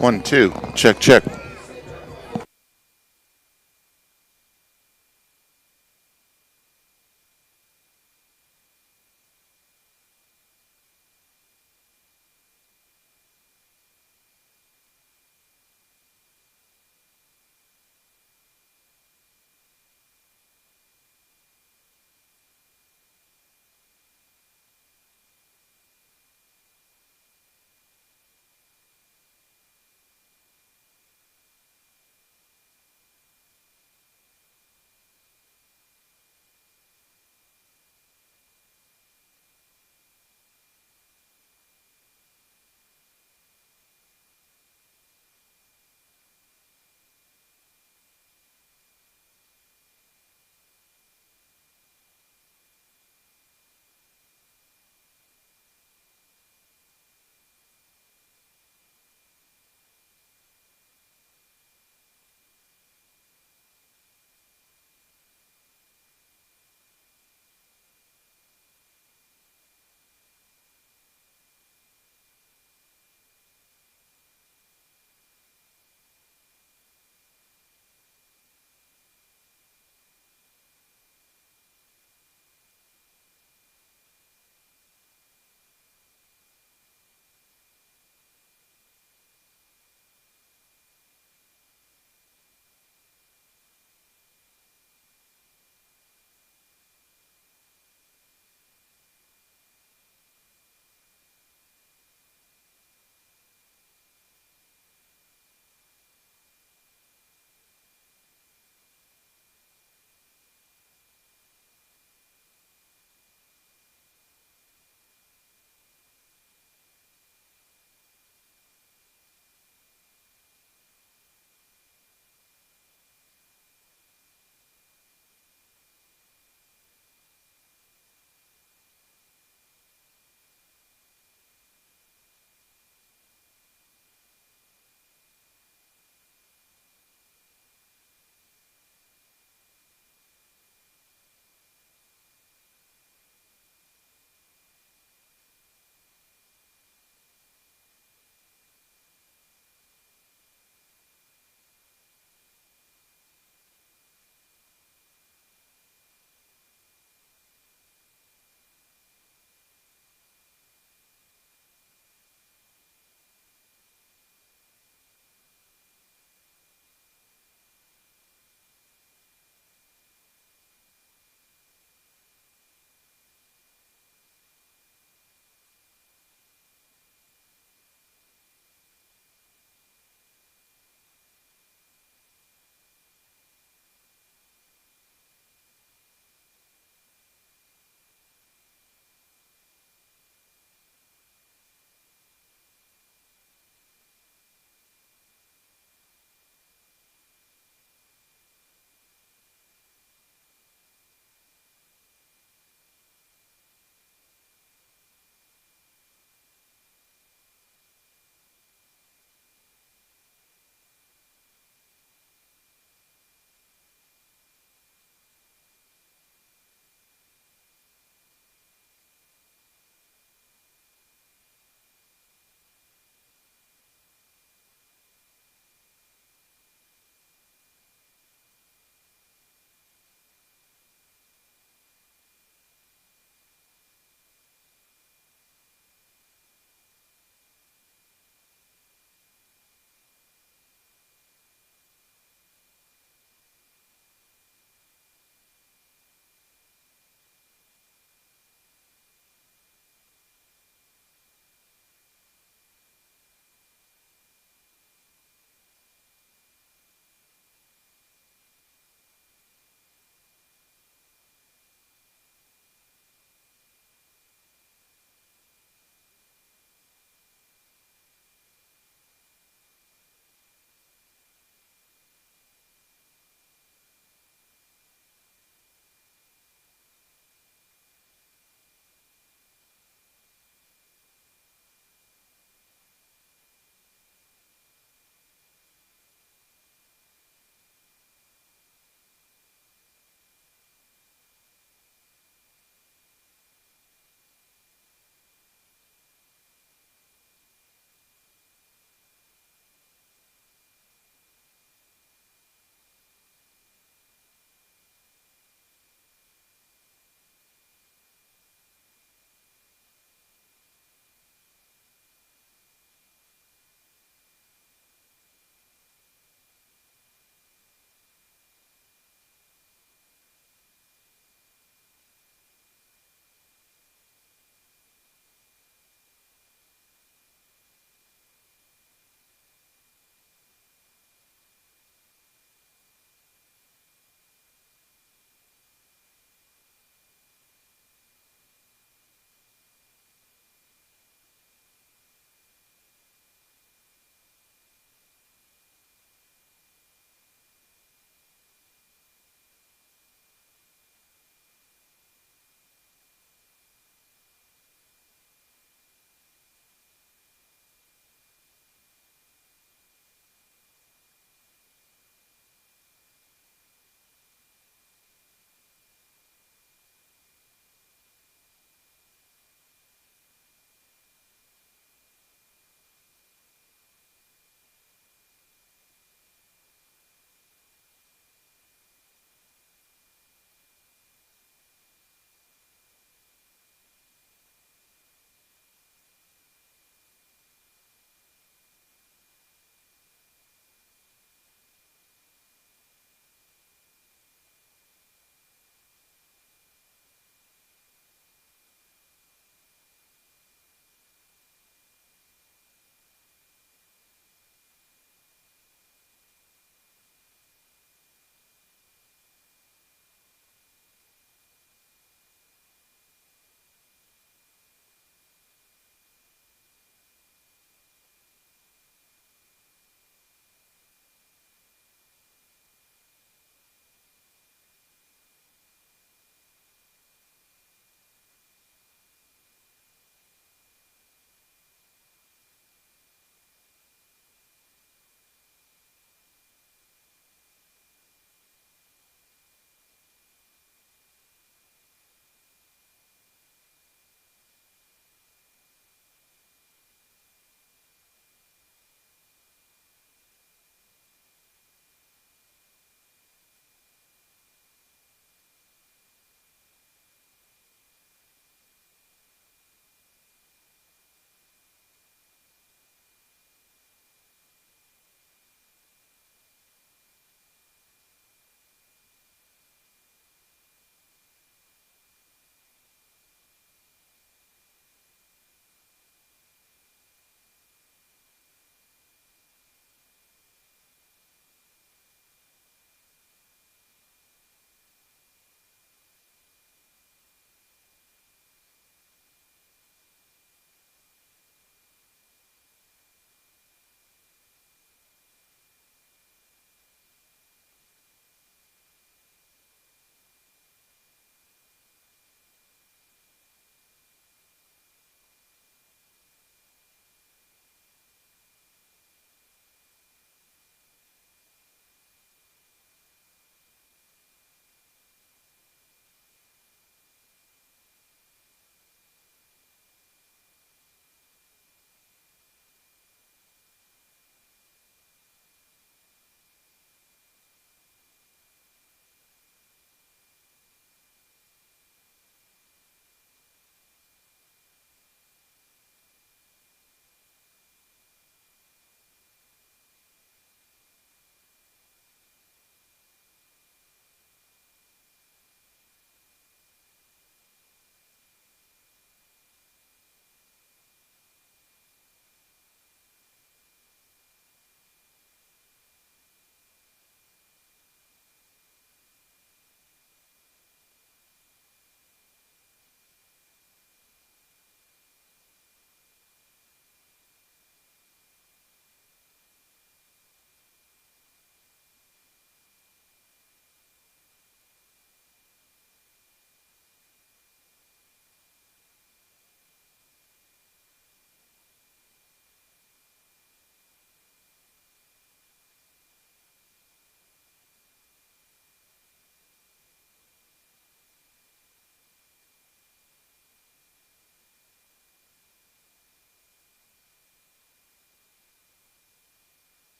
1, 2. Check, check.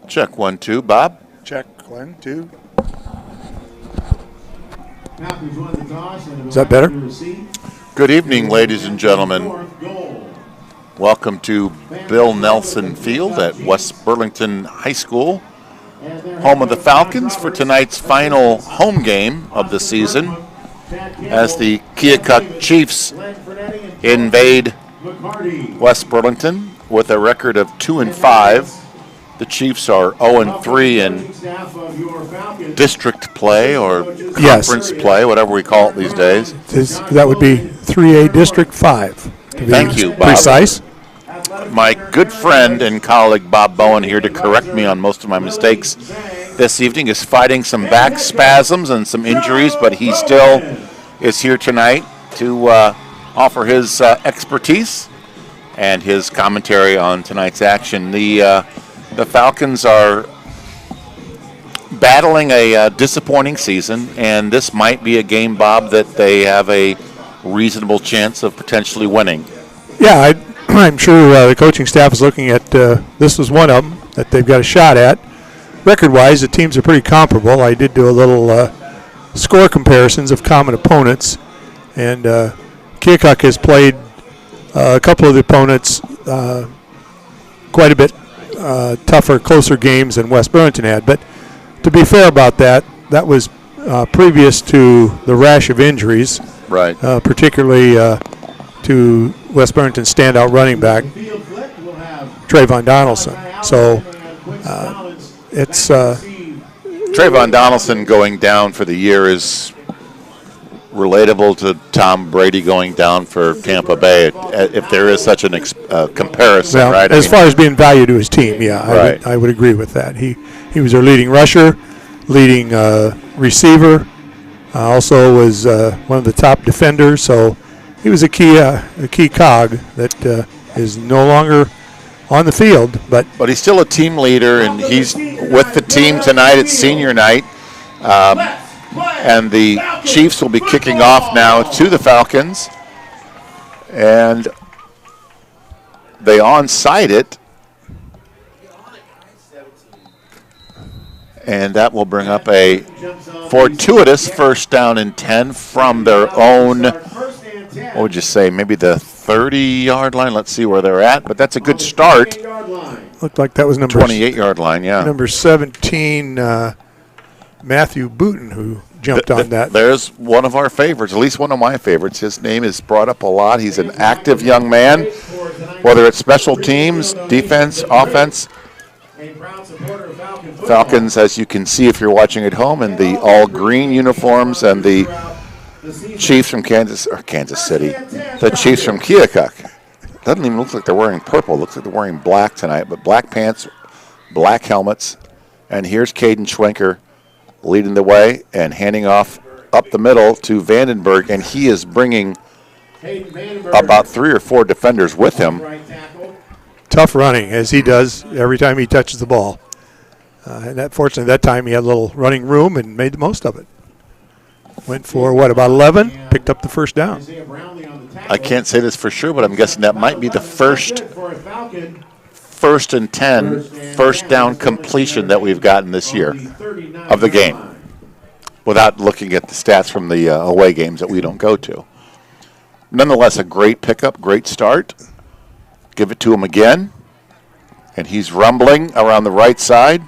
Check 1, 2. Bob? Check 1, 2. Is that better? Good evening, ladies and gentlemen. Welcome to Bill Nelson Field at West Burlington High School, home of the Falcons, for tonight's final home game of the season as the Keokuk Chiefs invade West Burlington with a record of 2-5. The Chiefs are 0-3 in district play or conference play, whatever we call it these days. That would be 3A District 5. Thank you, Bob. Precise. My good friend and colleague Bob Bowen, here to correct me on most of my mistakes this evening, is fighting some back spasms and some injuries, but he still is here tonight to offer his expertise and his commentary on tonight's action. The Falcons are battling a disappointing season, and this might be a game, Bob, that they have a reasonable chance of potentially winning. Yeah, I'm sure the coaching staff is looking at this was one of them that they've got a shot at. Record-wise, the teams are pretty comparable. I did do a little score comparisons of common opponents, and Keokuk has played a couple of the opponents quite a bit tougher, closer games than West Burlington had. But to be fair about that, that was previous to the rash of injuries, right? Particularly to West Burlington's standout running back, Trayvon Donaldson. So it's Trayvon Donaldson going down for the year is relatable to Tom Brady going down for Tampa Bay, if there is such a comparison, well, right? As far as being value to his team, yeah, right. I would agree with that. He was their leading rusher, leading receiver, also was one of the top defenders, so he was a key cog that is no longer on the field. But he's still a team leader, and he's with the team tonight. It's senior night. And the Chiefs will be kicking off now to the Falcons. And they onside it. And that will bring up a fortuitous first down and 10 from their own, what would you say, maybe the 30-yard line. Let's see where they're at. But that's a good start. Looked like that was number 28-yard line, yeah. Number 17, Matthew Booten, who jumped on that. There's one of our favorites, at least one of my favorites. His name is brought up a lot. He's an active young man, whether it's special teams, defense, offense. Falcons, as you can see if you're watching at home, in the all-green uniforms, and the Chiefs from Kansas City, the Chiefs from Keokuk. Doesn't even look like they're wearing purple. Looks like they're wearing black tonight, but black pants, black helmets. And here's Caden Schwenker leading the way and handing off up the middle to Vandenberg, and he is bringing about 3 or 4 defenders with him. Tough running, as he does every time he touches the ball. And fortunately, that time he had a little running room and made the most of it. Went for, about 11? Picked up the first down. I can't say this for sure, but I'm guessing that might be the first and 10 first down completion that we've gotten this year of the game, without looking at the stats from the away games that we don't go to. Nonetheless, a great pickup, great start. Give it to him again, and he's rumbling around the right side.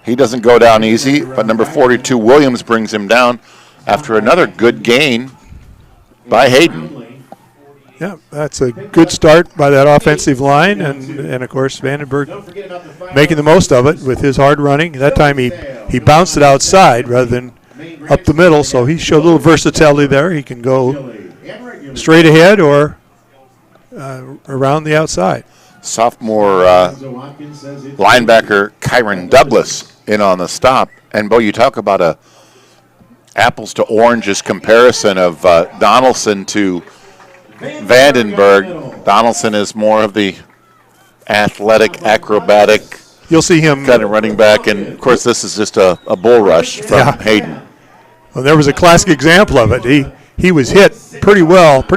He doesn't go down easy, but number 42, Williams, brings him down after another good gain by Hayden. Yeah, that's a good start by that offensive line, and of course, Vandenberg making the most of it with his hard running. That time he bounced it outside rather than up the middle, so he showed a little versatility there. He can go straight ahead or around the outside. Sophomore linebacker Kyron Douglas in on the stop. And, Bo, you talk about a apples to oranges comparison of Donaldson to Vandenberg. Donaldson is more of the athletic, acrobatic, you'll see him kind of running back, and of course this is just a bull rush from Hayden. Well, there was a classic example of it. He was hit pretty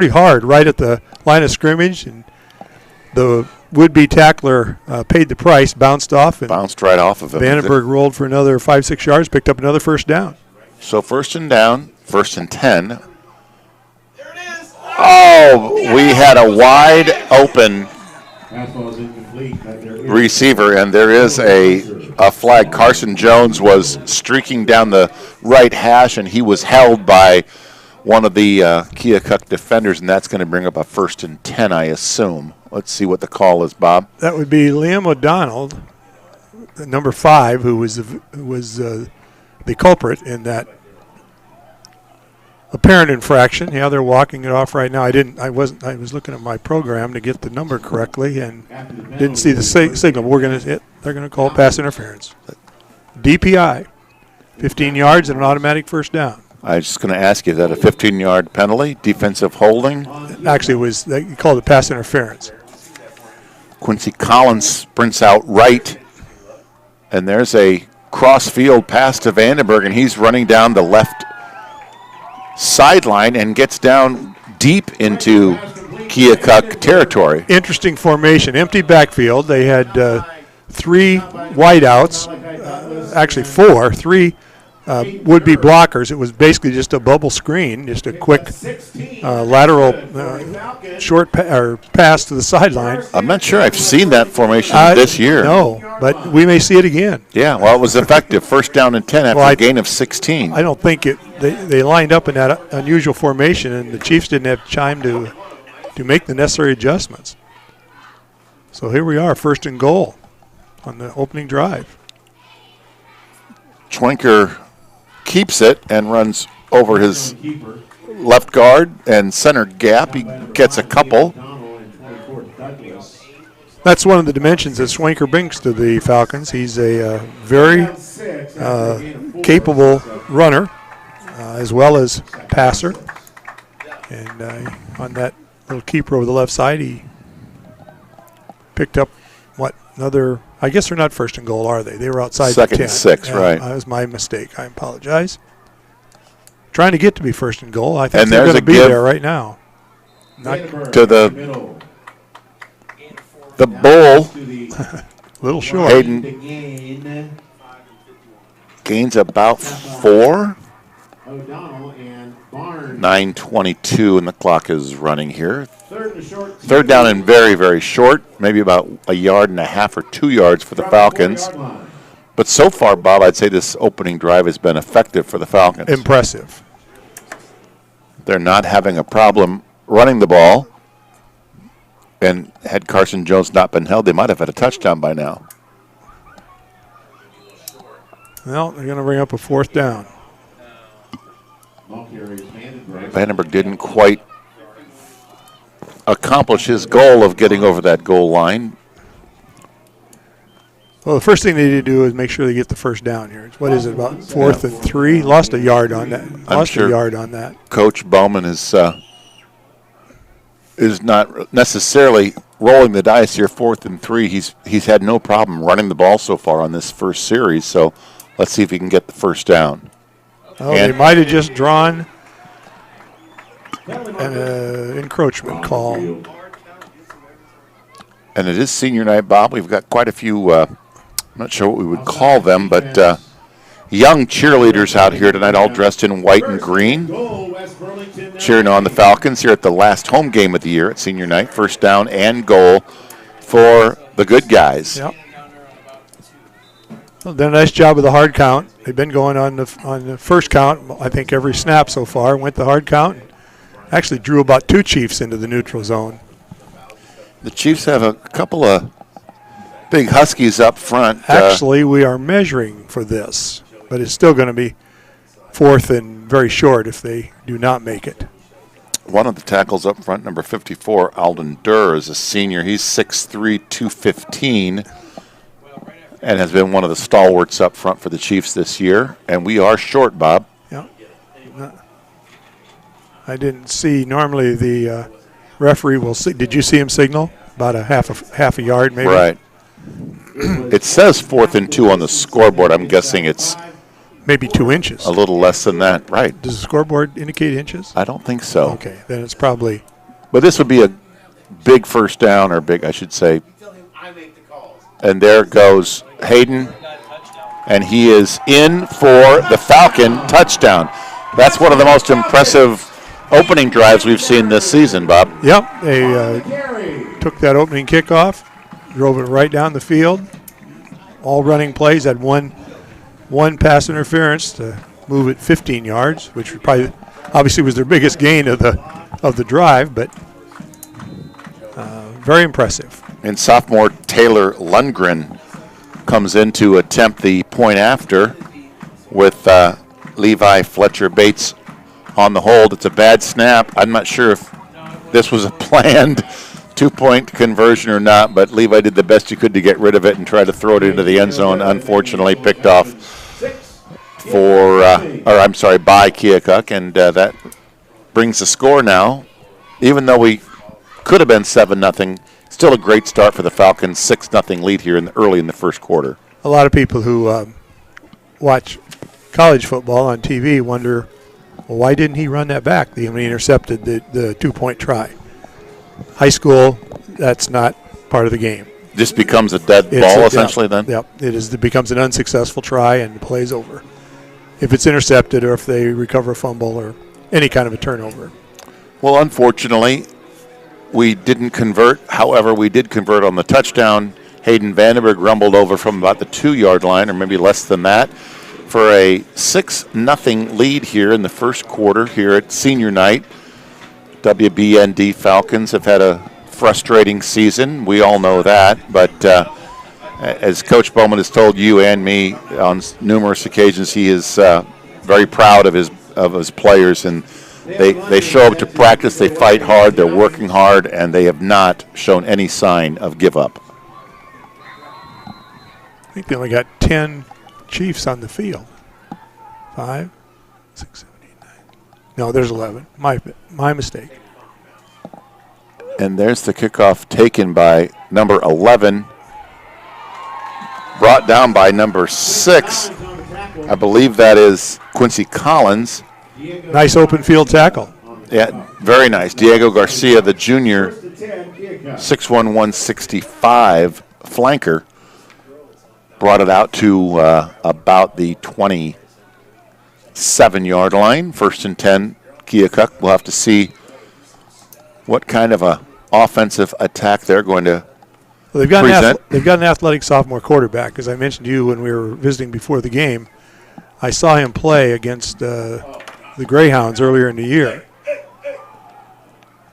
hard right at the line of scrimmage, and the would-be tackler paid the price, bounced off, and Bounced right off of him. Vandenberg rolled for another 5-6 yards, picked up another first down. So first and down, first and 10. There it is. Oh, we had a wide open receiver, and there is a flag. Carson Jones was streaking down the right hash, and he was held by one of the Keokuk defenders, and that's going to bring up a first and 10, I assume. Let's see what the call is, Bob. That would be Liam O'Donnell, number 5, who was the culprit in that apparent infraction. Yeah, they're walking it off right now. I was looking at my program to get the number correctly and didn't see the signal. They're going to call pass interference. DPI, 15 yards and an automatic first down. I was just going to ask you, is that a 15-yard penalty, defensive holding? Actually, they called it pass interference. Quincy Collins sprints out right, and there's a cross-field pass to Vandenberg, and he's running down the left sideline and gets down deep into Keokuk territory. Interesting formation, empty backfield. They had 3 wideouts, actually 4, 3 would-be blockers. It was basically just a bubble screen, just a quick lateral short pass to the sideline. I'm not sure I've seen that formation this year. No, but we may see it again. Yeah, well, it was effective. First down and 10 after a gain of 16. I don't think they lined up in that unusual formation, and the Chiefs didn't have time to make the necessary adjustments. So here we are, first and goal on the opening drive. Schwenker keeps it and runs over his left guard and center gap. He gets a couple. That's one of the dimensions that Schwenker brings to the Falcons. He's a very capable runner as well as passer. And on that little keeper over the left side, he picked up another. I guess they're not first and goal, are they? They were outside second the 10. Second and 6, right. That was my mistake. I apologize. Trying to get to be first and goal. I think and they're going to be there right now. To the bull. Little short. Hayden gains about 4. 9:22, and the clock is running here. Third down and very, very short, maybe about 1.5 yards or 2 yards for the Falcons. But so far, Bob, I'd say this opening drive has been effective for the Falcons. Impressive. They're not having a problem running the ball. And had Carson Jones not been held, they might have had a touchdown by now. Well, they're going to bring up a fourth down. Vandenberg didn't quite accomplish his goal of getting over that goal line. Well, the first thing they need to do is make sure they get the first down here. What is it, about 4th and 3? Lost a yard on that. A yard on that. Coach Bowman is not necessarily rolling the dice here. 4th and 3. He's had no problem running the ball so far on this first series. So let's see if he can get the first down. Oh, they might have just drawn an encroachment call. And it is senior night, Bob. We've got quite a few, I'm not sure what we would call them, but young cheerleaders out here tonight, all dressed in white and green, cheering on the Falcons here at the last home game of the year at senior night. First down and goal for the good guys. Yep. Well, done a nice job with the hard count. They've been going on the first count, I think, every snap so far. Went the hard count. Actually drew about 2 Chiefs into the neutral zone. The Chiefs have a couple of big Huskies up front. Actually, we are measuring for this, but it's still going to be 4th and very short if they do not make it. One of the tackles up front, number 54, Alden Durr, is a senior. He's 6'3", 215. And has been one of the stalwarts up front for the Chiefs this year. And we are short, Bob. Yeah. I didn't see. Normally the referee will see. Did you see him signal? About a half a yard, maybe? Right. It says 4th and 2 on the scoreboard. I'm guessing it's maybe 2 inches. A little less than that, right. Does the scoreboard indicate inches? I don't think so. Okay, then it's probably. But this would be a big first down, or big, I should say, And there goes Hayden, and he is in for the Falcon touchdown. That's one of the most impressive opening drives we've seen this season, Bob. Yep, they took that opening kickoff, drove it right down the field. All running plays, had one pass interference to move it 15 yards, which probably obviously was their biggest gain of the drive, but very impressive. And sophomore Taylor Lundgren comes in to attempt the point after with Levi Fletcher Bates on the hold. It's a bad snap. I'm not sure if this was a planned 2-point conversion or not, but Levi did the best he could to get rid of it and try to throw it into the end zone. Unfortunately, picked off by Keokuk, and that brings the score now. Even though we could have been 7-0, still a great start for the Falcons. 6-0 lead here early in the first quarter. A lot of people who watch college football on TV wonder, well, why didn't he run that back when he intercepted the 2-point try? High school, that's not part of the game. This becomes a dead ball, essentially, then? Yep. It becomes an unsuccessful try, and the play's over. If it's intercepted or if they recover a fumble or any kind of a turnover. Well, unfortunately, we didn't convert. However, we did convert on the touchdown. Hayden Vandenberg rumbled over from about the 2-yard line, or maybe less than that, for a 6-0 lead here in the first quarter here at senior night. WBND Falcons have had a frustrating season. We all know that. But as Coach Bowman has told you and me on numerous occasions, he is very proud of his players. And they show up to practice, they fight hard, they're working hard, and they have not shown any sign of give up. I think they only got 10 Chiefs on the field. 5, 6, 7, 8, 9. No, there's 11. My mistake. And there's the kickoff taken by number 11, brought down by number 6. I believe that is Quincy Collins. Nice open field tackle. Yeah, very nice. Diego Garcia, the junior, 6'1", 165 flanker, brought it out to about the 27-yard line. 1st and 10, Keokuk. We'll have to see what kind of a offensive attack they're going to present. They've got an athletic sophomore quarterback. As I mentioned to you when we were visiting before the game, I saw him play against the Greyhounds earlier in the year.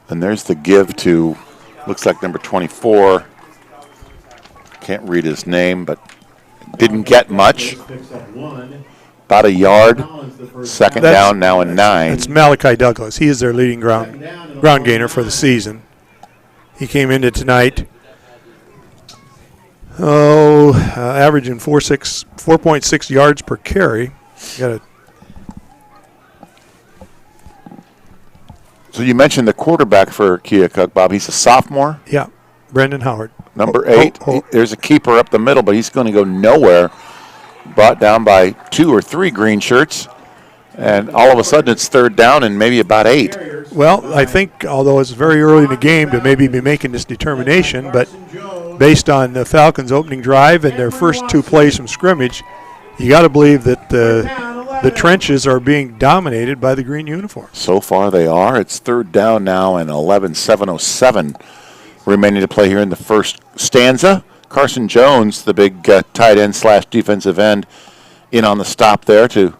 And there's the give to, looks like number 24. Can't read his name, but didn't get much. About a yard. 2nd down, now and 9. It's Malachi Douglas. He is their leading ground gainer for the season. He came into tonight, averaging 4.6 yards per carry. So you mentioned the quarterback for Keokuk, Bob. He's a sophomore. Yeah, Brendan Howard. Number 8. There's a keeper up the middle, but he's going to go nowhere. Brought down by 2 or 3 green shirts. And all of a sudden it's 3rd down and maybe about 8. Well, I think, although it's very early in the game to maybe be making this determination, but based on the Falcons' opening drive and their first 2 plays from scrimmage, you got to believe that the trenches are being dominated by the green uniforms. So far they are. It's 3rd down now and 7:07 remaining to play here in the first stanza. Carson Jones, the big tight end / defensive end, in on the stop there to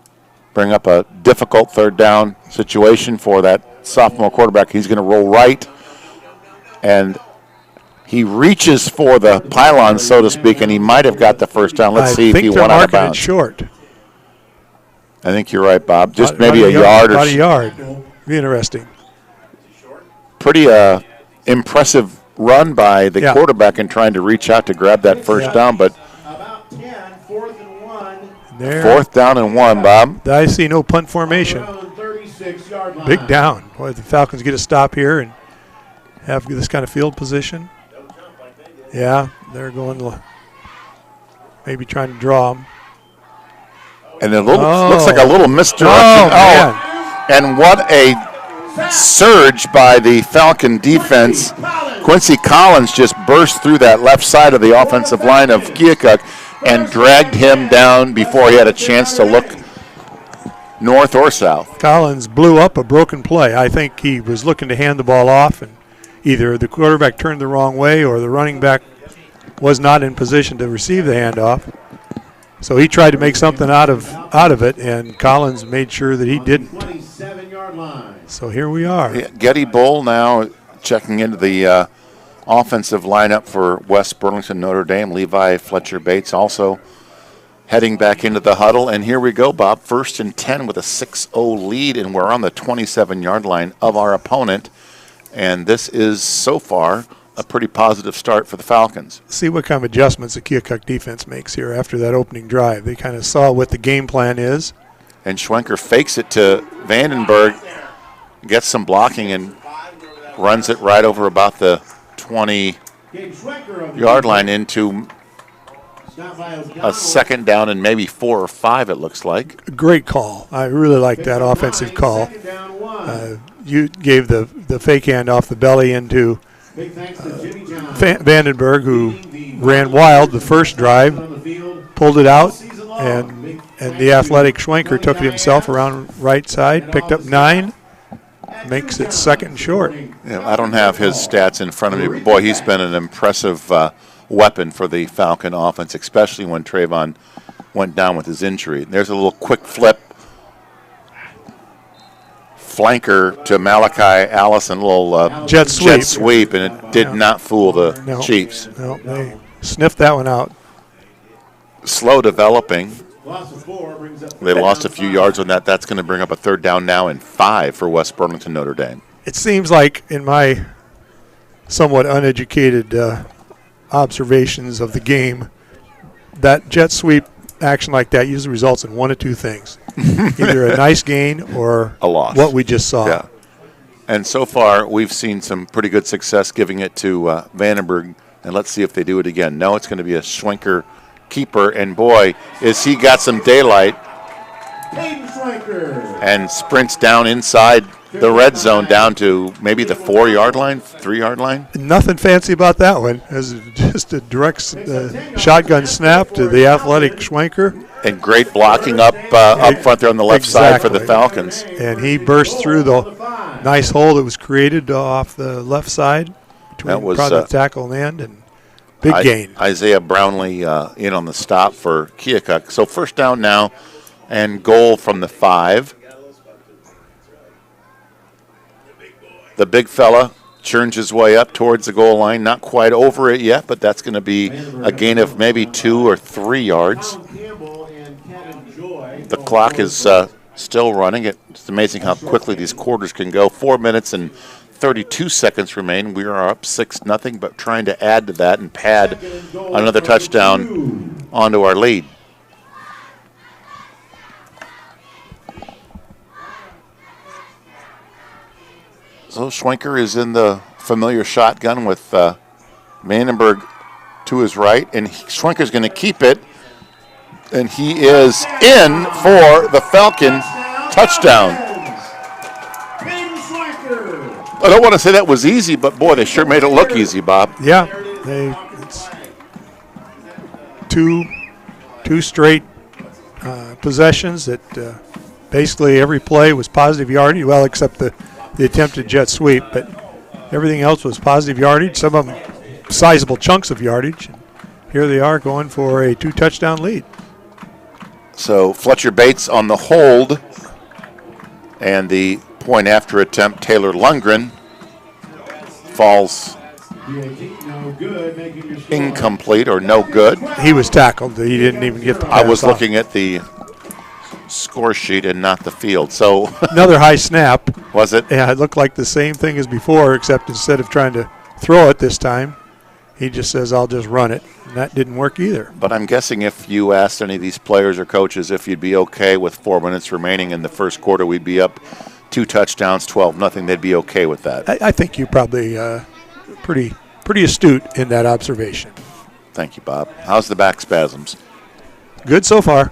bring up a difficult 3rd down situation for that sophomore quarterback. He's going to roll right, and he reaches for the pylon, so to speak, and he might have got the 1st down. Let's see if he went out of bounds. Short. I think you're right, Bob. Just maybe a yard or about a yard. Be interesting. Pretty impressive run by the quarterback in trying to reach out to grab that 1st down, but about 10, 4th and 1. There. 4th down and 1, Bob. I see no punt formation. Big down. Boy, the Falcons get a stop here and have this kind of field position. Yeah, they're going maybe trying to draw them. And it looks like a little misdirection. And what a surge by the Falcon defense. Quincy Collins just burst through that left side of the offensive line of Keokuk and dragged him down before he had a chance to look north or south. Collins blew up a broken play. I think he was looking to hand the ball off, and either the quarterback turned the wrong way or the running back was not in position to receive the handoff. So he tried to make something out of it, and Collins made sure that he didn't. 27-yard line. So here we are. Yeah, Getty Bull now checking into the offensive lineup for West Burlington Notre Dame. Levi Fletcher Bates also heading back into the huddle. And here we go, Bob. 1st and 10 with a 6-0 lead, and we're on the 27-yard line of our opponent. And this is, so far, a pretty positive start for the Falcons. See what kind of adjustments the Keokuk defense makes here after that opening drive. They kind of saw what the game plan is. And Schwenker fakes it to Vandenberg, gets some blocking, and runs it right over about the 20-yard line into a second down and maybe 4 or 5, it looks like. A great call. I really like that offensive call. You gave the fake hand off the belly into Vandenberg, who ran wild the first drive, pulled it out, and the athletic Schwenker took it himself around right side, picked up 9, makes it 2nd and short. Yeah, I don't have his stats in front of me, but boy, he's been an impressive weapon for the Falcon offense, especially when Trayvon went down with his injury. There's a little quick flip. Flanker to Malachi Allison, a little jet sweep, and it did not fool the Chiefs. No, they sniffed that one out. Slow developing. They lost a few yards on that. That's going to bring up a 3rd down now and 5 for West Burlington Notre Dame. It seems like, in my somewhat uneducated observations of the game, that jet sweep action like that usually results in one of two things. Either a nice gain or a loss. What we just saw. Yeah. And so far, we've seen some pretty good success giving it to Vandenberg, and let's see if they do it again. No, it's going to be a Schwenker keeper, and boy, is he got some daylight and sprints down inside the red zone down to maybe the 4-yard line, 3-yard line. Nothing fancy about that one. It was just a direct shotgun snap to the athletic Schwenker. And great blocking up front there on the left side for the Falcons. And he burst through the nice hole that was created off the left side between the tackle and end, and big gain. Isaiah Brownlee in on the stop for Keokuk. So 1st down now and goal from the 5. The big fella churns his way up towards the goal line. Not quite over it yet, but that's going to be a gain of maybe 2 or 3 yards. The clock is still running. It's amazing how quickly these quarters can go. 4 minutes and 32 seconds remain. We are up 6-0, but trying to add to that and pad another touchdown onto our lead. So Schwenker is in the familiar shotgun with Vandenberg to his right, and Schwenker's going to keep it, and he is in for the Falcon touchdown. I don't want to say that was easy, but boy, they sure made it look easy, Bob. Yeah, it's two straight possessions that basically every play was positive yardage, well, except the attempted jet sweep, but everything else was positive yardage, some of them sizable chunks of yardage. Here they are going for a 2-touchdown lead. So Fletcher Bates on the hold, and the point after attempt, Taylor Lundgren, falls incomplete or no good. He was tackled. He didn't even get the pass I was off. looking at the score sheet and not the field. So another high snap. Was it? Yeah, it looked like the same thing as before, except instead of trying to throw it this time, he just says, I'll just run it. And that didn't work either. But I'm guessing if you asked any of these players or coaches if you'd be okay with 4 minutes remaining in the first quarter, we'd be up 2 touchdowns, 12-0, they'd be okay with that. I think you're probably pretty astute in that observation. Thank you, Bob. How's the back spasms? Good so far.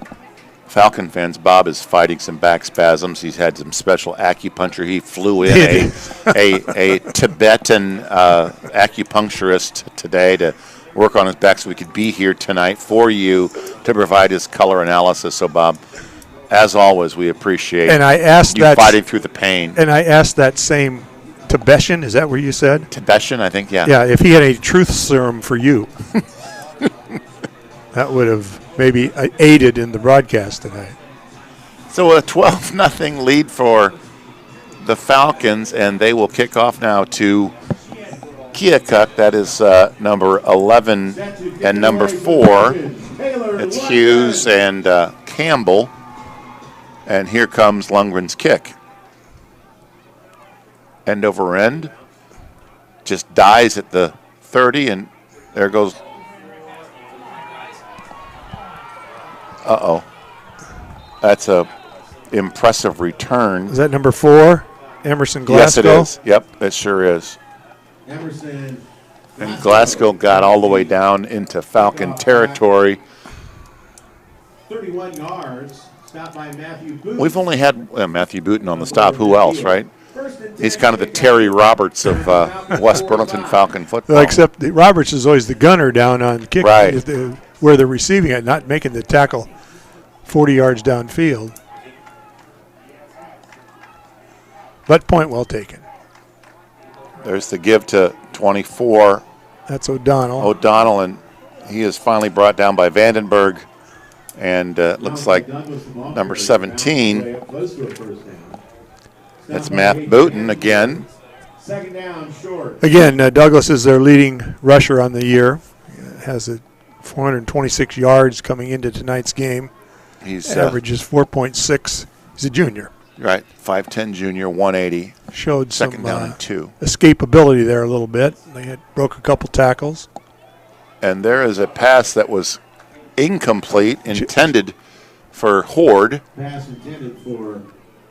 Falcon fans, Bob is fighting some back spasms. He's had some special acupuncture. He flew in a Tibetan acupuncturist today to work on his back so we could be here tonight for you to provide his color analysis. So, Bob, as always, we appreciate you fighting through the pain. And I asked that same Tibetan, is that what you said? Tibetan, I think, yeah. Yeah, if he had a truth serum for you. That would have maybe aided in the broadcast tonight. So a 12-0 lead for the Falcons, and they will kick off now to Keokuk. That is number 11 and number 4. It's Hughes and Campbell. And here comes Lundgren's kick. End over end. Just dies at the 30, and there goes. Uh-oh. That's a impressive return. Is that number 4, Emerson Glasgow? Yes, it is. Yep, it sure is. Emerson. And Glasgow got all the way down into Falcon territory. 31 yards. Stopped by Matthew Booten. We've only had Matthew Booten on the stop. Who else, right? He's kind of the Terry Roberts of West Burlington Falcon football. Well, except Roberts is always the gunner down on kick, right, where they're receiving it, not making the tackle 40 yards downfield. But point well taken. There's the give to 24. That's O'Donnell. O'Donnell, and he is finally brought down by Vandenberg. And looks like number 17. That's Matt Booten again. Second down, short. Again, Douglas is their leading rusher on the year. Has 426 yards coming into tonight's game. He's averages 4.6. He's a junior. Right, 5'10 junior, 180. Showed second some down and 2. Escapability there a little bit. They broke a couple tackles. And there is a pass that was incomplete, intended for Horde. Pass intended for.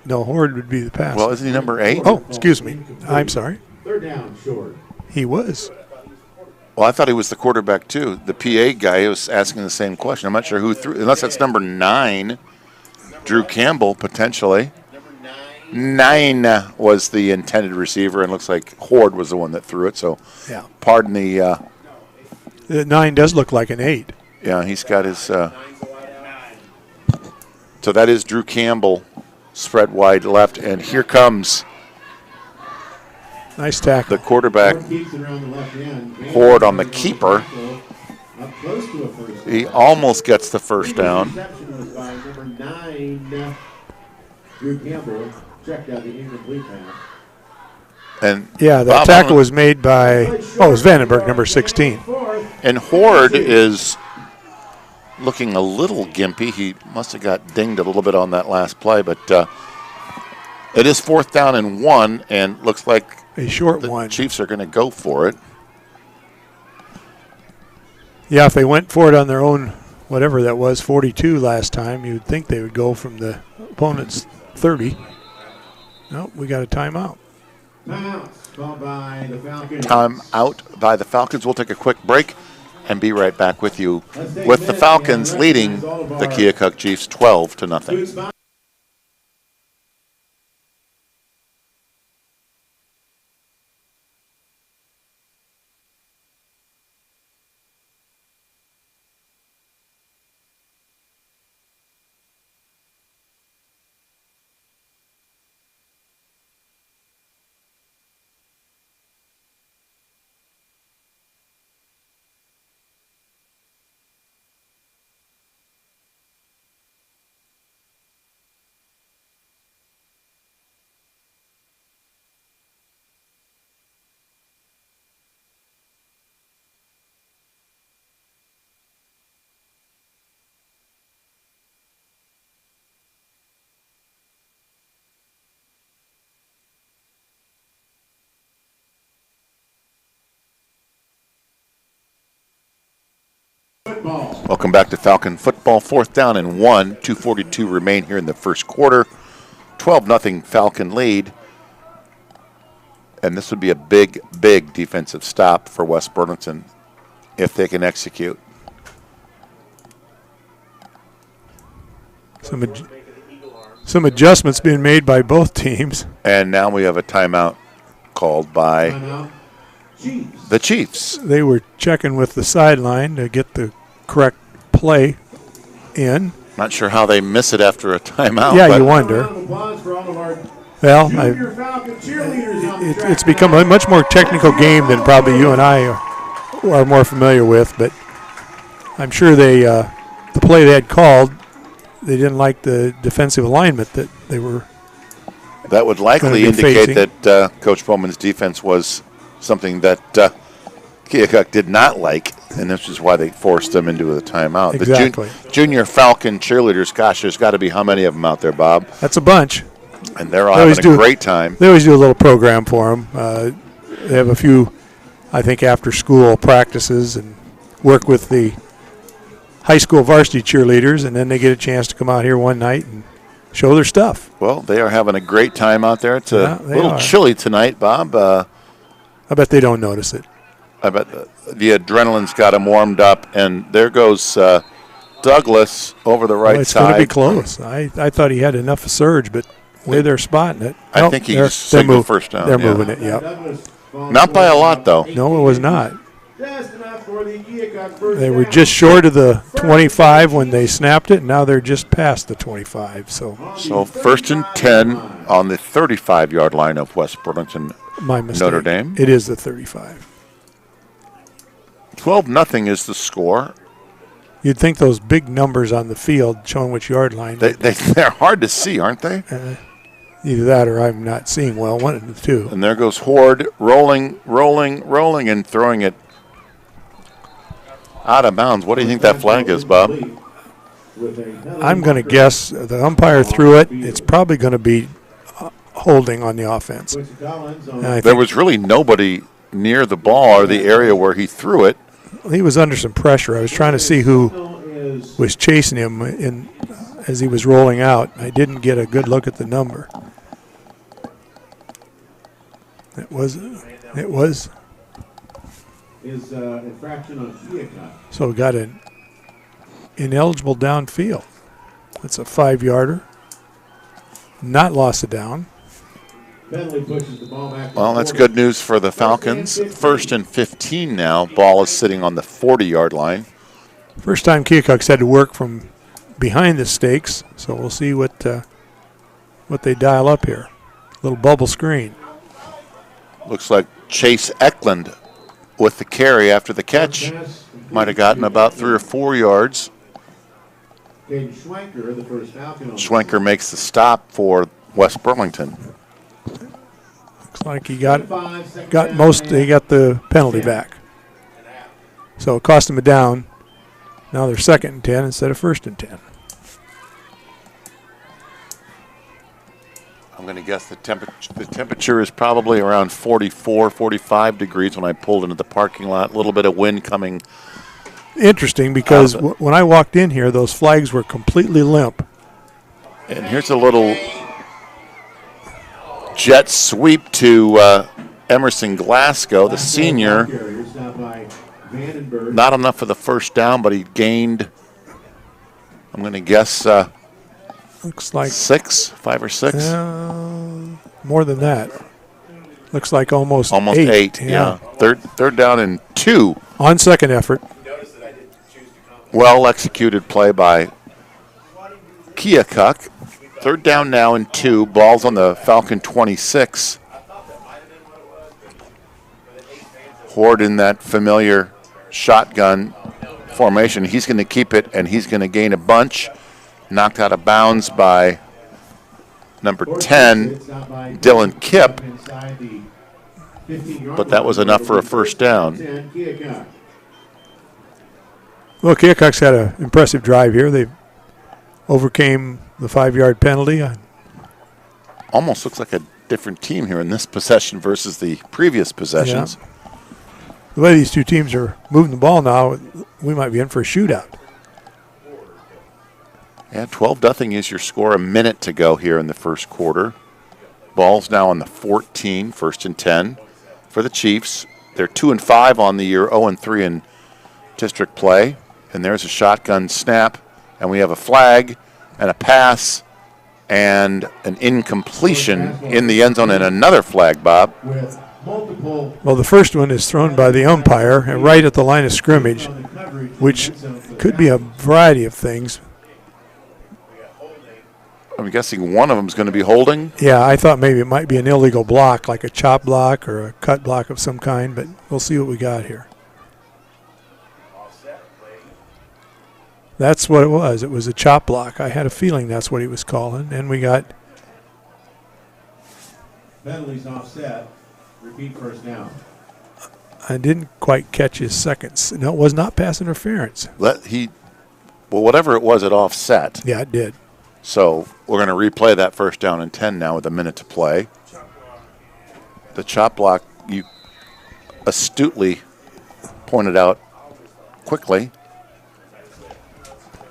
No, Horde would be the pass. Well, isn't he number 8? Oh, excuse me. I'm sorry. Third down, short. He was. Well, I thought he was the quarterback, too. The PA guy was asking the same question. I'm not sure who threw, unless that's number 9, Drew Campbell, potentially. 9 was the intended receiver, and looks like Horde was the one that threw it. So, yeah. Pardon the. The 9 does look like an 8. Yeah, he's got his. So that is Drew Campbell, spread wide left, and here comes. Nice tackle. The quarterback, Horde on the keeper. He almost gets the first down. Number 9, Drew Campbell checked out the incomplete pass. And yeah, that tackle was made by, it was Vandenberg, number 16. And Horde is looking a little gimpy. He must have got dinged a little bit on that last play, but it is 4th down and 1, and looks like a short the one. Chiefs are going to go for it. Yeah, if they went for it on their own, whatever that was, 42 last time, you'd think they would go from the opponent's 30. Nope, we got a timeout. Time out by the Falcons. We'll take a quick break and be right back with you with the Falcons leading the Keokuk Chiefs 12-0. Welcome back to Falcon football. 4th down and 1. 2:42 remain here in the first quarter. 12-0 Falcon lead. And this would be a big, big defensive stop for West Burlington if they can execute. Some adjustments being made by both teams. And now we have a timeout called by Timeout. Chiefs. the Chiefs. They were checking with the sideline to get the correct play in. Not sure how they miss it after a timeout. Yeah, but you wonder. Round of applause for all of our Well, junior Falcon cheerleaders on the track it's become a much more technical game than probably you and I are more familiar with, but I'm sure the play they had called, they didn't like the defensive alignment that they were. That would likely Gonna be indicate facing. that Coach Bowman's defense was something that Keokuk did not like, and this is why they forced them into the timeout. Exactly. The junior Falcon cheerleaders, gosh, there's got to be how many of them out there, Bob? That's a bunch. And they're all They always having a do. great time. They always do a little program for them. They have a few, I think, after-school practices and work with the high school varsity cheerleaders, and then they get a chance to come out here one night and show their stuff. Well, they are having a great time out there. It's Yeah, a they little are. chilly tonight, Bob. I bet they don't notice it. I bet the adrenaline's got them warmed up, and there goes Douglas over the right Well, it's going to side. be close. I thought he had enough of surge, but the way they're spotting it. I Nope, think he they're- just they're signaled mov- first down, They're yeah. moving it, yep. Douglas falls Not by a lot, though. No, it was not. Just enough for the Keokuk first They were down. just short of the 25 when they snapped it, and now they're just past the 25. So So first and 10 on the 35-yard line of West Burlington. my mistake. Notre Dame. It is the 35. 12-0 is the score. You'd think those big numbers on the field showing which yard line, They're hard to see, aren't they? either that or I'm not seeing well, one of the two. And there goes Horde rolling, and throwing it out of bounds. What do you think that flag is, Bob? I'm going to guess the umpire threw it. It's probably going to be holding on the offense. And I There think was really nobody near the ball or the area where he threw it. he was under some pressure. I was trying to see who was chasing him as he was rolling out. I didn't get a good look at the number. It was Is infraction on Keokuk. so we got an ineligible downfield. That's a 5-yarder. Not lost it down. Bentley pushes the ball back. Well, that's good news for the Falcons. First and 15 now. Ball is sitting on the 40-yard line. First time Keokuk's had to work from behind the stakes, so we'll see what they dial up here. Little bubble screen. Looks like Chase Eklund with the carry after the catch. Might have gotten about 3 or 4 yards. Caden Schwenker, the first Falcon. Schwenker makes the stop for West Burlington. Looks like he got most. He got the penalty back. So it cost him a down. Now they're 2nd and 10 instead of 1st and 10. I'm going to guess the temperature is probably around 44, 45 degrees when I pulled into the parking lot. A little bit of wind coming. Interesting because when I walked in here, those flags were completely limp. And here's a little jet sweep to Emerson Glasgow, the senior. Not enough for the first down, but he gained, I'm going to guess, Looks like 5 or 6. more than that. Looks like almost 8. Yeah. Third down and 2. On second effort. Well executed play by Keokuk. Third down now and 2. Ball's on the Falcon 26. Horde in that familiar shotgun formation. He's going to keep it, and he's going to gain a bunch. Knocked out of bounds by number 10, Dylan Kipp. But that was enough for a first down. Well, Keokuk's had an impressive drive here. They overcame the 5-yard penalty. Almost looks like a different team here in this possession versus the previous possessions. Yeah. The way these two teams are moving the ball now, we might be in for a shootout. Yeah, 12-0 is your score. A minute to go here in the first quarter. Ball's now on the 14, 1st and 10 for the Chiefs. They're 2-5 on the year, 0-3 in district play. And there's a shotgun snap, and we have a flag and a pass and an incompletion in the end zone and another flag, Bob. With multiple Well, the first one is thrown by the umpire and right at the line of scrimmage, which could be a variety of things. I'm guessing one of them is going to be holding. Yeah, I thought maybe it might be an illegal block, like a chop block or a cut block of some kind, but we'll see what we got here. That's what it was. It was a chop block. I had a feeling that's what he was calling. And we got penalties offset. Repeat first down. I didn't quite catch his seconds. No, it was not pass interference. Whatever it was, it offset. Yeah, it did. So we're going to replay that first down and 10 now with a minute to play. The chop block you astutely pointed out quickly.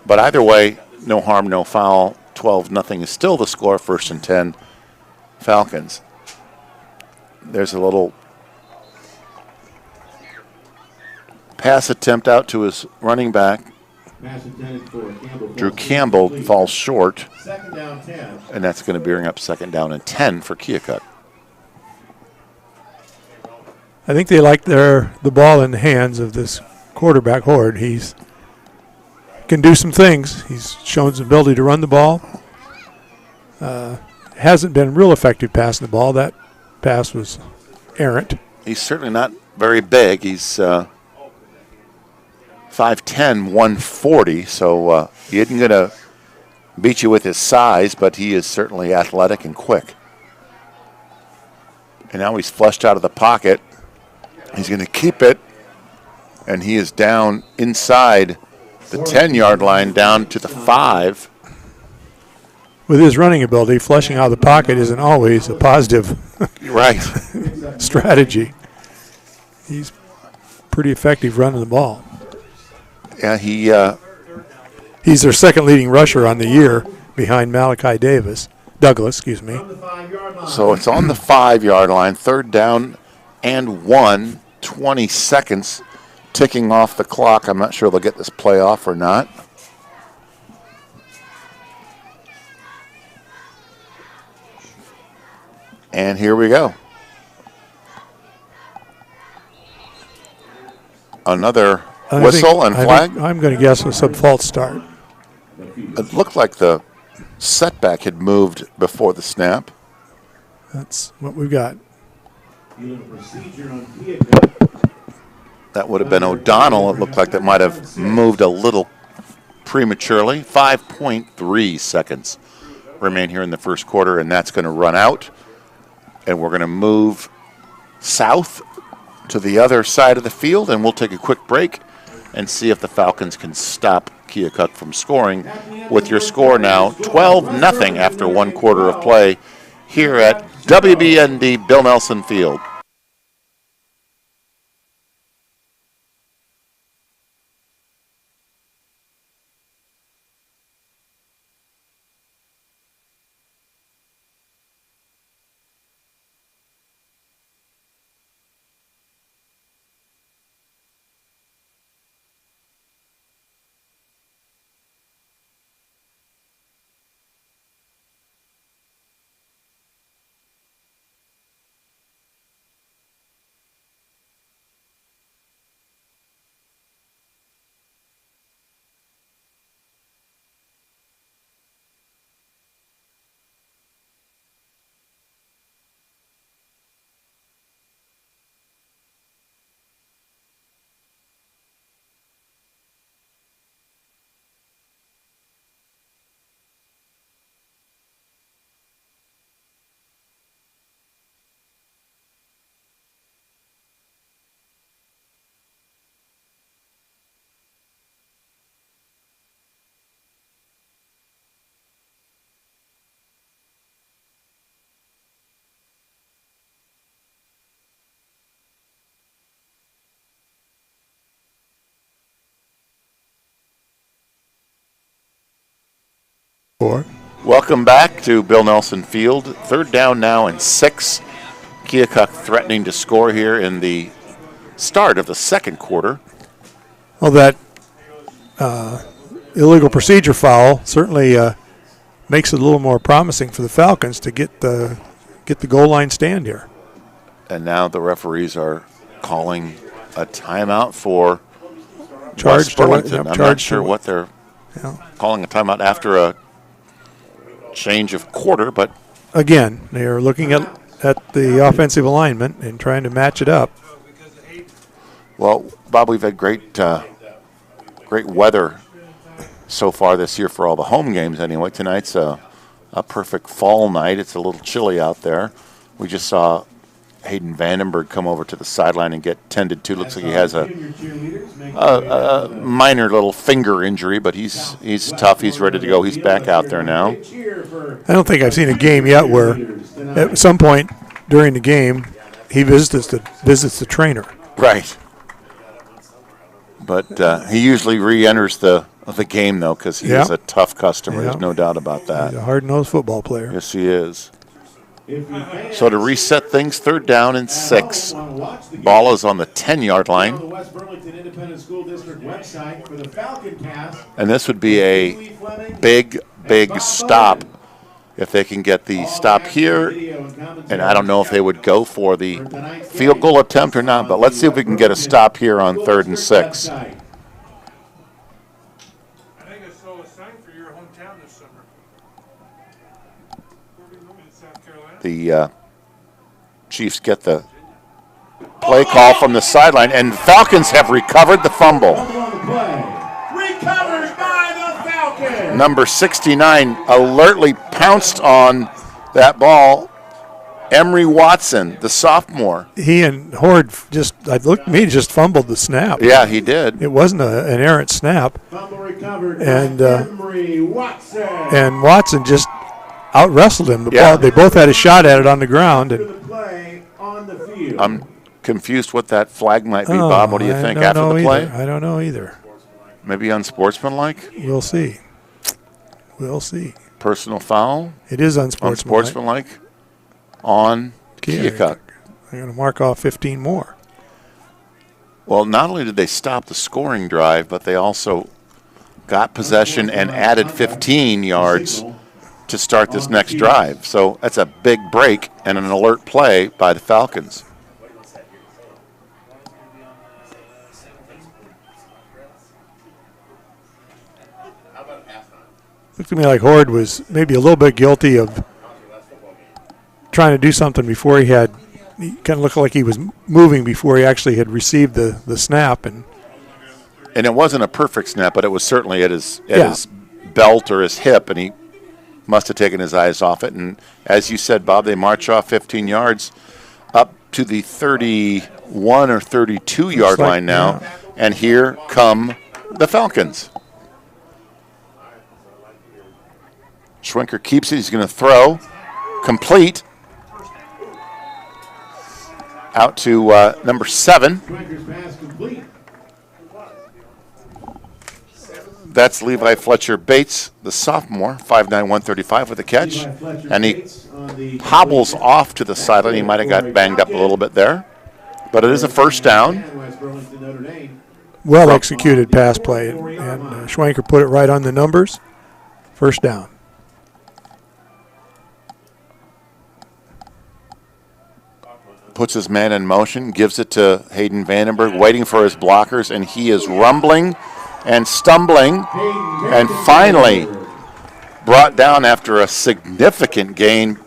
But either way, no harm, no foul. 12-0 is still the score, 1st and 10, Falcons. There's a little pass attempt out to his running back. Pass intended for Campbell. Drew Campbell falls short, Second down 10. and that's going to bring up 2nd down and 10 for Keokuk. I think they like the ball in the hands of this quarterback, Horde. He's can do some things. He's shown his ability to run the ball. Hasn't been real effective passing the ball. That pass was errant. He's certainly not very big. He's 5'10", 140, so he isn't going to beat you with his size, but he is certainly athletic and quick. And now he's flushed out of the pocket. He's going to keep it, and he is down inside the 10-yard line, down to the 5. With his running ability, flushing out of the pocket isn't always a positive Right. strategy. He's pretty effective running the ball. Yeah, He's their second leading rusher on the year behind Malachi Douglas, excuse me. so it's on the 5-yard line, 3rd down and 1, 20 seconds ticking off the clock. I'm not sure they'll get this play off or not. And here we go. Another whistle and flag. I'm going to guess a false start. It looked like the setback had moved before the snap. That's what we've got. That would have been O'Donnell. It looked like that might have moved a little prematurely. 5.3 seconds remain here in the first quarter, and that's going to run out. And we're going to move south to the other side of the field, and we'll take a quick break and see if the Falcons can stop Keokuk from scoring. With your score now, 12-0 after 1 quarter of play here at WBND Bill Nelson Field. Welcome back to Bill Nelson Field. 3rd down now and 6. Keokuk threatening to score here in the start of the second quarter. Well, that illegal procedure foul certainly makes it a little more promising for the Falcons to get the goal line stand here. And now the referees are calling a timeout for Charged West Burlington. I'm not charged sure to- what they're Yeah. calling a timeout after a change of quarter, but Again, they are looking at the offensive alignment and trying to match it up. well, Bob, we've had great weather so far this year for all the home games. Anyway, tonight's a perfect fall night. It's a little chilly out there. We just saw Hayden Vandenberg come over to the sideline and get tended to. Looks like he has a minor little finger injury, but he's tough. He's ready to go. He's back out there now. I don't think I've seen a game yet where at some point during the game he visits the trainer. Right. But he usually re-enters the game, though, because he is a tough customer. Yeah. There's no doubt about that. He's a hard-nosed football player. Yes, he is. So to reset things, 3rd down and 6. Ball is on the 10-yard line. And this would be a big stop if they can get the stop here. And I don't know if they would go for the field goal attempt or not, but let's see if we can get a stop here on 3rd and 6. I think I saw a sign for your hometown this summer. South Carolina. The Chiefs get the play call from the sideline, and Falcons have recovered the fumble. Recovered by the Falcons. Number 69 alertly pounced on that ball. Emery Watson, the sophomore. He and Horde just fumbled the snap. Yeah, he did. It wasn't an errant snap. Fumble recovered And, by Emery Watson. And Watson just out-wrestled him. Yeah. They both had a shot at it on the ground. The And play on the field. I'm confused what that flag might be, Bob. What do you I think don't after know the either. play? I don't know either. Maybe unsportsmanlike? We'll see. We'll see. Personal foul? It is unsportsmanlike. Unsportsmanlike? On Keokuk. They're going to mark off 15 more. Well, not only did they stop the scoring drive, but they also got possession and added 15 yards to start this next drive. So that's a big break and an alert play by the Falcons. Looked to me like Horde was maybe a little bit guilty of trying to do something before he kind of looked like he was moving before he actually had received the snap. And it wasn't a perfect snap, but it was certainly at his belt or his hip, and he must have taken his eyes off it. And as you said, Bob, they march off 15 yards up to the 31 or 32-yard line now, and here come the Falcons. Schwenker keeps it. He's going to throw. Complete. Out to number 7. Schwenker's pass complete. That's Levi Fletcher Bates, the sophomore, 5'9", 135 with a catch. And he hobbles off to the sideline. He might have got banged up a little bit there. But it is a first down. well executed pass play. And Schwenker put it right on the numbers. First down. Puts his man in motion, gives it to Hayden Vandenberg, waiting for his blockers, and he is rumbling and stumbling, and finally brought down after a significant gain.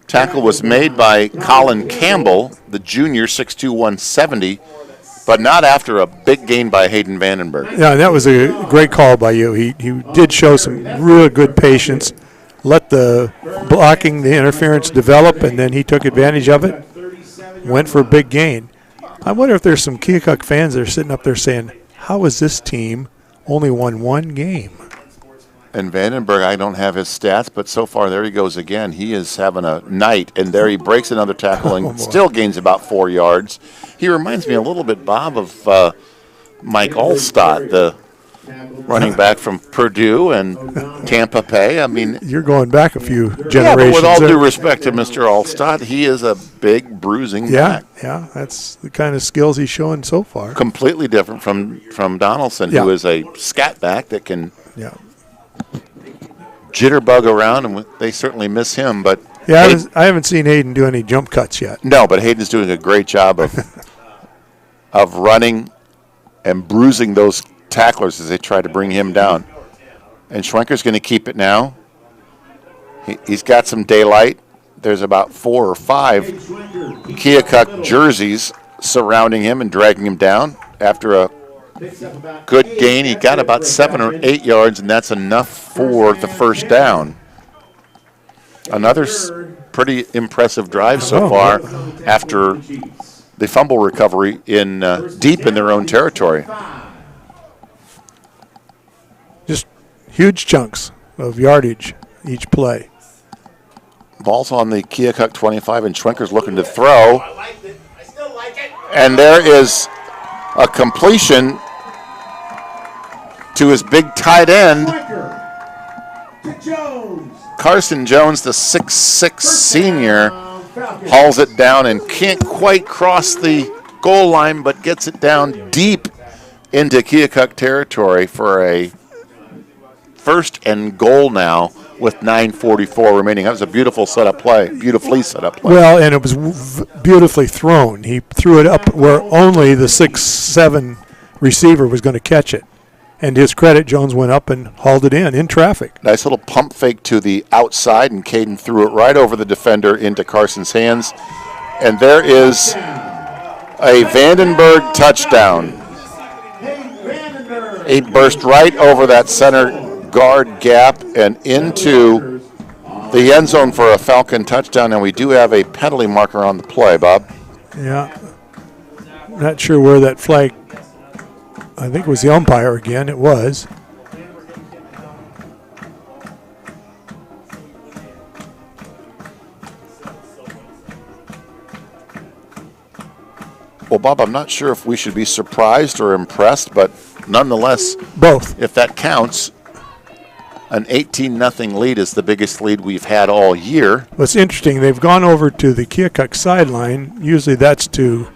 Tackle was made by Colin Campbell, the junior, 6'2", 170, but not after a big gain by Hayden Vandenberg. Yeah, and that was a great call by you. He did show some real good patience, let the blocking, the interference develop, and then he took advantage of it, went for a big gain. I wonder if there's some Keokuk fans that are sitting up there saying, how is this team only won one game? And Vandenberg, I don't have his stats, but so far there he goes again. He is having a night, and there he breaks another tackle and still gains about 4 yards. He reminds me a little bit, Bob, of Mike Allstott, the running back from Purdue and Tampa Bay. I mean, You're going back a few generations. yeah, but with all there. due respect to Mr. Allstott, he is a big bruising back. Yeah, that's the kind of skills he's showing so far. Completely different from Donaldson, Yeah. who is a scat back that can Yeah. jitterbug around, and they certainly miss him. But Yeah, I haven't seen Hayden do any jump cuts yet. no, but Hayden's doing a great job of running and bruising those tacklers as they try to bring him down. And Schwenker's going to keep it now. He's got some daylight. There's about 4 or 5 Keokuk jerseys surrounding him and dragging him down. After a good gain, he got about 7 or 8 yards, and that's enough for the first down. Another pretty impressive drive so far after the fumble recovery in deep in their own territory. Just huge chunks of yardage each play. Ball's on the Keokuk 25, and Schwenker's looking to throw. And there is a completion to his big tight end, Carson Jones, the 6'6 senior, hauls it down and can't quite cross the goal line, but gets it down deep into Keokuk territory for a first and goal now with 9:44 remaining. That was a beautifully set up play. Well, and it was beautifully thrown. He threw it up where only the 6'7 receiver was going to catch it. And to his credit, Jones went up and hauled it in traffic. Nice little pump fake to the outside, and Caden threw it right over the defender into Carson's hands. And there is a Vandenberg touchdown. He burst right over that center guard gap and into the end zone for a Falcon touchdown. And we do have a penalty marker on the play, Bob. Yeah. Not sure where that flag, I think it was the umpire again. It was. Well, Bob, I'm not sure if we should be surprised or impressed, but nonetheless, both. If that counts, an 18-0 lead is the biggest lead we've had all year. What's interesting, they've gone over to the Keokuk sideline. Usually that's to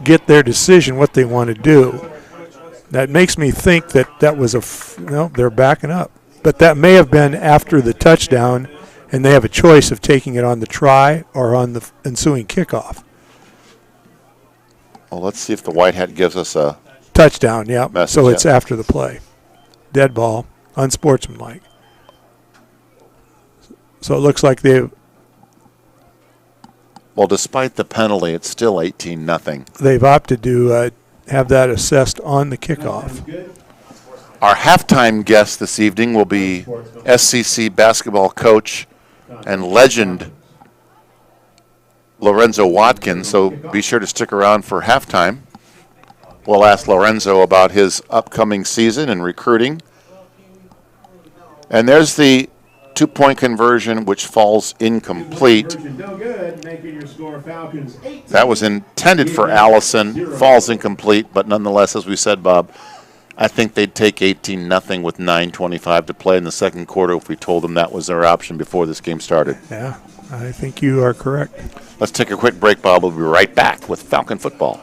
get their decision what they want to do. That makes me think that was they're backing up. But that may have been after the touchdown, and they have a choice of taking it on the try or on the ensuing kickoff. Well, let's see if the white hat gives us a touchdown, yeah. Message, so it's after the play. Dead ball, unsportsmanlike. So it looks like they've... Well, despite the penalty, it's still 18-0. They've opted to have that assessed on the kickoff. Our halftime guest this evening will be SCC basketball coach and legend Lorenzo Watkins, so be sure to stick around for halftime. We'll ask Lorenzo about his upcoming season and recruiting. And there's the two-point conversion, which falls incomplete. That was intended for Allison, falls incomplete, but nonetheless, as we said, Bob, I think they'd take 18-0 with 9:25 to play in the second quarter if we told them that was their option before this game started. Yeah, I think you are correct. Let's take a quick break, Bob. We'll be right back with Falcon football.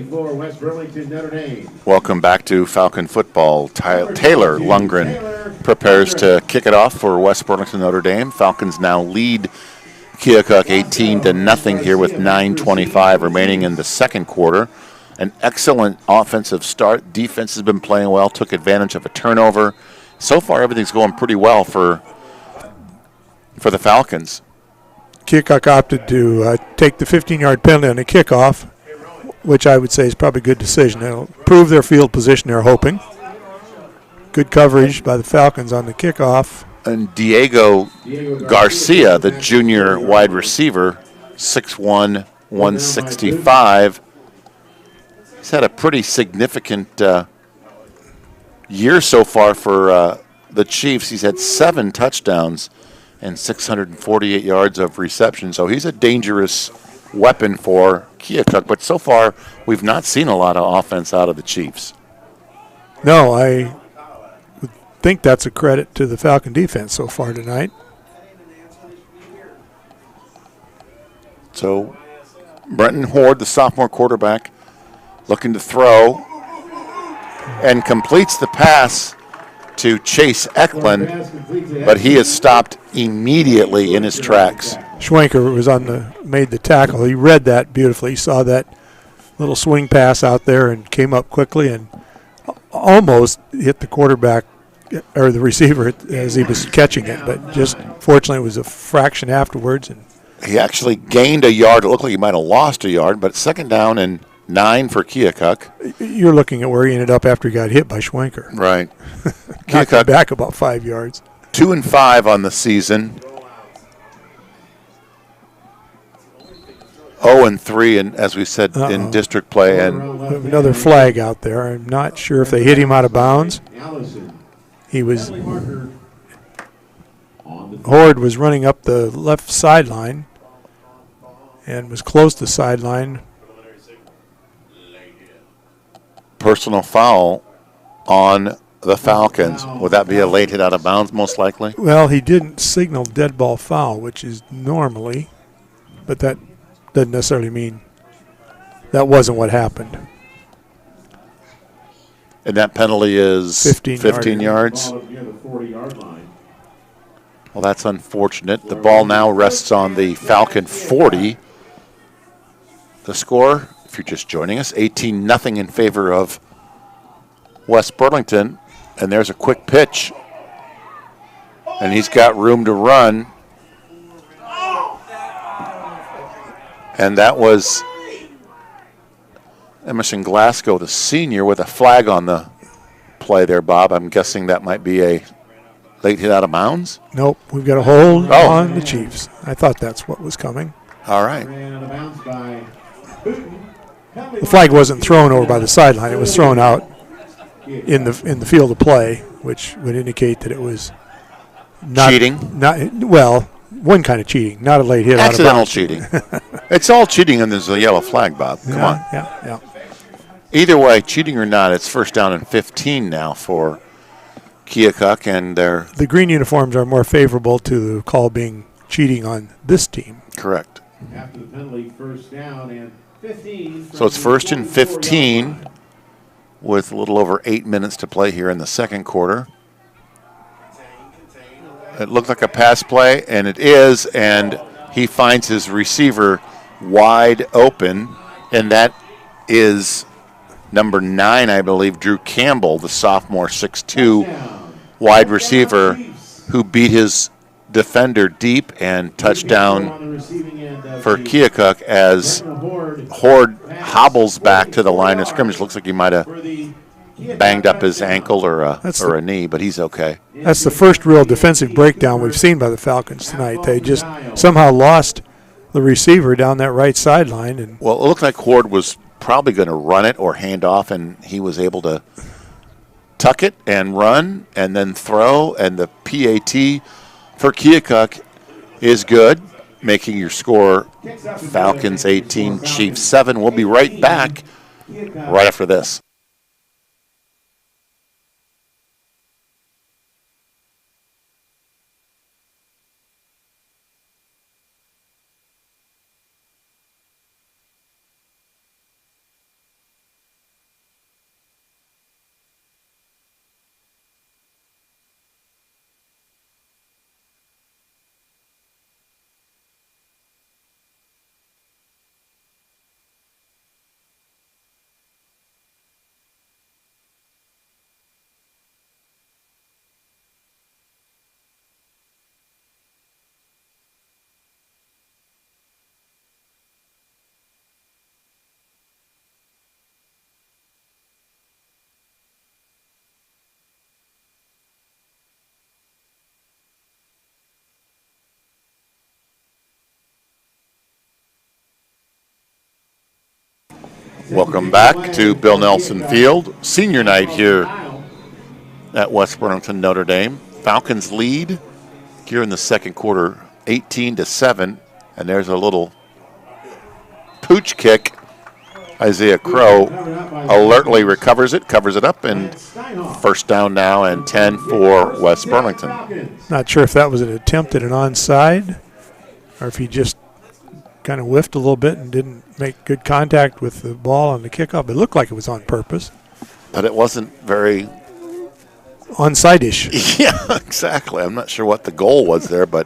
For West Burlington, Notre Dame. Welcome back to Falcon football. Taylor Lundgren prepares to kick it off for West Burlington, Notre Dame. Falcons now lead Keokuk 18-0 here with 9:25 remaining in the second quarter. An excellent offensive start. Defense has been playing well, took advantage of a turnover. So far, everything's going pretty well for the Falcons. Keokuk opted to take the 15-yard penalty on the kickoff, which I would say is probably a good decision. It'll improve their field position, they're hoping. Good coverage by the Falcons on the kickoff. And Diego Garcia, the junior wide receiver, 6'1", 165. He's had a pretty significant year so far for the Chiefs. He's had 7 touchdowns and 648 yards of reception. So he's a dangerous weapon for Keokuk. But so far, we've not seen a lot of offense out of the Chiefs. No, I would think that's a credit to the Falcon defense so far tonight. So Brenton Horde, the sophomore quarterback, looking to throw and completes the pass to Chase Eklund, but he is stopped immediately in his tracks. Schwenker was made the tackle. He read that beautifully. He saw that little swing pass out there and came up quickly and almost hit the quarterback or the receiver as he was catching it, but just fortunately it was a fraction afterwards. And he actually gained a yard. It looked like he might have lost a yard, but 2nd down and 9 for Keokuk. You're looking at where he ended up after he got hit by Schwenker. Right. Keokuk back about 5 yards. 2-5 on the season. 0-3, and as we said in district play. And another flag out there. I'm not sure if they hit him out of bounds. He was Horde was running up the left sideline and was close to the sideline. Personal foul on the Falcons. Would that be a late hit out of bounds, most likely? Well, he didn't signal dead ball foul, which is normally, but that doesn't necessarily mean that wasn't what happened. And that penalty is 15 yards. Well, that's unfortunate. The ball now rests on the Falcon 40. The score, if you're just joining us, 18-0 in favor of West Burlington. And there's a quick pitch. And he's got room to run. And that was Emerson Glasgow, the senior, with a flag on the play there, Bob. I'm guessing that might be a late hit out of bounds? Nope, we've got a hold on the Chiefs. I thought that's what was coming. All right. The flag wasn't thrown over by the sideline. It was thrown out in the field of play, which would indicate that it was not cheating. One kind of cheating, not a late hit. Accidental cheating. It's all cheating, and there's a yellow flag, Bob. Come on. Yeah. Either way, cheating or not, it's 1st down and 15 now for Keokuk, and the green uniforms are more favorable to the call being cheating on this team. Correct. After the penalty, 1st down and 15. So it's 1st and 15 with a little over 8 minutes to play here in the 2nd quarter. It looked like a pass play, and it is, and he finds his receiver wide open, and that is number 9, I believe, Drew Campbell, the sophomore 6'2" wide receiver who beat his defender deep, and touchdown for Keokuk as Horde hobbles back to the line of scrimmage. Looks like he might have banged up his ankle or a knee, but he's okay. That's the first real defensive breakdown we've seen by the Falcons tonight. They just somehow lost the receiver down that right sideline. Well, it looked like Horde was probably going to run it or hand off, and he was able to tuck it and run and then throw, and the PAT for Keokuk is good, making your score Falcons 18, Chiefs 7. We'll be right back right after this. Welcome back to Bill Nelson Field, senior night here at West Burlington, Notre Dame. Falcons lead here in the second quarter, 18-7, and there's a little pooch kick. Isaiah Crow alertly recovers it, covers it up, and first down now and 10 for West Burlington. Not sure if that was an attempt at an onside or if he just kind of whiffed a little bit and didn't make good contact with the ball on the kickoff. It looked like it was on purpose. But it wasn't very onside-ish. Yeah, exactly. I'm not sure what the goal was there, but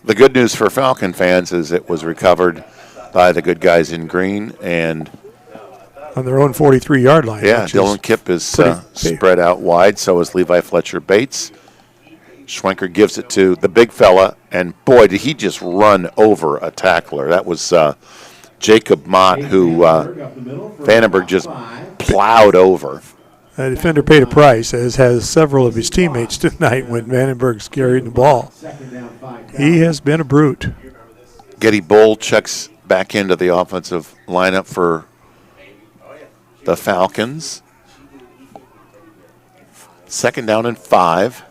the good news for Falcon fans is it was recovered by the good guys in green and on their own 43-yard line. Yeah, Dylan Kipp is spread out wide, so is Levi Fletcher Bates. Schwenker gives it to the big fella, and boy, did he just run over a tackler. That was Jacob Mott, who Vandenberg just plowed over. The defender paid a price, as has several of his teammates tonight when Vandenberg's carrying the ball. He has been a brute. Getty Bull checks back into the offensive lineup for the Falcons. Second down and 5.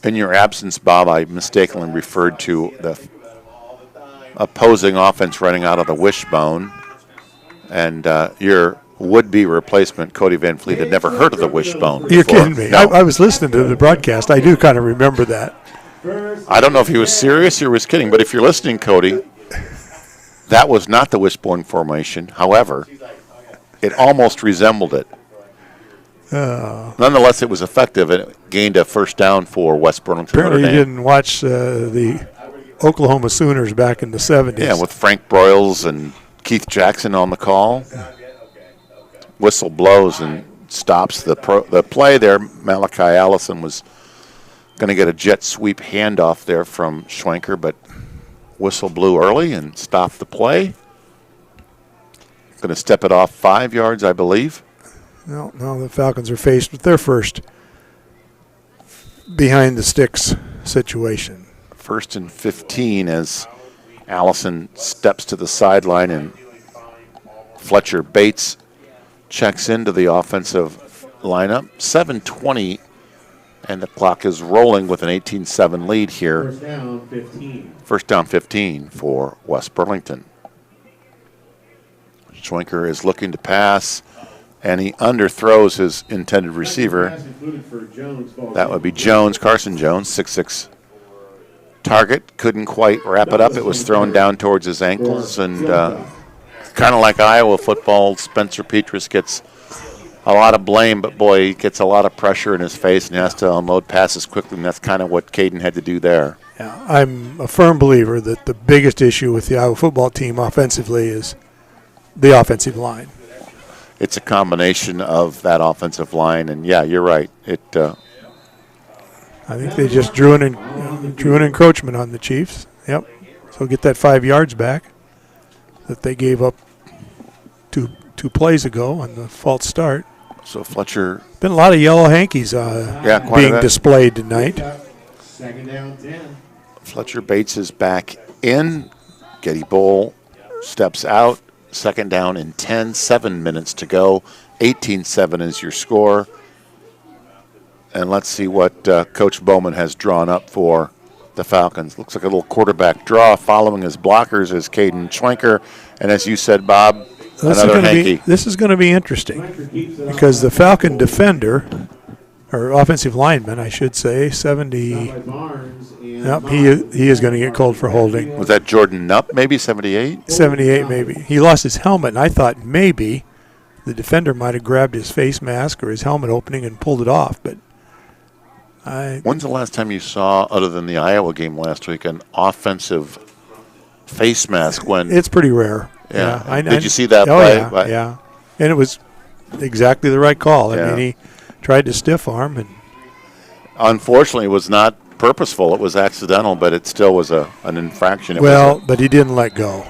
In your absence, Bob, I mistakenly referred to the opposing offense running out of the wishbone. And your would-be replacement, Cody Van Fleet, had never heard of the wishbone before. You're kidding me. No. I was listening to the broadcast. I do kind of remember that. I don't know if he was serious or was kidding, but if you're listening, Cody, that was not the wishbone formation. However, it almost resembled it. Nonetheless, it was effective, and it gained a first down for West Burlington. Apparently, you didn't watch the Oklahoma Sooners back in the 70s. Yeah, with Frank Broyles and Keith Jackson on the call. Whistle blows and stops the play there. Malachi Allison was going to get a jet sweep handoff there from Schwenker, but whistle blew early and stopped the play. Going to step it off 5 yards, I believe. No, the Falcons are faced with their first behind the sticks situation. First and 15 as Allison steps to the sideline and Fletcher Bates checks into the offensive lineup. 7:20 and the clock is rolling with an 18-7 lead here. First down, 15. First down 15 for West Burlington. Schwenker is looking to pass, and he underthrows his intended receiver. That would be Jones, Carson Jones, 6'6" target. Couldn't quite wrap it up. It was thrown down towards his ankles, and kind of like Iowa football, Spencer Petras gets a lot of blame, but boy, he gets a lot of pressure in his face and he has to unload passes quickly, and that's kind of what Caden had to do there. Yeah, I'm a firm believer that the biggest issue with the Iowa football team offensively is the offensive line. It's a combination of that offensive line, and yeah, you're right. I think they just drew an encroachment on the Chiefs. Yep. So get that 5 yards back that they gave up two plays ago on the false start. So Fletcher. Been a lot of yellow hankies being displayed tonight. Second down, 10. Fletcher Bates is back in. Getty Bull steps out. Second down and 10, 7 minutes to go. 18-7 is your score. And let's see what Coach Bowman has drawn up for the Falcons. Looks like a little quarterback draw. Following his blockers is Caden Schwenker. And as you said, Bob, another hanky. This is going to be interesting because the Falcon defender, or offensive lineman, I should say, 70. Yep, he is going to get called for holding. Was that Jordan Nupp, maybe 78? 78, maybe. He lost his helmet, and I thought maybe the defender might have grabbed his face mask or his helmet opening and pulled it off. But when's the last time you saw, other than the Iowa game last week, an offensive face mask? When it's pretty rare. Yeah. Did you see that play? Yeah. And it was exactly the right call. I mean, he tried to stiff arm, and unfortunately, it was not purposeful. It was accidental, but it still was an infraction. But he didn't let go.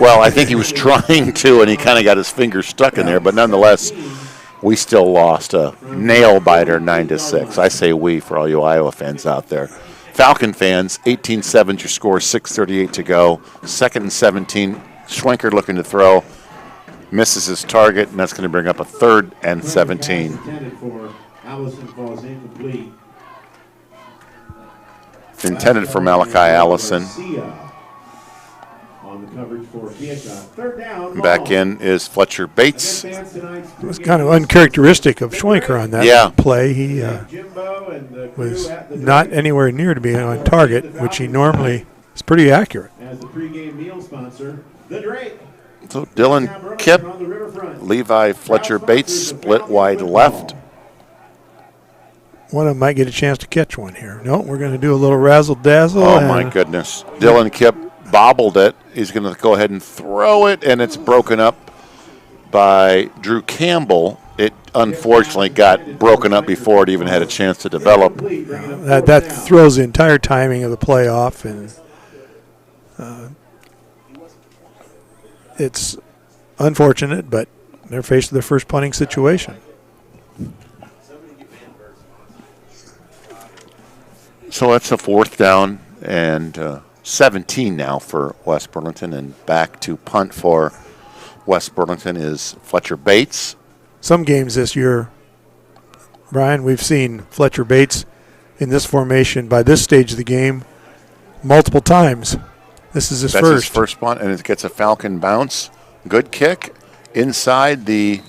Well, I think he was trying to, and he kind of got his fingers stuck in there. But nonetheless, we still lost a nail-biter 9-6. I say we for all you Iowa fans out there. Falcon fans, 18-7 your score, 6:38 to go. Second and 17 Schwenker looking to throw. Misses his target, and that's going to bring up a 3rd and 17. Intended for Allison falls incomplete. Intended for Malachi Allison. On the coverage for Keokuk. 3rd down. Back in is Fletcher Bates. It was kind of uncharacteristic of Schwenker on that play. He was not anywhere near to being on target, which he normally is pretty accurate. As the pregame meal sponsor, the Drake. So Dylan Kipp, Levi Fletcher Bates split wide left. One of them might get a chance to catch one here. No, we're going to do a little razzle-dazzle. Oh, my goodness. Dylan Kipp bobbled it. He's going to go ahead and throw it, and it's broken up by Drew Campbell. It unfortunately got broken up before it even had a chance to develop. That throws the entire timing of the play off, and it's unfortunate, but they're faced with their first punting situation. So that's a 4th down and 17 now for West Burlington, and back to punt for West Burlington is Fletcher Bates. Some games this year, Brian, we've seen Fletcher Bates in this formation by this stage of the game multiple times. This is That's his first punt, and it gets a Falcon bounce. Good kick inside the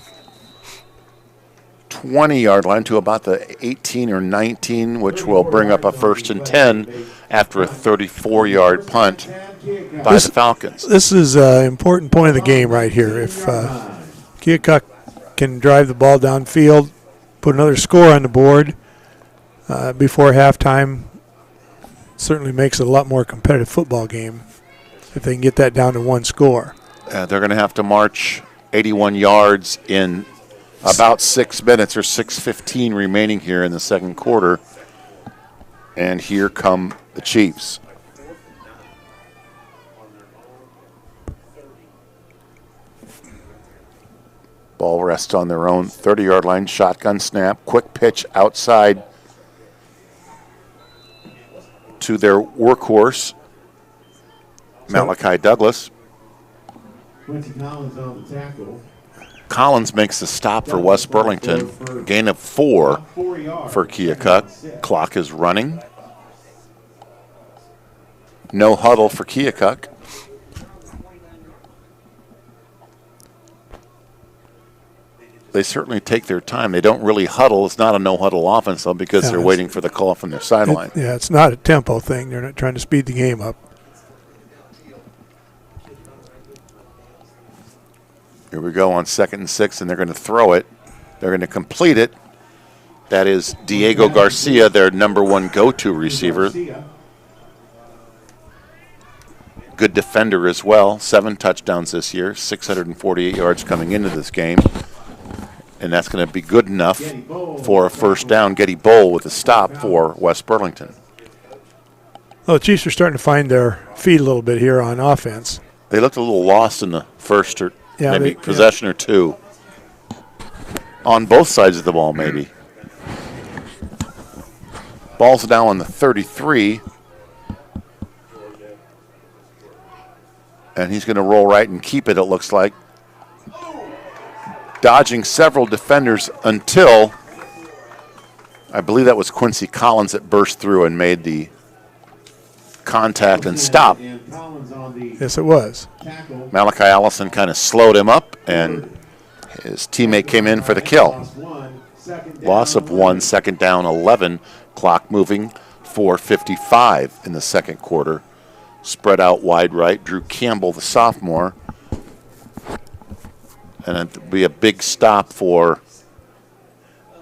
20-yard line to about the 18 or 19, which will bring up a 1st and 10 after a 34-yard punt by the Falcons. This is an important point of the game right here. If Keokuk can drive the ball downfield, put another score on the board before halftime, certainly makes it a lot more competitive football game if they can get that down to 1 score. They're going to have to march 81 yards in about 6 minutes or 6:15 remaining here in the second quarter. And here come the Chiefs. Ball rests on their own 30-yard line, shotgun snap, quick pitch outside to their workhorse, Malachi Douglas. Quincy Collins on the tackle. Collins makes the stop for West Burlington. Gain of 4 for Keokuk. Clock is running. No huddle for Keokuk. They certainly take their time. They don't really huddle. It's not a no-huddle offense, though, because they're waiting for the call from their sideline. It's not a tempo thing. They're not trying to speed the game up. Here we go on 2nd and 6, and they're going to throw it. They're going to complete it. That is Diego Garcia, their number 1 go-to receiver. Good defender as well. 7 touchdowns this year, 648 yards coming into this game. And that's going to be good enough for a 1st down. Getty Bowl with a stop for West Burlington. Well, the Chiefs are starting to find their feet a little bit here on offense. They looked a little lost in the first or possession or 2. On both sides of the ball, maybe. Ball's now on the 33. And he's going to roll right and keep it, it looks like. Dodging several defenders until, I believe that was Quincy Collins that burst through and made the contact and stop. Yes, it was. Malachi Allison kind of slowed him up, and his teammate came in for the kill. Loss of 1, 2nd down, 11. Clock moving, 4:55 in the second quarter. Spread out wide right. Drew Campbell, the sophomore. And it'll be a big stop for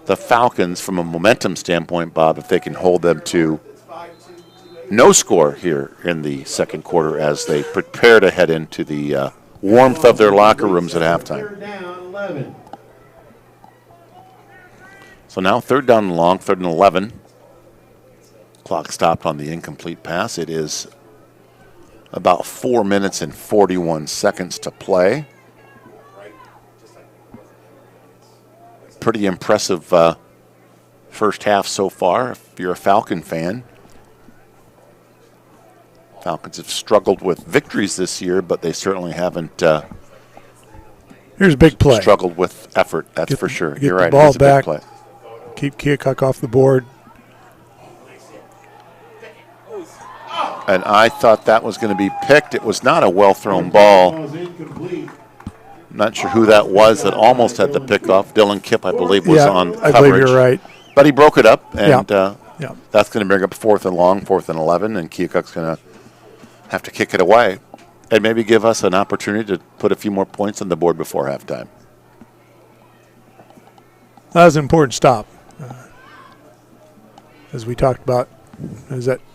the Falcons from a momentum standpoint, Bob, if they can hold them to no score here in the second quarter as they prepare to head into the warmth of their locker rooms at halftime. So now 3rd down and long, 3rd and 11. Clock stopped on the incomplete pass. It is about 4 minutes and 41 seconds to play. Pretty impressive first half so far if you're a Falcon fan. Falcons have struggled with victories this year, but they certainly haven't Here's a big play. struggled with effort, that's for sure. Get You're the right, ball it is a big back. play. Keep Keokuk off the board. And I thought that was going to be picked. It was not a well-thrown ball. Ball's incomplete. Not sure who that was that almost had the pickoff. Dylan Kipp, I believe, was Yeah, on I coverage. believe you're right. But he broke it up, and Yeah. that's going to bring up 4th and long, 4th and 11, and Keokuk's going to have to kick it away and maybe give us an opportunity to put a few more points on the board before halftime. That was an important stop. As we talked about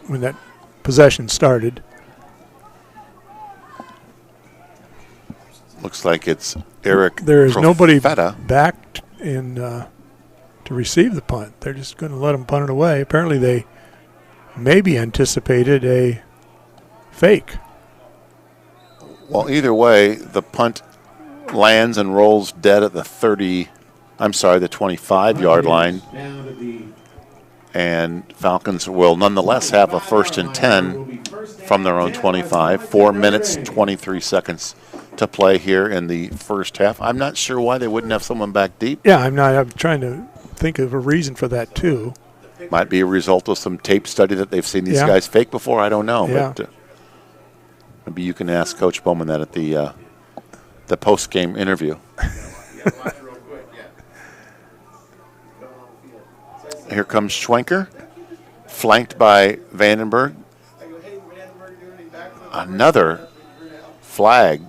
when that possession started. Looks like it's Eric There is nobody Profeta. back in to receive the punt. They're just going to let him punt it away. Apparently they maybe anticipated a fake. Well, either way, the punt lands and rolls dead at the 25-yard line. Down to the And Falcons will nonetheless have a 1st and 10 from their own 25. 4 minutes, 23 seconds to play here in the first half. I'm not sure why they wouldn't have someone back deep. Yeah, I'm trying to think of a reason for that too. Might be a result of some tape study that they've seen these Yeah. guys fake before. I don't know. Yeah. But maybe you can ask Coach Bowman that at the post-game interview. Here comes Schwenker, flanked by Vandenberg. Another flag.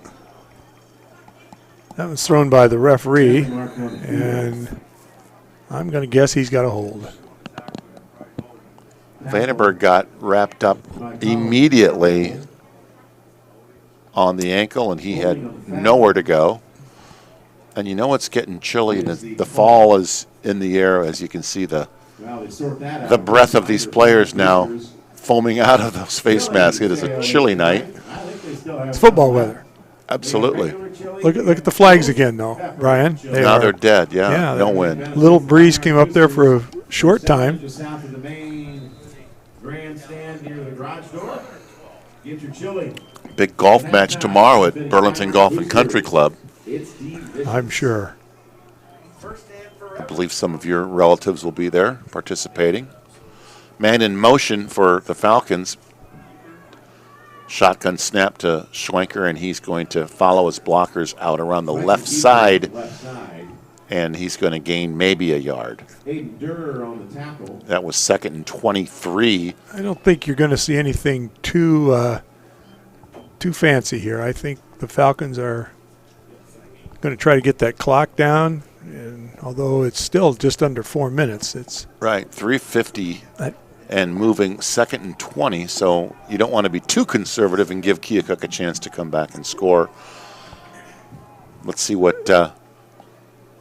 That was thrown by the referee, and I'm going to guess he's got a hold. Vandenberg got wrapped up immediately on the ankle, and he had nowhere to go. And you know it's getting chilly, and the fall is in the air, as you can see the breath of these players now foaming out of those face masks. It is a chilly night. It's football weather. Absolutely. Look at the flags again, though, Brian. Now they're dead, Yeah, no wind. Little breeze came up there for a short time. Just south of the main grandstand near the garage door. Get your chili. Big golf match tomorrow at Burlington Golf and Country Club. It's delicious. I'm sure. I believe some of your relatives will be there participating. Man in motion for the Falcons. Shotgun snap to Schwenker, and he's going to follow his blockers out around the left side, and he's going to gain maybe a yard. Aiden Durr on the tackle. That was 2nd and 23. I don't think you're going to see anything too fancy here. I think the Falcons are going to try to get that clock down, and although it's still just under 4 minutes, it's Right, 3:50 and moving 2nd and 20, so you don't want to be too conservative and give Keokuk a chance to come back and score. Let's see what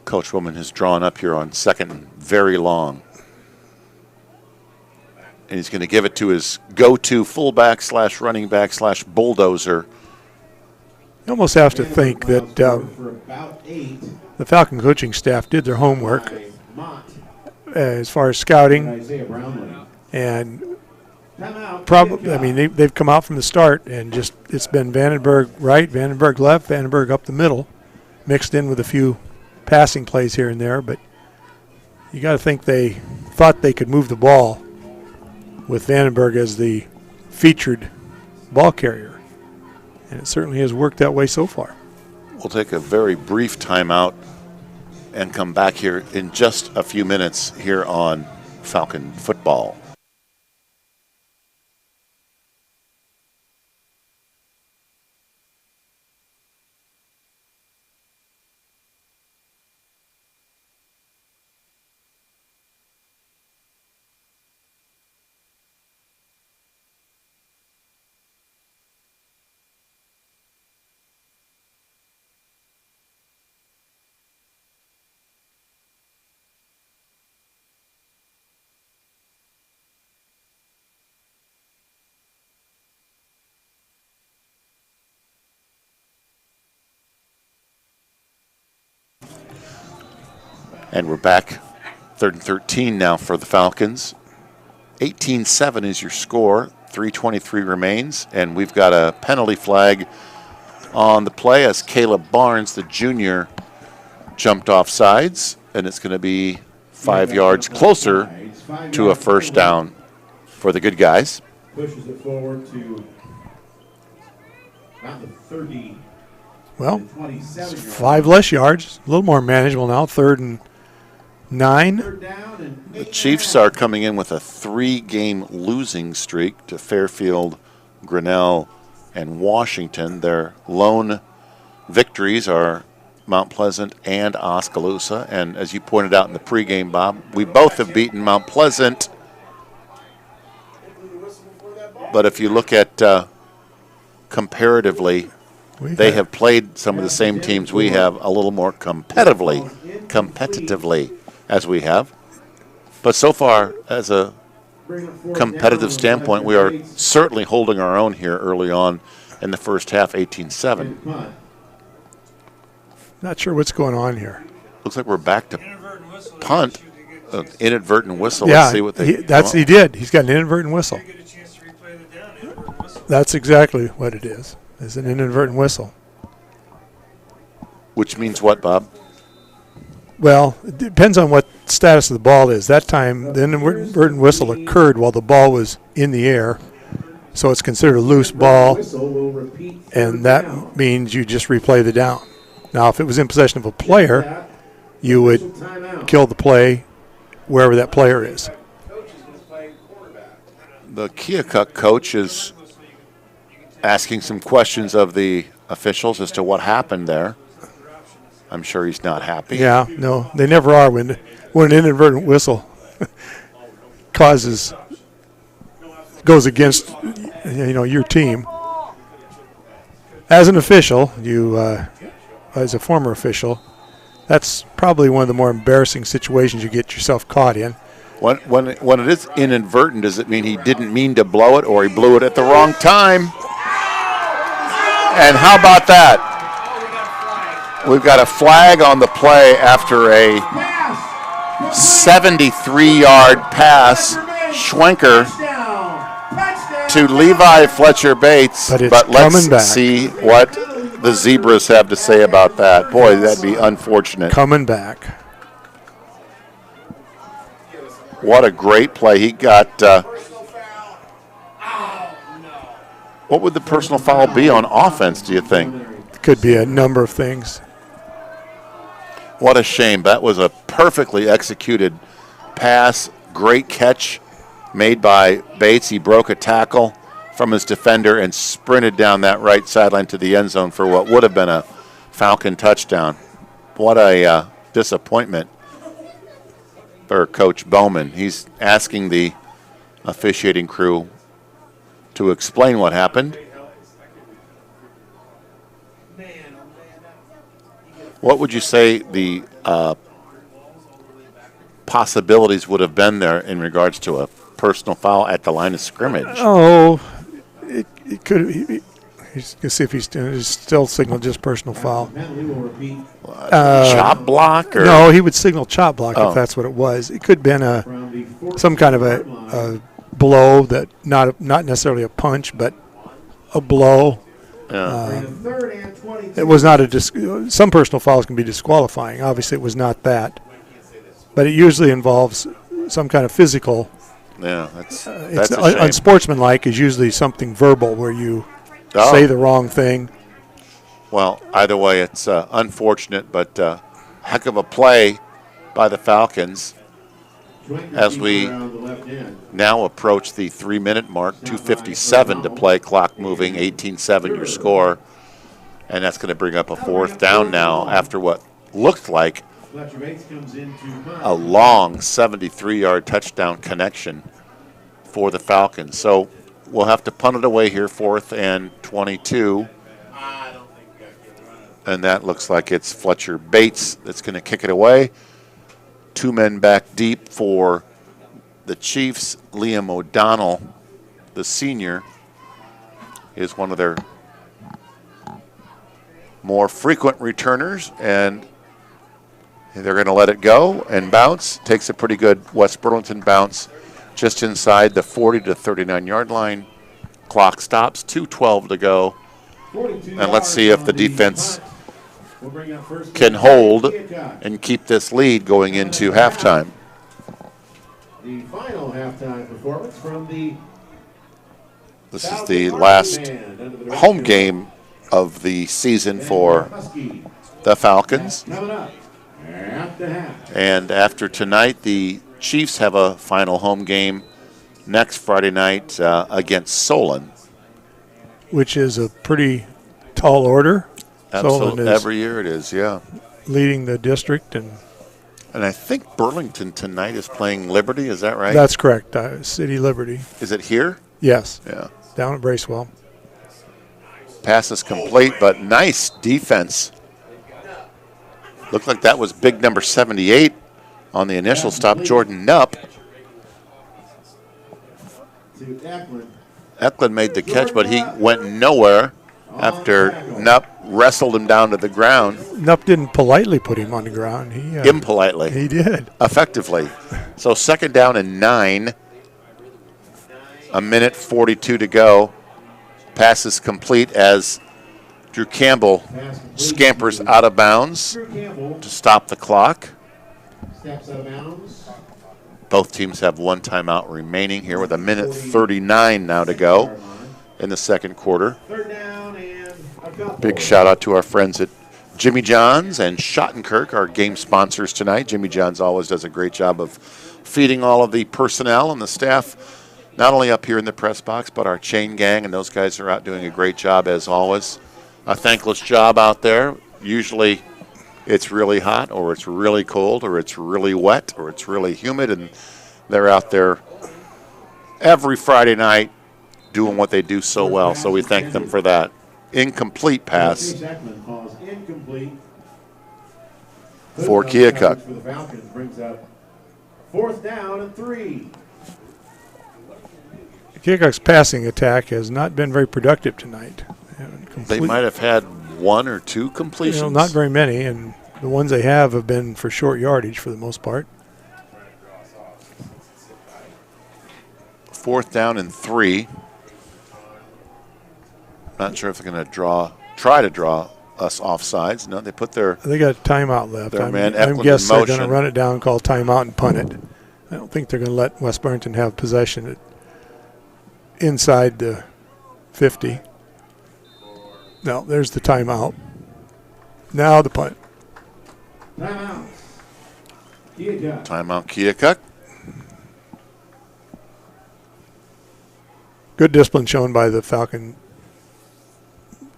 Coach Woman has drawn up here on 2nd and very long. And he's going to give it to his go-to fullback / running back / bulldozer. you almost have to think that For about 8 the Falcon coaching staff did their homework by Mott as far as scouting, and Isaiah Brownlee. and Timeout. probably, I mean, they've come out from the start and just it's been Vandenberg right, Vandenberg left, Vandenberg up the middle, mixed in with a few passing plays here and there. But you got to think they thought they could move the ball with Vandenberg as the featured ball carrier, and it certainly has worked that way so far. We'll take a very brief timeout and come back here in just a few minutes here on Falcon Football. And we're back. 3rd and 13 now for the Falcons. 18-7 is your score. 3:23 remains, and we've got a penalty flag on the play as Caleb Barnes, the junior, jumped off sides, and it's going to be 5 yards closer to a first down for the good guys. Pushes it forward to about the 30. Well, 27 5 less yards, a little more manageable now, 3rd and 9. Third down and The Chiefs are coming in with a 3-game losing streak to Fairfield, Grinnell, and Washington. Their lone victories are Mount Pleasant and Oskaloosa. And as you pointed out in the pregame, Bob, we both have beaten Mount Pleasant. But if you look at comparatively, they have played some of the same teams we have a little more competitively as we have. But so far, as a competitive standpoint, we are certainly holding our own here early on in the first half, 18-7. Not sure what's going on here. Looks like we're back to Inadvertent whistle. punt, inadvertent whistle. Yeah, Let's see what they he did. He's got an inadvertent whistle. Get a chance to replay the down. Inadvertent whistle. That's exactly what it is. It's an inadvertent whistle. Which means what, Bob? Well, it depends on what status of the ball is. That time, the inadvertent whistle occurred while the ball was in the air, so it's considered a loose ball, whistle will repeat. and that means you just replay the down. Now, if it was in possession of a player, you would Timeout. kill the play wherever that player is. The Keokuk coach is asking some questions of the officials as to what happened there. I'm sure he's not happy. Yeah, no, they never are when an inadvertent whistle goes against your team. As an official, as a former official, that's probably one of the more embarrassing situations you get yourself caught in. When it is inadvertent, does it mean he didn't mean to blow it or he blew it at the wrong time? And how about that? We've got a flag on the play after a 73-yard pass, Schwenker to Levi Fletcher Bates. But it's but let's coming back. see what the Zebras have to say about that. Boy, that'd be unfortunate. Coming back. What a great play. He got, what would the personal foul be on offense, do you think? Could be a number of things. What a shame. That was a perfectly executed pass. Great catch made by Bates. He broke a tackle from his defender and sprinted down that right sideline to the end zone for what would have been a Falcon touchdown. What a disappointment for Coach Bowman. He's asking the officiating crew to explain what happened. What would you say the possibilities would have been there in regards to a personal foul at the line of scrimmage? Oh, it could. He's gonna see if he's still signal just personal foul. Penalty will repeat Chop block? Or? No, he would signal chop block Oh. if that's what it was. It could have been from the 40 some kind of yard line. a blow that not necessarily a punch, but a blow. Yeah. Third and 22. It was not some personal fouls can be disqualifying. Obviously, it was not that, but it usually involves some kind of physical. Yeah, that's It's a shame. unsportsmanlike is usually something verbal where you Oh. say the wrong thing. Well, either way, it's unfortunate, but heck of a play by the Falcons as we Around the left end. now approach the 3-minute mark, 2:57 to play, clock moving, 18-7 your score. And that's going to bring up a fourth down now after what looked like Fletcher Bates comes in to punt. a long 73-yard touchdown connection for the Falcons. So we'll have to punt it away here, 4th and 22. And that looks like it's Fletcher Bates that's going to kick it away. 2 men back deep for the Chiefs. Liam O'Donnell, the senior, is one of their more frequent returners, and they're going to let it go and bounce. Takes a pretty good West Burlington bounce just inside the 40 to 39-yard line Clock stops, 2:12 to go. 42 And let's see if the yards on defense punt. We'll bring up first can and hold 10, Keokuk. and keep this lead going into halftime. The final halftime performance from the This is the last home game of the season for Husky. the Falcons. Coming up at the half. And after tonight, the Chiefs have a final home game next Friday night against Solon. which is a pretty tall order. Solon Absolutely. is Every year it is, yeah. leading the district, and And I think Burlington tonight is playing Liberty. Is that right? that's correct. City Liberty. Is it here? Yes, Yeah. down at Bracewell. Pass is complete, but nice defense. Looked like that was big number 78 on the initial stop, Jordan Knupp. To Eklund. Eklund made the catch, but he went nowhere after Knupp wrestled him down to the ground Knupp didn't politely put him on the ground. He impolitely, he did. effectively. So 2nd down and 9. A minute 42 to go. Pass is complete as Drew Campbell Pass complete scampers to out of bounds Drew Campbell. to stop the clock. Steps out of bounds. Both teams have one timeout remaining here with a minute 39 now to go in the second quarter. 3rd down and a couple. Big shout out to our friends at Jimmy John's and Schottenkirk, our game sponsors tonight. Jimmy John's always does a great job of feeding all of the personnel and the staff, not only up here in the press box, but our chain gang, and those guys are out doing a great job as always. A thankless job out there. Usually it's really hot, or it's really cold, or it's really wet, or it's really humid, and they're out there every Friday night doing what they do so well. So we thank them for that. Incomplete pass Chase Eklund calls incomplete. for Good Keokuk. for the Falcons brings up 4th down and 3. Keokuk's passing attack has not been very productive tonight. They might have had 1 or 2 completions. not very many, and the ones they have been for short yardage for the most part. 4th down and 3. Not sure if they're going to try to draw us offsides. No, they put their They got a timeout left. Their man I'm Eklund in guessing they're going to motion. run it down, call timeout, and punt it. I don't think they're going to let West Burlington have possession inside the 50. No, there's the timeout. Now the punt. Timeout. Keokuk. timeout Keokuk. Good discipline shown by the Falcon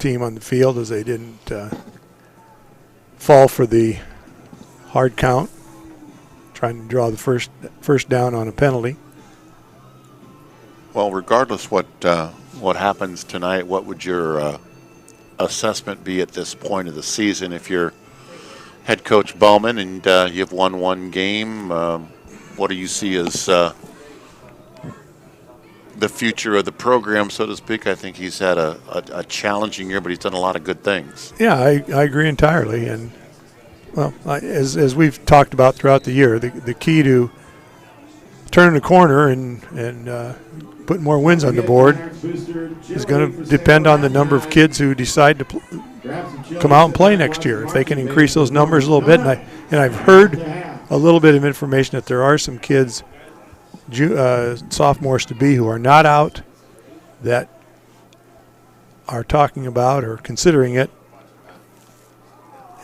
team on the field as they didn't fall for the hard count, trying to draw the first down on a penalty. Well, regardless what happens tonight, what would your assessment be at this point of the season if you're head coach Bowman and you've won one game? What do you see as the future of the program, so to speak? I think he's had a challenging year, but he's done a lot of good things. Yeah, I agree entirely. And, well, as we've talked about throughout the year, the key to turning the corner and putting more wins on the board is going to depend on the number of kids who decide to come out and play next year. If they can increase those numbers a little bit, and I've heard a little bit of information that there are some kids, sophomores to be, who are not out, that are talking about or considering it.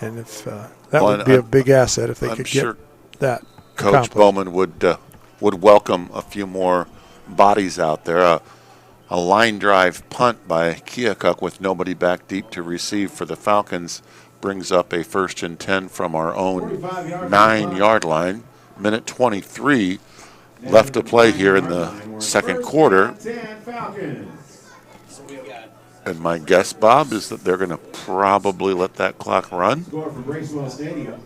And if that would be a big asset if they could sure get that Coach accomplished. Bowman would welcome a few more bodies out there. A line drive punt by Keokuk with nobody back deep to receive for the Falcons brings up a 1st and 10 from our own 9-yard line. Minute 23 left to play here in the second quarter. And my guess, Bob, is that they're going to probably let that clock run. Score for Bracewell Stadium.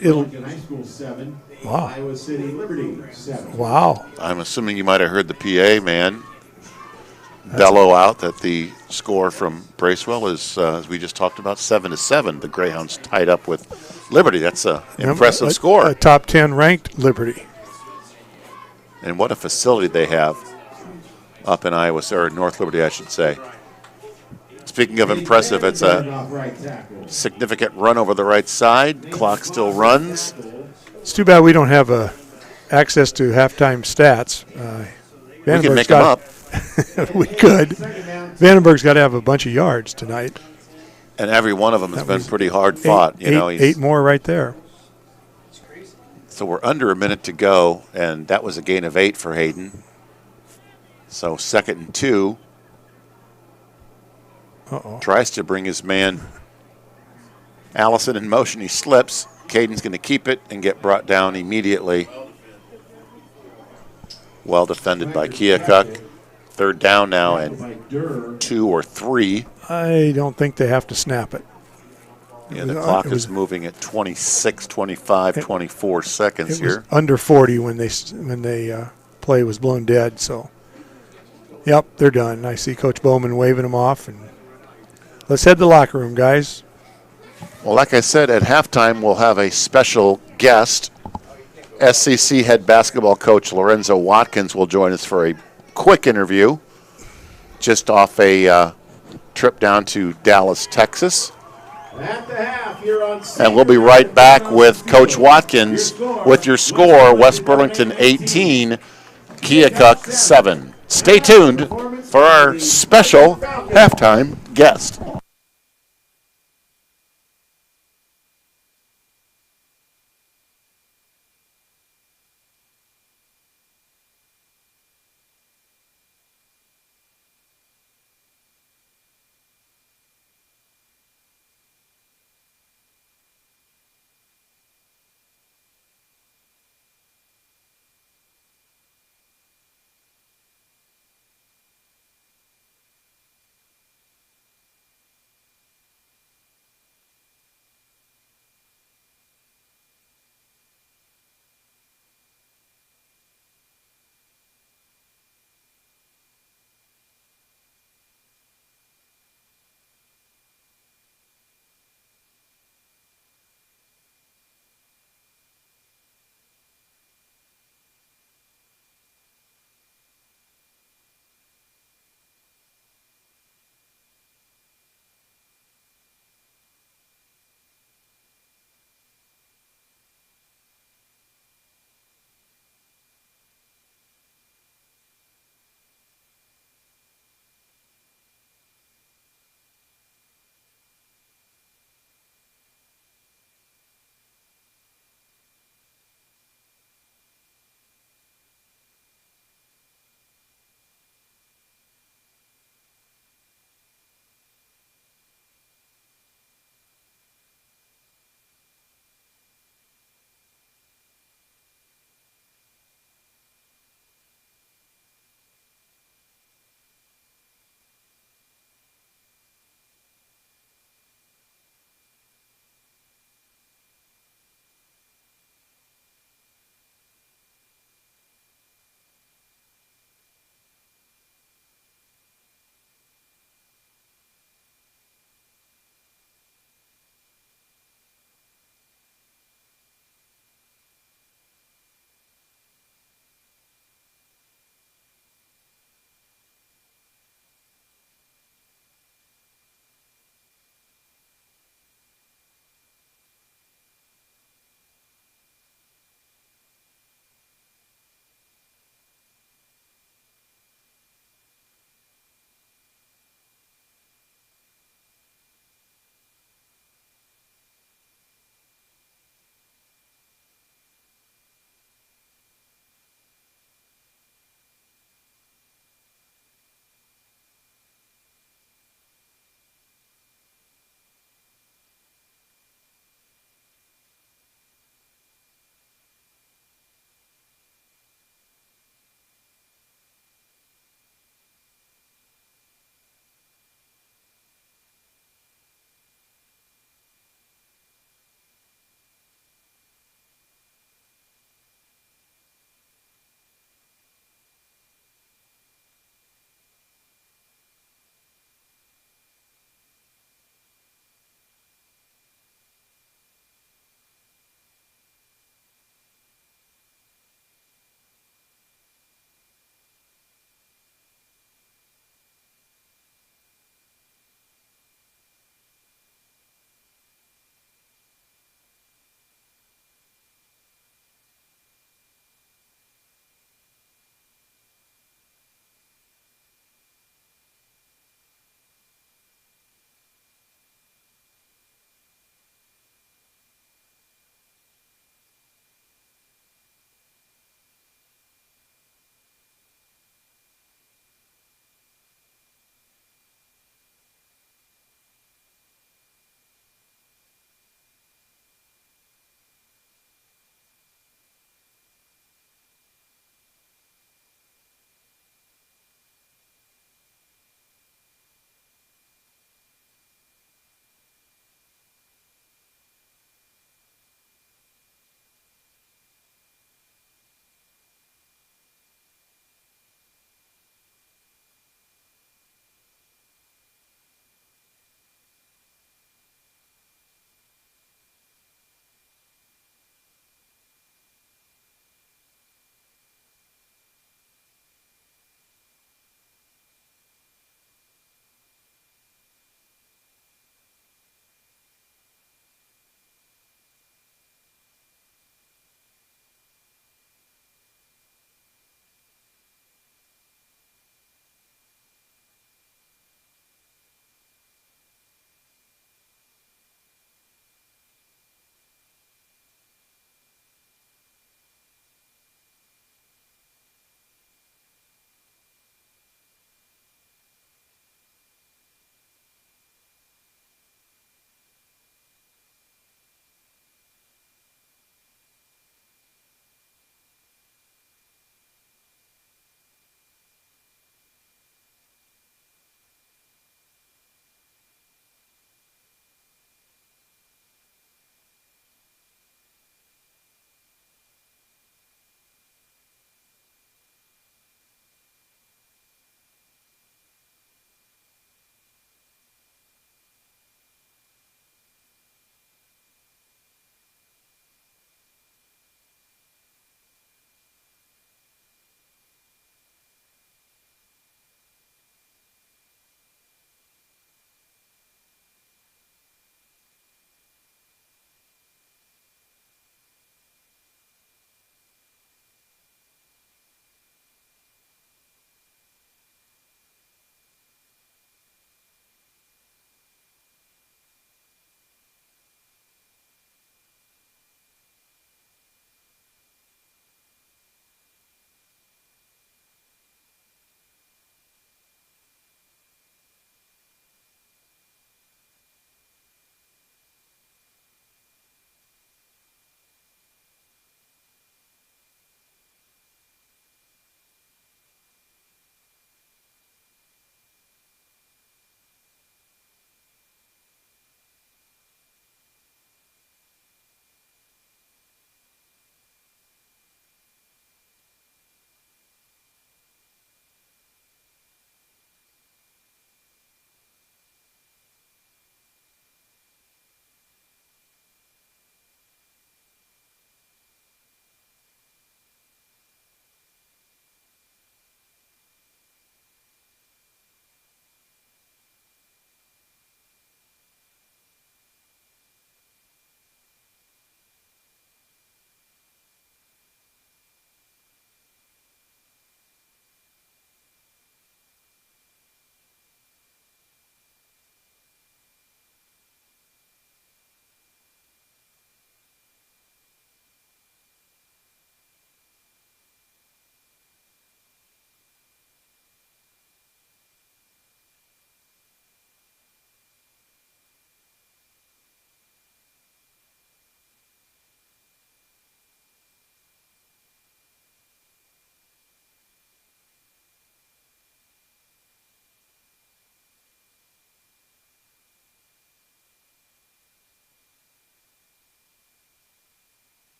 It'll, Burlington High School 7. Wow. Iowa City Liberty 7. wow. I'm assuming you might have heard the PA man bellow out that the score from Bracewell is, as we just talked about, 7-7. The Greyhounds tied up with Liberty. That's an impressive score. A top 10 ranked Liberty. And what a facility they have up in Iowa, or North Liberty, I should say. Speaking of impressive, it's a Off right tackle. significant run over the right side. Clock still runs. It's too bad we don't have access to halftime stats. We can Vandenberg's make them up. we could. Vandenberg's got to have a bunch of yards tonight. And every one of them has That been was pretty hard fought. Eight more right there. So we're under a minute to go, and that was a gain of 8 for Hayden. So 2nd and 2. Uh-oh. Tries to bring his man Allison in motion. He slips. Caden's going to keep it and get brought down immediately. Well defended by Keokuk. 3rd down now and 2 or 3. I don't think they have to snap it. Yeah, the clock is moving at 26, 25, 24 seconds It was here. under 40 when they play was blown dead. So, yep, they're done. I see Coach Bowman waving them off, and let's head to the locker room, guys. Well, like I said, at halftime we'll have a special guest. SCC head basketball coach Lorenzo Watkins will join us for a quick interview just off a trip down to Dallas, Texas. At the half, you're on And we'll be right back with Coach Watkins with your score, West Burlington 18, Keokuk 7. Stay tuned for our special halftime guest.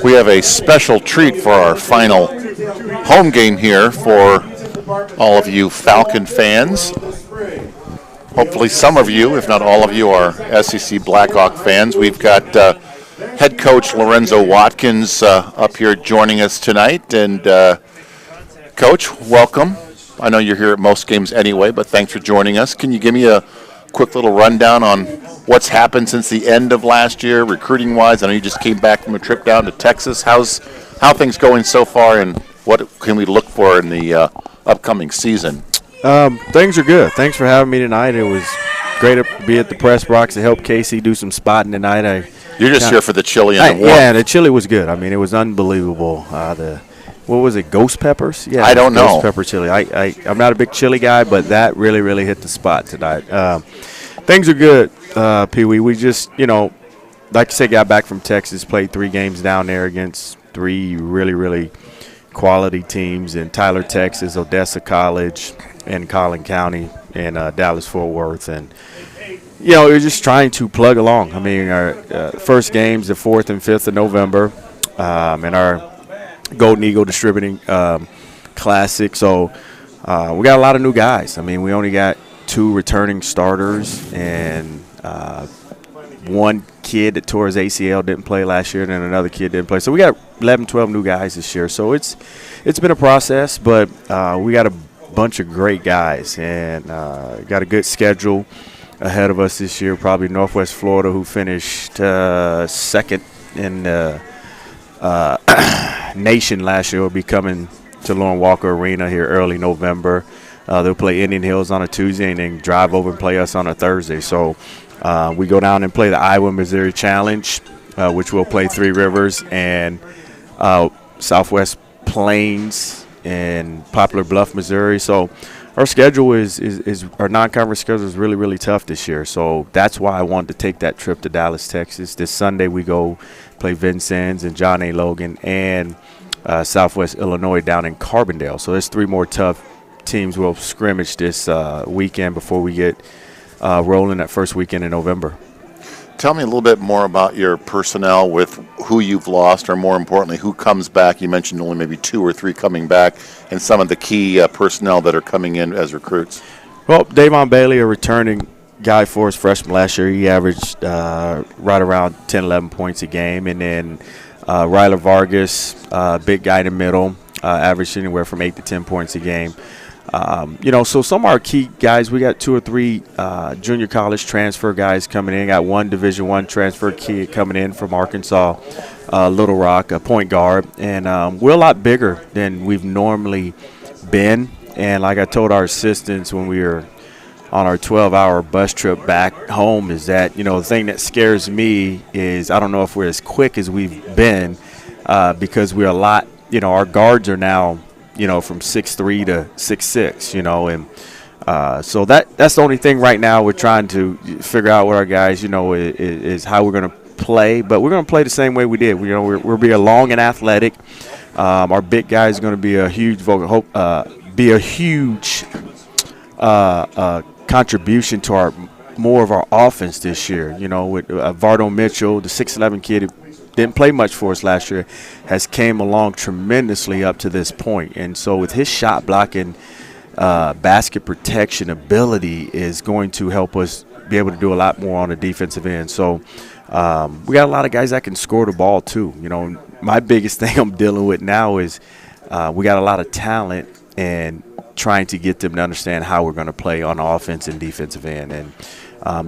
We have a special treat for our final home game here for all of you Falcon fans. Hopefully some of you, if not all of you, are SEC Blackhawk fans. We've got head coach Lorenzo Watkins up here joining us tonight. And Coach, welcome. I know you're here at most games anyway, but thanks for joining us. Can you give me a quick little rundown on what's happened since the end of last year, recruiting-wise? I know you just came back from a trip down to Texas. How things going so far, and what can we look for in the upcoming season? Things are good. Thanks for having me tonight. It was great to be at the press box to help Casey do some spotting tonight. You're just here for the chili and the warmth. Yeah, the chili was good. I mean, it was unbelievable. What was it, ghost peppers? Yeah, I don't know. Ghost pepper chili. I'm not a big chili guy, but that really, really hit the spot tonight. Things are good, Pee Wee. We just, like I said, got back from Texas, played 3 games down there against 3 really, really quality teams in Tyler, Texas, Odessa College, and Collin County, and Dallas-Fort Worth. And, we're just trying to plug along. I mean, our first game's the 4th and 5th of November, and our Golden Eagle Distributing Classic. So we got a lot of new guys. I mean, we only got 2 returning starters, and 1 kid that tore his ACL didn't play last year, and then another kid didn't play. So we got 11, 12 new guys this year. So it's been a process, but we got a bunch of great guys, and got a good schedule ahead of us this year. Probably Northwest Florida, who finished second in the nation last year, will be coming to Lauren Walker Arena here early November. They'll play Indian Hills on a Tuesday and then drive over and play us on a Thursday. So we go down and play the Iowa Missouri Challenge, which will play Three Rivers and Southwest Plains and Poplar Bluff, Missouri. So our schedule is our non-conference schedule is really, really tough this year. So that's why I wanted to take that trip to Dallas, Texas. This Sunday we go play Vincennes and John A. Logan and Southwest Illinois down in Carbondale. So there's 3 more tough teams we'll scrimmage this weekend before we get rolling that first weekend in November. Tell me a little bit more about your personnel with who you've lost, or more importantly, who comes back. You mentioned only maybe 2 or 3 coming back, and some of the key personnel that are coming in as recruits. Well, Davon Bailey, a returning guy for us freshman last year. He averaged right around 10, 11 points a game. And then Ryler Vargas, big guy in the middle, averaged anywhere from 8 to 10 points a game. So some of our key guys, we got 2 or 3 junior college transfer guys coming in. Got 1 Division I transfer kid coming in from Arkansas, Little Rock, a point guard. And we're a lot bigger than we've normally been. And like I told our assistants when we were on our 12-hour bus trip back home, is that, the thing that scares me is I don't know if we're as quick as we've been because we're a lot, our guards are now – from 6'3" to 6'6", and so that's the only thing right now we're trying to figure out with our guys, is how we're going to play. But we're going to play the same way we did. We'll be long and athletic. Our big guy is going to be a huge contribution to more of our offense this year. With Vardo Mitchell, the 6'11" kid who didn't play much for us last year, has came along tremendously up to this point. And so with his shot blocking, basket protection ability is going to help us be able to do a lot more on the defensive end. So we got a lot of guys that can score the ball too. My biggest thing I'm dealing with now is we got a lot of talent and trying to get them to understand how we're going to play on the offense and defensive end. And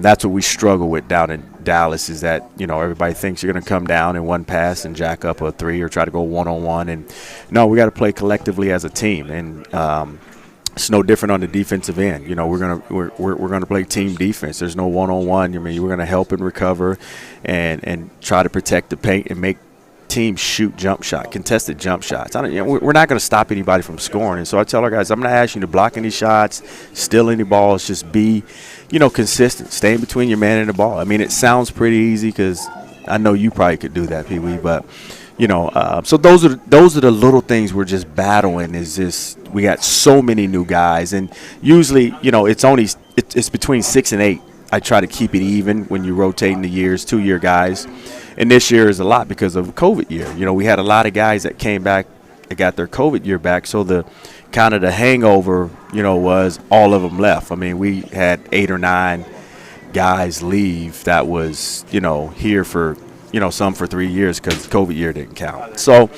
that's what we struggle with down in Dallas, is that, everybody thinks you're going to come down in one pass and jack up a 3 or try to go one-on-one. And, no, we got to play collectively as a team. And it's no different on the defensive end. We're gonna play team defense. There's no one-on-one. We're going to help and recover and try to protect the paint and make teams shoot contested jump shots. We're not going to stop anybody from scoring. And so I tell our guys, I'm going to ask you to block any shots, steal any balls, just be, consistent. Stay in between your man and the ball. It sounds pretty easy because I know you probably could do that, Pee Wee, but so those are the little things we're just battling. Is this, we got so many new guys, and usually it's between 6 and 8 I try to keep it even when you rotating the years, 2-year guys. And this year is a lot because of COVID year. You know, we had a lot of guys that came back, that got their COVID year back. So the kind of the hangover, you know, was all of them left. I mean, we had 8 or 9 guys leave that was, you know, here for, you know, some for 3 years because COVID year didn't count. So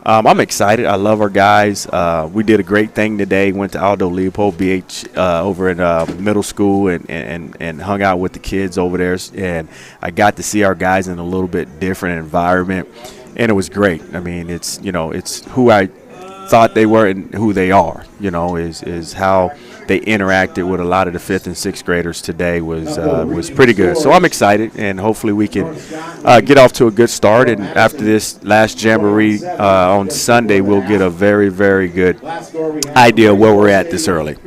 I'm excited. I love our guys. We did a great thing today. Went to Aldo Leopold BH over in middle school and hung out with the kids over there. And I got to see our guys in a little bit different environment, and it was great. I mean, it's, you know, it's who I thought they were and who they are, you know, is how they interacted with a lot of the 5th and 6th graders today was pretty good. So I'm excited, and hopefully we can get off to a good start. And after this last jamboree on Sunday, we'll get a very, very good idea of where we're at this early.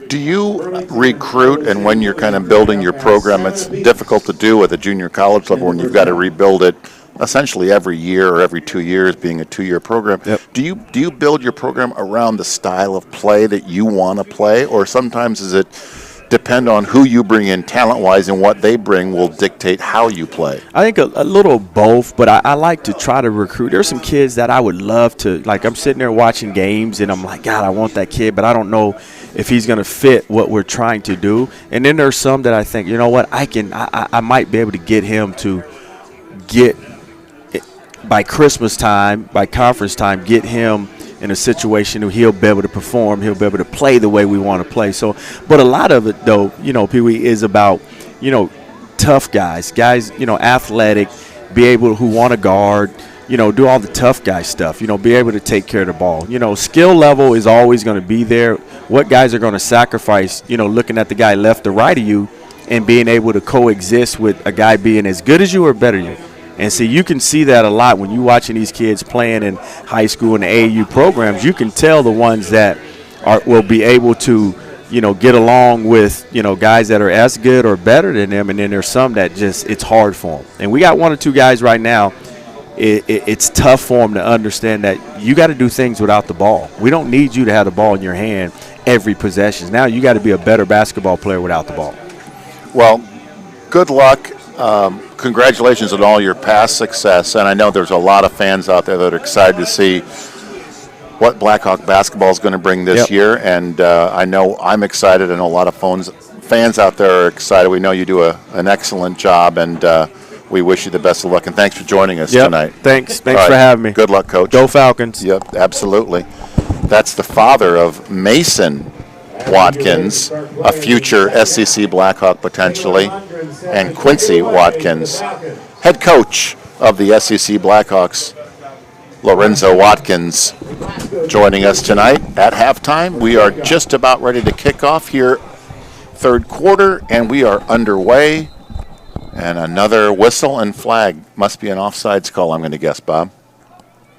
Do you recruit, and when you're kind of building your program, it's difficult to do at the junior college level when you've got to rebuild it essentially every year or every 2 years, being a 2-year program. Yep. Do you build your program around the style of play that you want to play, or sometimes does it depend on who you bring in talent-wise and what they bring will dictate how you play? I think a little both, but I like to try to recruit. There's some kids that I would love to, like I'm sitting there watching games and I'm like, God, I want that kid, but I don't know if he's going to fit what we're trying to do. And then there's some that I think, you know what, I might be able to get him to get – by Christmas time, by conference time, get him in a situation where he'll be able to perform, he'll be able to play the way we want to play. So, but a lot of it, though, you know, Pee Wee, is about, you know, tough guys, you know, athletic, be able who want to guard, you know, do all the tough guy stuff, you know, be able to take care of the ball. You know, skill level is always going to be there. What guys are going to sacrifice, you know, looking at the guy left or right of you and being able to coexist with a guy being as good as you or better than you. And see, you can see that a lot when you're watching these kids playing in high school and the AAU programs. You can tell the ones that will be able to, you know, get along with, you know, guys that are as good or better than them. And then there's some that just, it's hard for them. And we got 1 or 2 guys right now. It's tough for them to understand that you got to do things without the ball. We don't need you to have the ball in your hand every possession. Now you got to be a better basketball player without the ball. Well, good luck. Congratulations on all your past success, and I know there's a lot of fans out there that are excited to see what Blackhawk basketball is going to bring this year, and I know I'm excited. I know a lot of fans out there are excited. We know you do an excellent job, and we wish you the best of luck, and thanks for joining us tonight. Thanks for right. having me. Good luck, Coach. Go Falcons. Yep, absolutely. That's the father of Mason Watkins, a future SEC Blackhawk potentially, and Quincy Watkins, head coach of the SEC Blackhawks. Lorenzo Watkins joining us tonight at halftime. We are just about ready to kick off here, third quarter, and we are underway. And another whistle and flag. Must be an offsides call, I'm going to guess, Bob.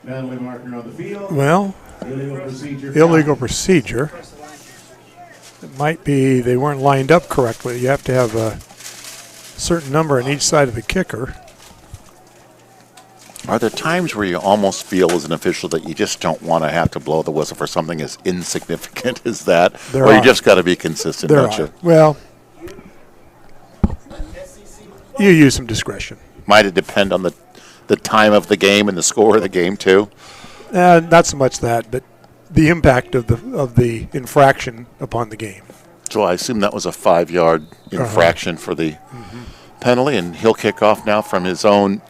Penalty marker on the field. Well, illegal procedure. It might be they weren't lined up correctly. You have to have a certain number on each side of the kicker. Are there times where you almost feel as an official that you just don't want to have to blow the whistle for something as insignificant as that? There or you are. just got to be consistent, There don't are. you? Well, you use some discretion. Might it depend on the time of the game and the score of the game, too? Not so much that, but the impact of the infraction upon the game. So I assume that was a 5-yard infraction for the penalty, and he'll kick off now from his own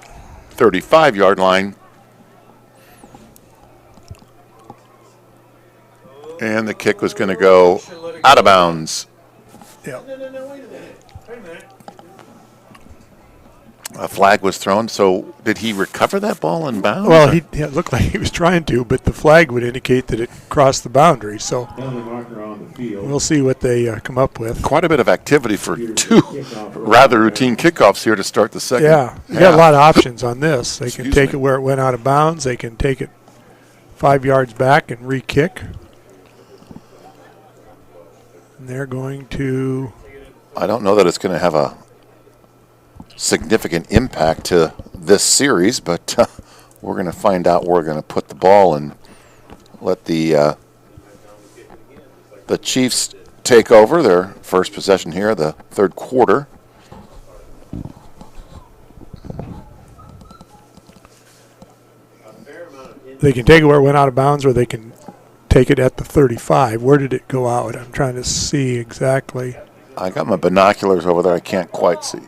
35-yard line. And the kick was going to go out of bounds. Yeah. Wait a minute. A flag was thrown. So did he recover that ball in bounds? Well, it looked like he was trying to, but the flag would indicate that it crossed the boundary. So Penalty marker on the field. we'll see what they come up with. Quite a bit of activity for 2 rather routine kickoffs here to start the second. Yeah, you got a lot of options on this. They can Excuse take me. it where it went out of bounds. They can take it 5 yards back and re-kick. And they're going to... I don't know that it's going to have a significant impact to this series, but we're going to find out where we're going to put the ball and let the Chiefs take over their first possession here, the third quarter. They can take it where it went out of bounds, or they can take it at the 35. Where did it go out? I'm trying to see exactly. I got my binoculars over there. I can't quite see.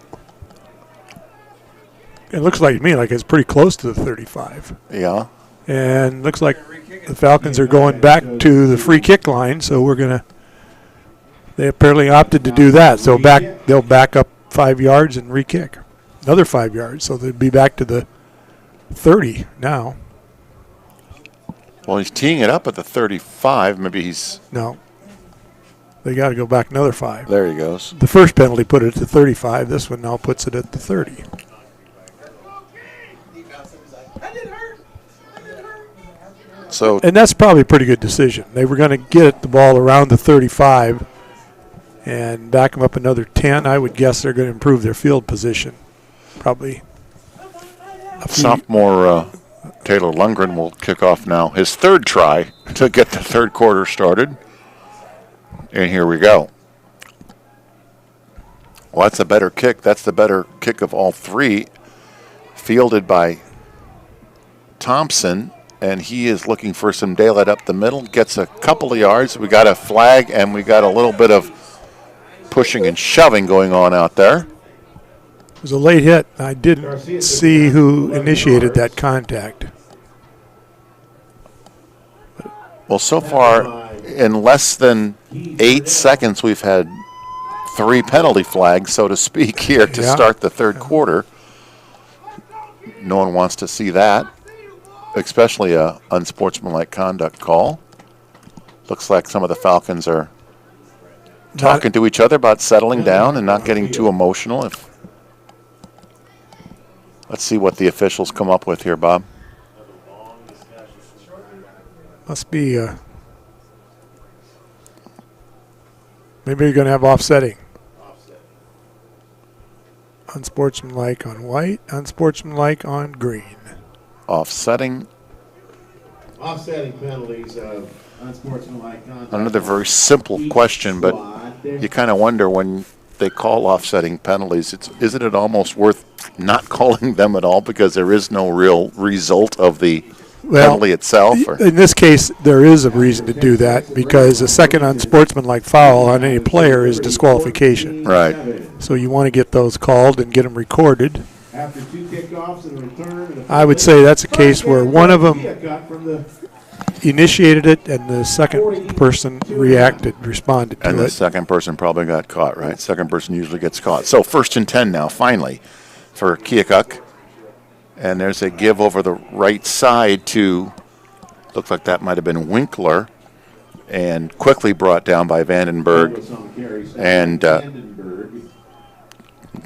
It looks like to me like it's pretty close to the 35. Yeah. And looks like the Falcons are going back to the free kick line, so they apparently opted to do that. So they'll back up 5 yards and re-kick. Another 5 yards, so they'll be back to the 30 now. Well, he's teeing it up at the 35. Maybe he's... No. They got to go back another 5. There he goes. The first penalty put it at the 35. This one now puts it at the 30. So, And that's probably a pretty good decision. They were going to get the ball around the 35 and back them up another 10. I would guess they're going to improve their field position. Probably. sophomore Taylor Lundgren will kick off now his third try to get the third quarter started. And here we go. Well, that's a better kick. That's the better kick of all three. Fielded by Thompson, and he is looking for some daylight up the middle. Gets a couple of yards. We got a flag, and we got a little bit of pushing and shoving going on out there. It was a late hit. I didn't see who initiated that contact. Well, so far, in less than 8 seconds, we've had 3 penalty flags, so to speak, here to start the third quarter. No one wants to see that, especially a unsportsmanlike conduct call. Looks like some of the Falcons are talking to each other about settling down and not getting too emotional. Let's see what the officials come up with here, Bob. Must be maybe you're going to have offsetting. Unsportsmanlike on white, unsportsmanlike on green. Offsetting. Offsetting penalties of unsportsmanlike conduct. Another very simple question, but you kind of wonder when they call offsetting penalties, isn't it almost worth not calling them at all because there is no real result of the penalty itself? Or? In this case, there is a reason to do that because a second unsportsmanlike foul on any player is disqualification. Right. So you want to get those called and get them recorded. After 2 kickoffs and a return. I would say that's a case where one of them initiated it and the second person responded to And it. the second person probably got caught, right? Second person usually gets caught. So 1st and 10 now, finally, for Keokuk. And there's a give over the right side to, looks like that might have been Winkler, and quickly brought down by Vandenberg. And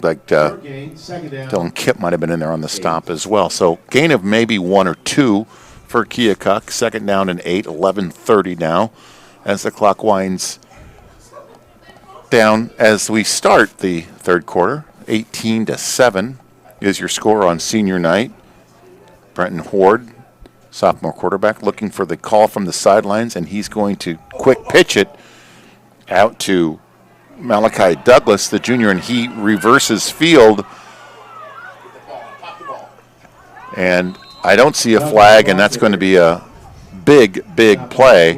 Dylan Kipp might have been in there on the stop as well. So gain of maybe 1 or 2 for Keokuk. 2nd down and 8, 11:30 now as the clock winds down as we start the third quarter. 18-7 is your score on senior night. Brenton Horde, sophomore quarterback, looking for the call from the sidelines, and he's going to quick pitch it out to Malachi Douglas, the junior, and he reverses field. And I don't see a flag, and that's going to be a big, big play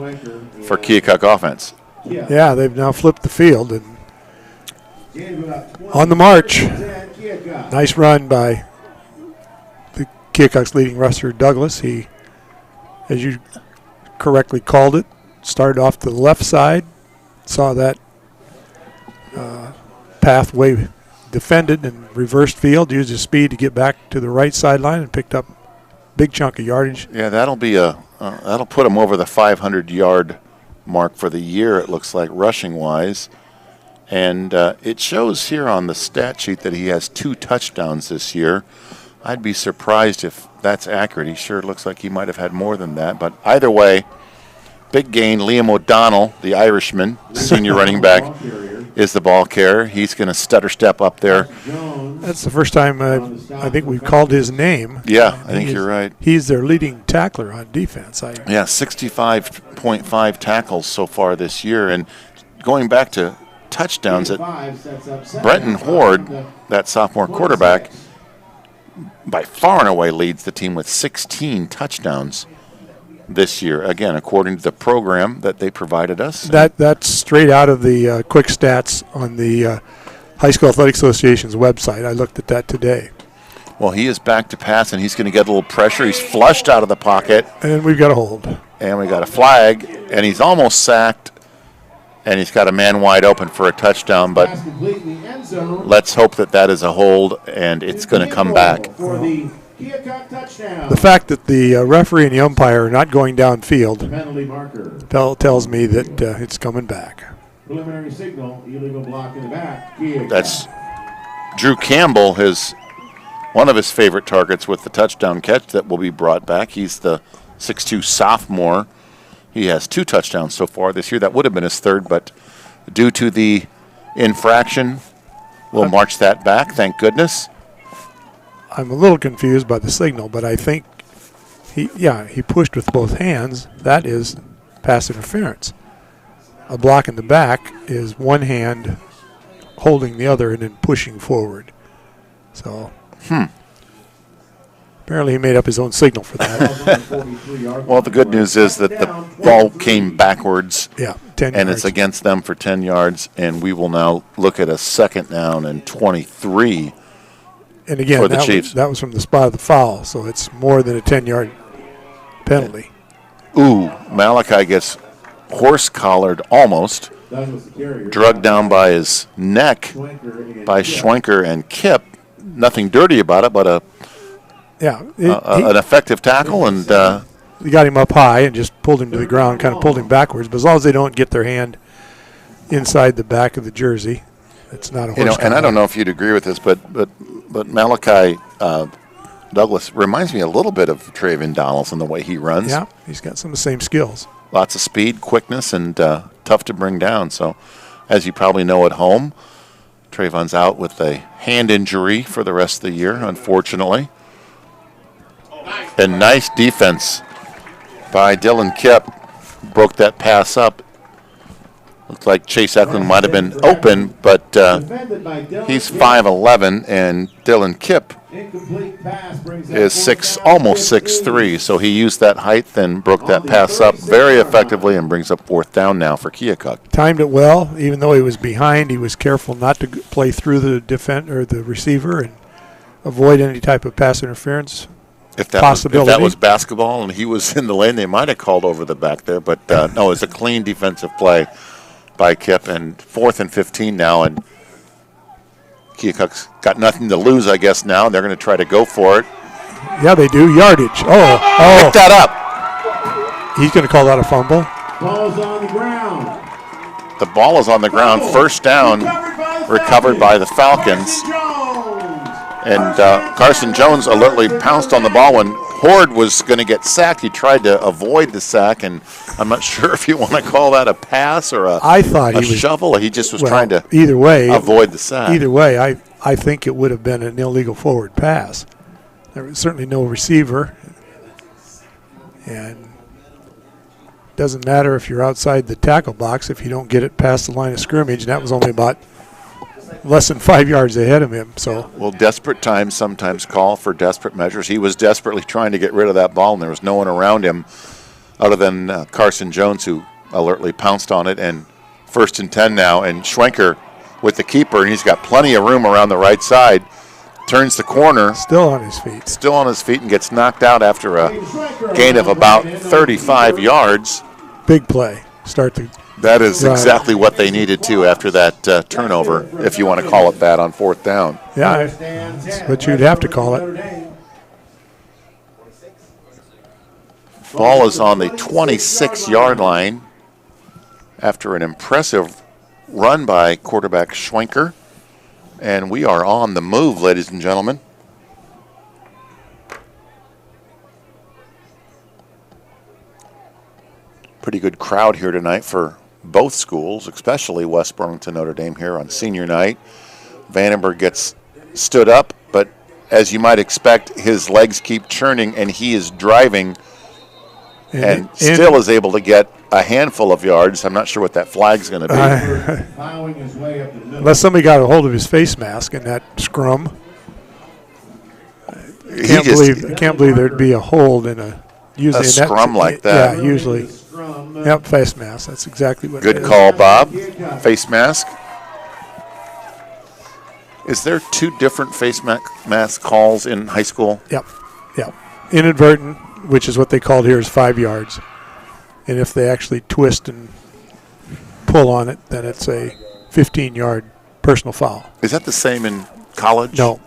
for Keokuk offense. Yeah, they've now flipped the field. And on the march, nice run by the Keokuk's leading rusher, Douglas. He, as you correctly called it, started off to the left side, saw that pathway defended and reversed field, used his speed to get back to the right sideline and picked up a big chunk of yardage. Yeah, that'll be that'll put him over the 500-yard mark for the year, it looks like, rushing-wise. And it shows here on the stat sheet that he has 2 touchdowns this year. I'd be surprised if that's accurate. He sure looks like he might have had more than that. But either way, big gain. Liam O'Donnell, the Irishman, senior running back, is the ball carrier. He's going to stutter step up there. That's the first time I think we've called his name. Yeah, I think you're right. He's their leading tackler on defense. Yeah, 65.5 tackles so far this year. And going back to touchdowns, at Brenton Horde, that sophomore quarterback, by far and away leads the team with 16 touchdowns this year. Again, according to the program that they provided us. That's straight out of the quick stats on the High School Athletic Association's website. I looked at that today. Well, he is back to pass, and he's going to get a little pressure. He's flushed out of the pocket. And we've got a hold. And we got a flag, and he's almost sacked, and he's got a man wide open for a touchdown. But let's hope that is a hold, and it's going to come back. The fact that the referee and the umpire are not going downfield tells me that it's coming back. Preliminary signal, illegal block in the back. That's Drew Campbell, one of his favorite targets with the touchdown catch that will be brought back. He's the 6'2 sophomore. He has 2 touchdowns so far this year. That would have been his third, but due to the infraction, we'll march that back, thank goodness. I'm a little confused by the signal, but I think he pushed with both hands. That is pass interference. A block in the back is one hand holding the other and then pushing forward. So apparently he made up his own signal for that. Well, the good news is that the ball came backwards. Yeah, 10 and yards. it's against them for 10 yards, and we will now look at a 2nd down and 23 and again, for the Chiefs. That was from the spot of the foul, so it's more than a 10-yard penalty. Ooh, Malachi gets horse-collared almost, drugged down by his neck by Schwenker and Kip. Nothing dirty about it, but an effective tackle, and they got him up high and just pulled him to the ground, kind of pulled him backwards. But as long as they don't get their hand inside the back of the jersey, it's not a horse. And I don't know if you'd agree with this, but Malachi Douglas reminds me a little bit of Travion Donaldson, the way he runs. Yeah, he's got some of the same skills. Lots of speed, quickness, and tough to bring down. So, as you probably know at home, Trayvon's out with a hand injury for the rest of the year, unfortunately. And nice defense by Dylan Kipp. Broke that pass up. Looked like Chase Eklund might have been open, but he's 5'11", and Dylan Kipp is almost 6'3", so he used that height and broke that pass up very effectively and brings up 4th down now for Keokuk. Timed it well. Even though he was behind, he was careful not to play through the receiver and avoid any type of pass interference. If that was basketball and he was in the lane, they might have called over the back there, but no, it's a clean defensive play by Kipp, and 4th and 15 now, and Keokuk's got nothing to lose, I guess, now. They're going to try to go for it. Yeah, they do. Yardage. Pick that up. He's going to call that a fumble. Ball's on the ground. The ball is on the ground. 1st down, recovered by the Falcons. And Carson Jones alertly pounced on the ball when Horde was going to get sacked. He tried to avoid the sack, and I'm not sure if you want to call that a pass or a shovel. He just was trying to avoid the sack. Either way, I think it would have been an illegal forward pass. There was certainly no receiver. And it doesn't matter if you're outside the tackle box if you don't get it past the line of scrimmage, and that was only about less than 5 yards ahead of him. So, well, desperate times sometimes call for desperate measures. He was desperately trying to get rid of that ball, and there was no one around him other than Carson Jones, who alertly pounced on it. And 1st and 10 now, and Schwenker with the keeper, and he's got plenty of room around the right side. Turns the corner. Still on his feet. Still on his feet, and gets knocked out after a gain of about 35 yards. Big play. That is exactly what they needed to after that turnover, if you want to call it that, on 4th down. Yeah, that's what you'd have to call it. Ball is on the 26-yard line after an impressive run by quarterback Schwenker. And we are on the move, ladies and gentlemen. Pretty good crowd here tonight for both schools, especially West Burlington Notre Dame here on senior night. Vandenberg gets stood up, but as you might expect, his legs keep churning, and he is driving and still is able to get a handful of yards. I'm not sure what that flag's going to be. Unless somebody got a hold of his face mask in that scrum. I can't believe there'd be a hold in a usually A scrum like that. Yeah, usually. Yep, face mask. That's exactly what it Good is. call, Bob. Face mask. Is there two different face mask calls in high school? Yep. Inadvertent, which is what they called here, is 5 yards. And if they actually twist and pull on it, then it's a 15-yard personal foul. Is that the same in college? No.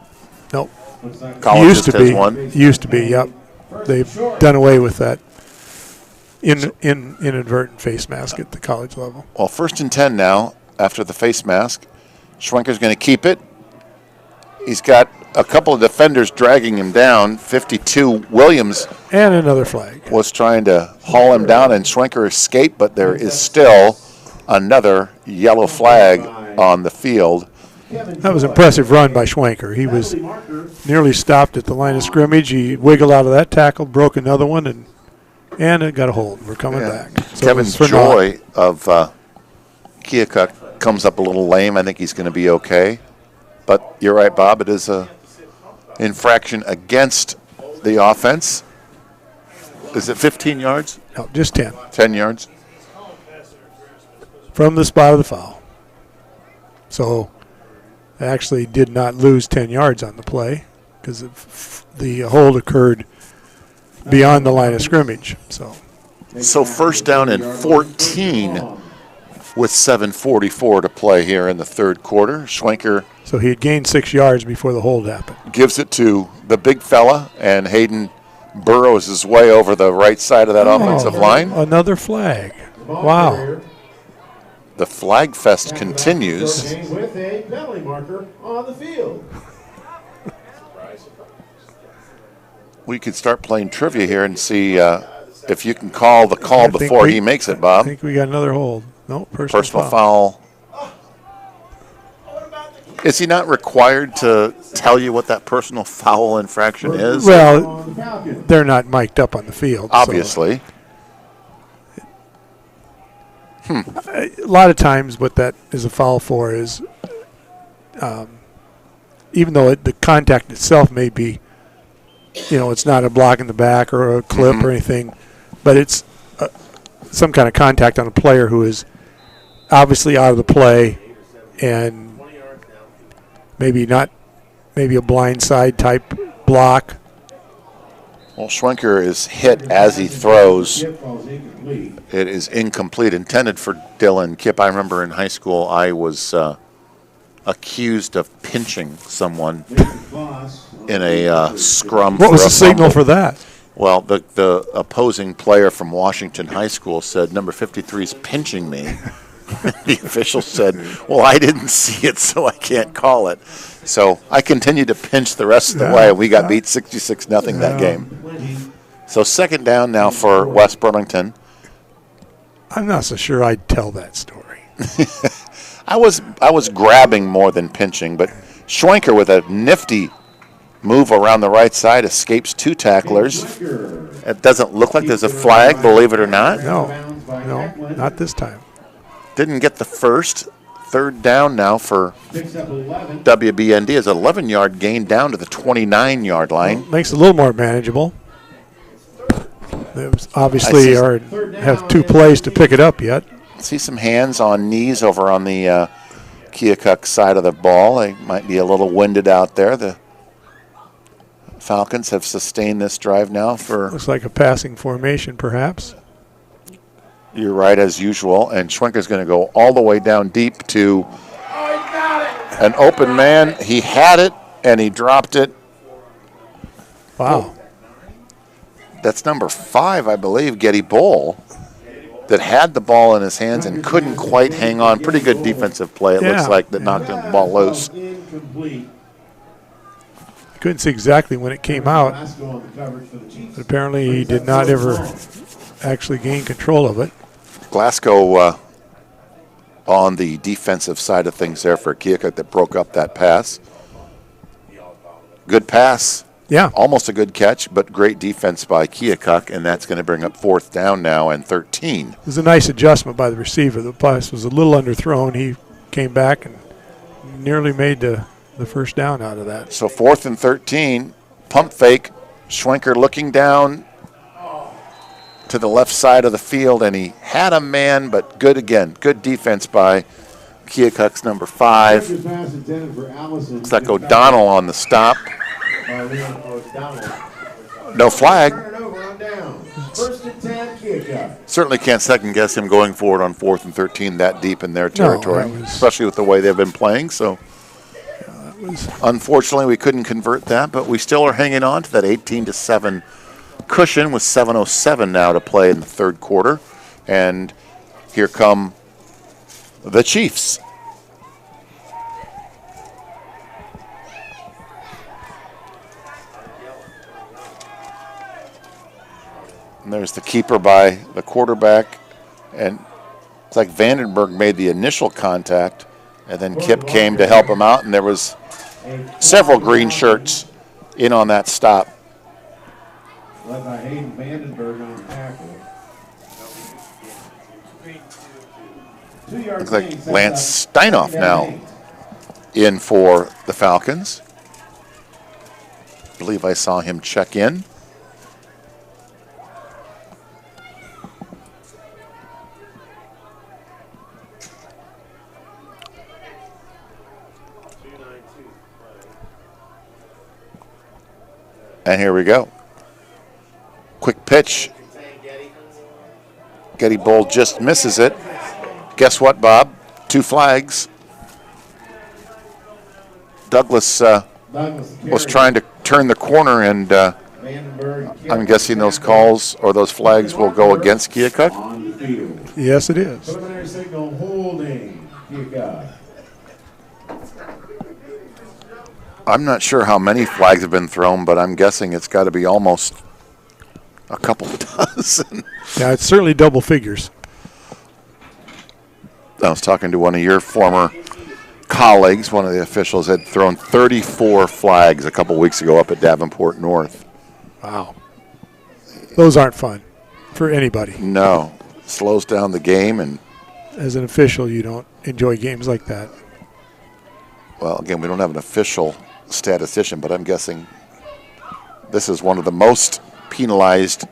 College Used just to has be. one. Used to be, yep. They've done away with that inadvertent face mask at the college level. Well, 1st and 10 now after the face mask. Schwenker's going to keep it. He's got a couple of defenders dragging him down. 52, Williams And another flag. was trying to haul him down, and Schwenker escaped, but there is still another yellow flag on the field. That was an impressive run by Schwenker. He was nearly stopped at the line of scrimmage. He wiggled out of that tackle, broke another one, and it got a hold. We're coming back. So Kevin it was for naught. Joy of Keokuk comes up a little lame. I think he's going to be okay. But you're right, Bob. It is a infraction against the offense. Is it 15 yards? No, just 10. 10 yards? From the spot of the foul. So actually did not lose 10 yards on the play because the hold occurred beyond the line of scrimmage. So 1st down and 14 with 7:44 to play here in the third quarter. Schwenker he had gained 6 yards before the hold happened. gives it to the big fella, and Hayden burrows his way over the right side of that offensive line. Another flag. Wow. The flag fest continues. With a penalty marker on the field. We could start playing trivia here and see if you can call the call before he makes it, I Bob. think we got another hold. No, Personal foul. Is he not required to tell you what that personal foul infraction is? Well, they're not mic'd up on the field. Obviously. A lot of times what that is a foul for is, even though the contact itself may be, it's not a block in the back or a clip or anything, but it's some kind of contact on a player who is obviously out of the play and maybe a blindside type block. Well, Schwenker is hit as he throws. It is incomplete, intended for Dylan Kipp. I remember in high school I was accused of pinching someone in a scrum. What was for the a signal fumble. for that? Well, the opposing player from Washington High School said, number 53 is pinching me. The official said, well, I didn't see it, so I can't call it. So I continued to pinch the rest of the way. We got beat 66-0 that game. So 2nd down now for West Burlington. I'm not so sure I'd tell that story. I was grabbing more than pinching, but Schwenker with a nifty move around the right side escapes 2 tacklers. It doesn't look like there's a flag, believe it or not. No, not this time. Didn't get the first. 3rd down now for WBND is an 11-yard gain down to the 29-yard line. Makes it a little more manageable. They obviously have 2 plays to pick it up yet. See some hands on knees over on the Keokuk side of the ball. They might be a little winded out there. The Falcons have sustained this drive now for... Looks like a passing formation, perhaps. You're right, as usual. And Schwenker's going to go all the way down deep to an open man. He had it, and he dropped it. Wow. That's number 5, I believe, Getty Bull, that had the ball in his hands and couldn't quite hang on. Pretty good defensive play, it looks like, that knocked the ball loose. Couldn't see exactly when it came out, but apparently he did not ever actually gain control of it. Glasgow on the defensive side of things there for Keokuk that broke up that pass. Good pass. Yeah. Almost a good catch, but great defense by Keokuk, and that's going to bring up 4th down now and 13. It was a nice adjustment by the receiver. The pass was a little underthrown. He came back and nearly made the first down out of that. So 4th and 13, Pump fake. Schwenker looking down to the left side of the field, and he had a man, but good again. Good defense by Keokuk's number 5. Looks like O'Donnell on the stop. No flag. First and 10, Keokuk. Certainly can't second guess him going forward on 4th and 13 that deep in their territory, especially with the way they've been playing. So, unfortunately, we couldn't convert that, but we still are hanging on to that 18-7 cushion with 7:07 now to play in the third quarter. And here come the Chiefs. And there's the keeper by the quarterback. And it's like Vandenberg made the initial contact, and then Kip came to help him out, and there was several green shirts in on that stop. Led by Hayden Vandenberg on tackle. Looks like Lance Steinoff now in for the Falcons. I believe I saw him check in. And here we go. Quick pitch. Getty Bull just misses it. Guess what, Bob? 2 flags. Douglas was trying to turn the corner, and I'm guessing those calls or those flags will go against Keokuk. Yes, it is. Preliminary signal holding Keokuk. I'm not sure how many flags have been thrown, but I'm guessing it's got to be almost a couple dozen. Yeah, it's certainly double figures. I was talking to one of your former colleagues. One of the officials had thrown 34 flags a couple weeks ago up at Davenport North. Wow. Those aren't fun for anybody. No. Slows down the game. And as an official, you don't enjoy games like that. Well, again, we don't have an official statistician, but I'm guessing this is one of the most penalized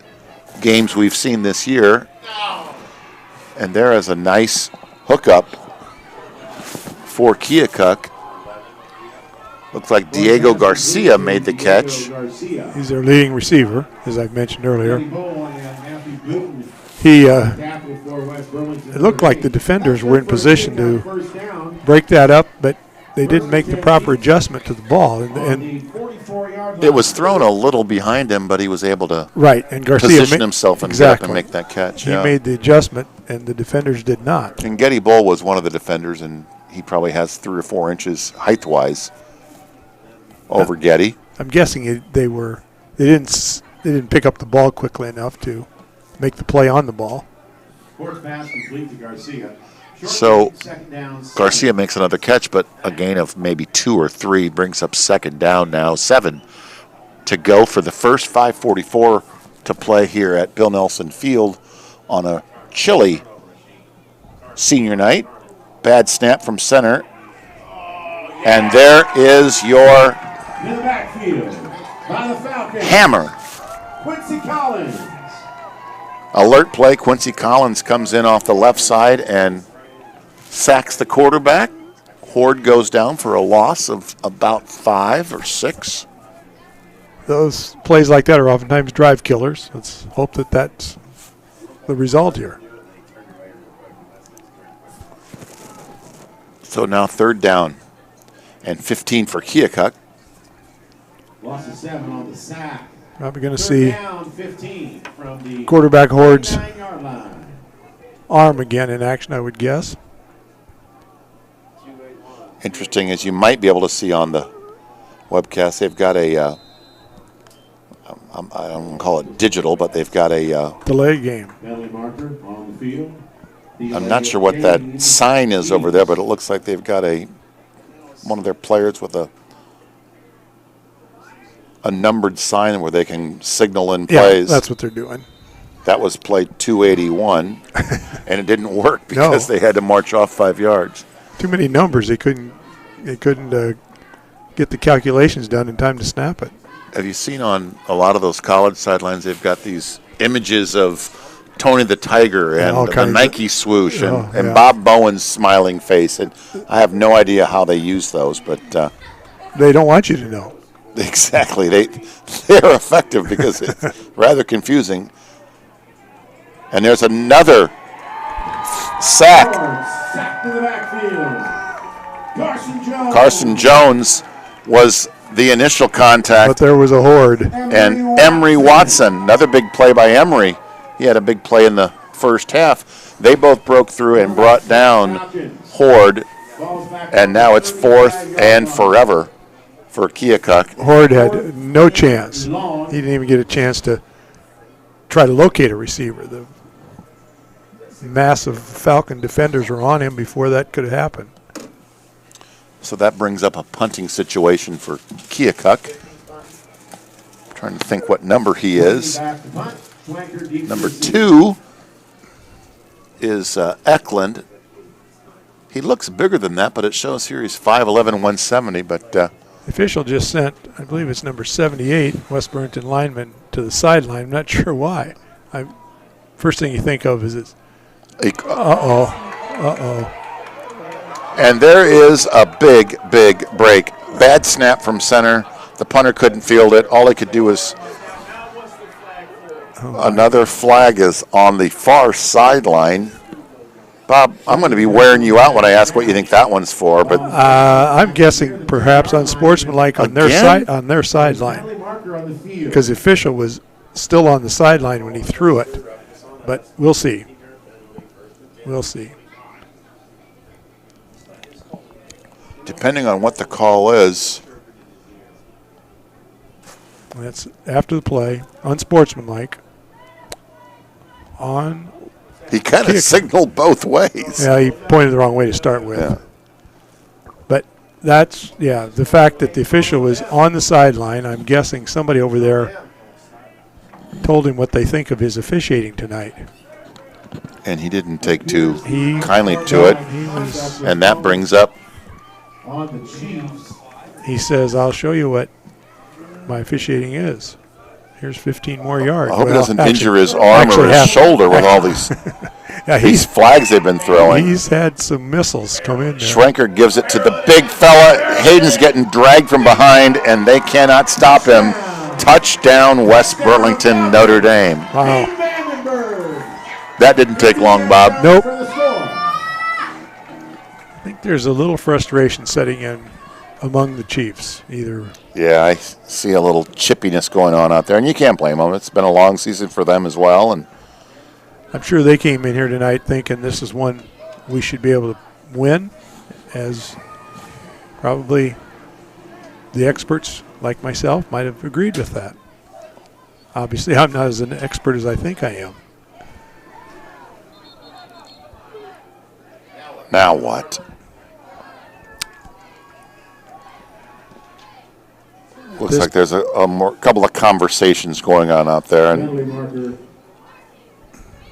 games we've seen this year. And there is a nice hookup for Keokuk. Looks like Diego Garcia made the catch. He's their leading receiver, as I mentioned earlier. It looked like the defenders were in position to break that up, but they didn't make the proper adjustment to the ball. And it was thrown a little behind him, but he was able to and Garcia position himself and get up and make that catch. He made the adjustment, and the defenders did not. And Getty Bull was one of the defenders, and he probably has 3 or 4 inches height-wise over Getty. I'm guessing they didn't pick up the ball quickly enough to make the play on the ball. Pass complete to Garcia. So Garcia makes another catch, but a gain of maybe 2 or 3 brings up second down now. 7 to go for the first. 5:44 to play here at Bill Nelson Field on a chilly senior night. Bad snap from center. And there is your in the backfield by the Falcons. hammer. Quincy Collins. Alert play. Quincy Collins comes in off the left side and sacks the quarterback. Horde goes down for a loss of about 5 or 6. Those plays like that are oftentimes drive killers. Let's hope that that's the result here. So now 3rd down and 15 for Keokuk. Loss of 7 on the sack. Probably going to see Down 15 from the quarterback Horde's 9-yard line. arm again in action, I would guess. Interesting, as you might be able to see on the webcast, they've got a, I don't call it digital, but they've got a, delay game. Belly marker on the field. I'm not sure what that sign is over there, but it looks like they've got one of their players with a numbered sign where they can signal in plays. Yeah, that's what they're doing. That was play 281, and it didn't work because they had to march off 5 yards. Too many numbers. They couldn't get the calculations done in time to snap it. Have you seen on a lot of those college sidelines, they've got these images of Tony the Tiger and all the kinds of- Nike swoosh and yeah. Bob Bowen's smiling face. And I have no idea how they use those, but They don't want you to know. exactly. They're effective because it's rather confusing. And there's another sack. Sack to the backfield. Carson Jones was the initial But contact, there was a horde. and Emery Watson, another big play by Emery. He had a big play in the first half. They both broke through and brought down Horde, and now it's 4th and forever for Keokuk. Horde had no chance. He didn't even get a chance to try to locate a receiver. The massive Falcon defenders were on him before that could happen. So that brings up a punting situation for Keokuk. Trying to think what number he is. Number 2 is Eklund. He looks bigger than that, but it shows here he's 5'11", 170. But The official just sent, I believe it's number 78, West Burlington lineman, to the sideline. I'm not sure why. First thing you think of is it's, and there is a big, big break. Bad snap from center. The punter couldn't field it. All he could do was another flag is on the far sideline. Bob, I'm going to be wearing you out when I ask what you think that one's for, but I'm guessing perhaps unsportsmanlike on their Again? sideline, Marker on the field. because the official was still on the sideline when he threw it. But we'll see. We'll see. depending on what the call is, That's after the play, unsportsmanlike. On, he kind of Kick. signaled both ways. yeah, he pointed the wrong way to start with. Yeah. But that's, the fact that the official was on the sideline, I'm guessing somebody over there told him what they think of his officiating tonight. And he didn't take too He kindly to it. He was. And that brings up On the Chiefs. He says, "I'll show you what my officiating is. Here's 15 more yards." I hope he Well, doesn't actually- injure his arm or actually his half- shoulder with all these Yeah, these flags they've been throwing. he's had some missiles come in there. Schrenker gives it to the big fella. Hayden's getting dragged from behind, and they cannot stop him. Touchdown, West Burlington, Notre Dame. Wow. Vandenberg That didn't take long, Bob. Nope. for the score. I think there's a little frustration setting in among the Chiefs. Either Yeah, I see a little chippiness going on out there, and you can't blame them. It's been a long season for them as well, and I'm sure they came in here tonight thinking this is one we should be able to win, as probably the experts like myself might have agreed with that. Obviously, I'm not as an expert as I think I am. now what? Looks This- like there's a couple of conversations going on out there, and Penalty marker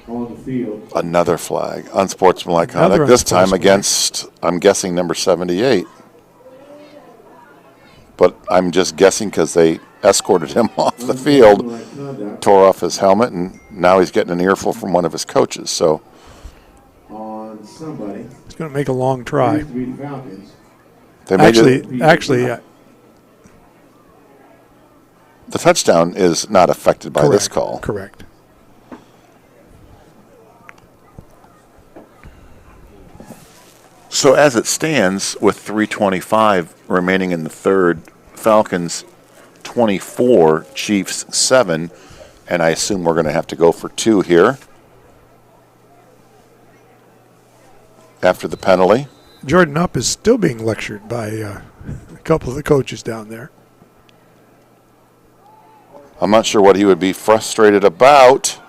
on the field. another flag, unsportsmanlike Another conduct. This time unsportsmanlike. against, I'm guessing, number 78. But I'm just guessing because they escorted him off the field, Unsportsmanlike conduct tore off his helmet, and now he's getting an earful from one of his coaches. So on somebody. It's going to make a long try. Appears to be the Falcons. they made it, Actually, the touchdown is not affected by this call. Correct. So as it stands, with 3:25 remaining in the third, Falcons 24, Chiefs 7, and I assume we're going to have to go for 2 here after the penalty. Jordan Up is still being lectured by a couple of the coaches down there. I'm not sure what he would be frustrated about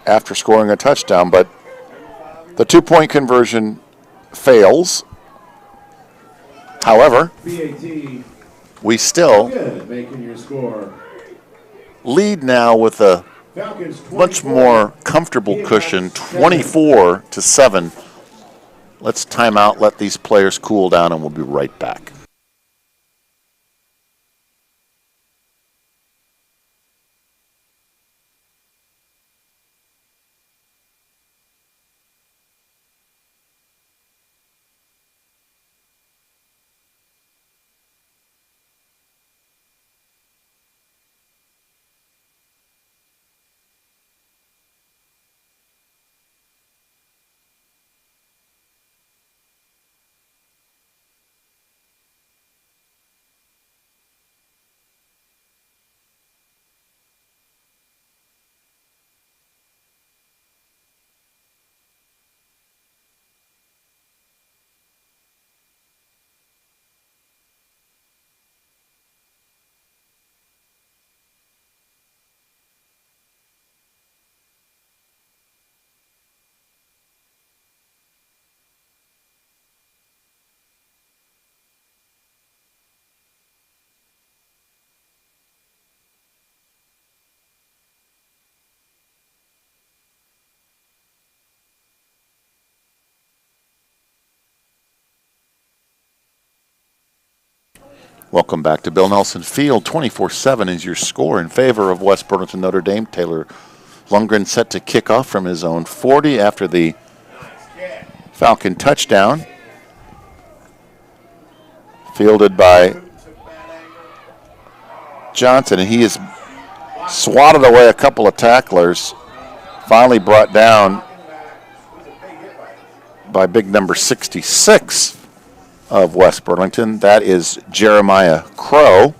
after scoring a touchdown, but the 2-point conversion fails. However, BAT. we still Good, making your score. lead now with a Falcons 24. much more comfortable cushion, 24-7. Let's time out, let these players cool down, and we'll be right back. Welcome back to Bill Nelson Field. 24-7 is your score in favor of West Burlington Notre Dame. Taylor Lundgren set to kick off from his own 40 after the Falcon touchdown. Fielded by Johnson, and he has swatted away a couple of tacklers. Finally brought down by big number 66 of West Burlington. That is Jeremiah Crow.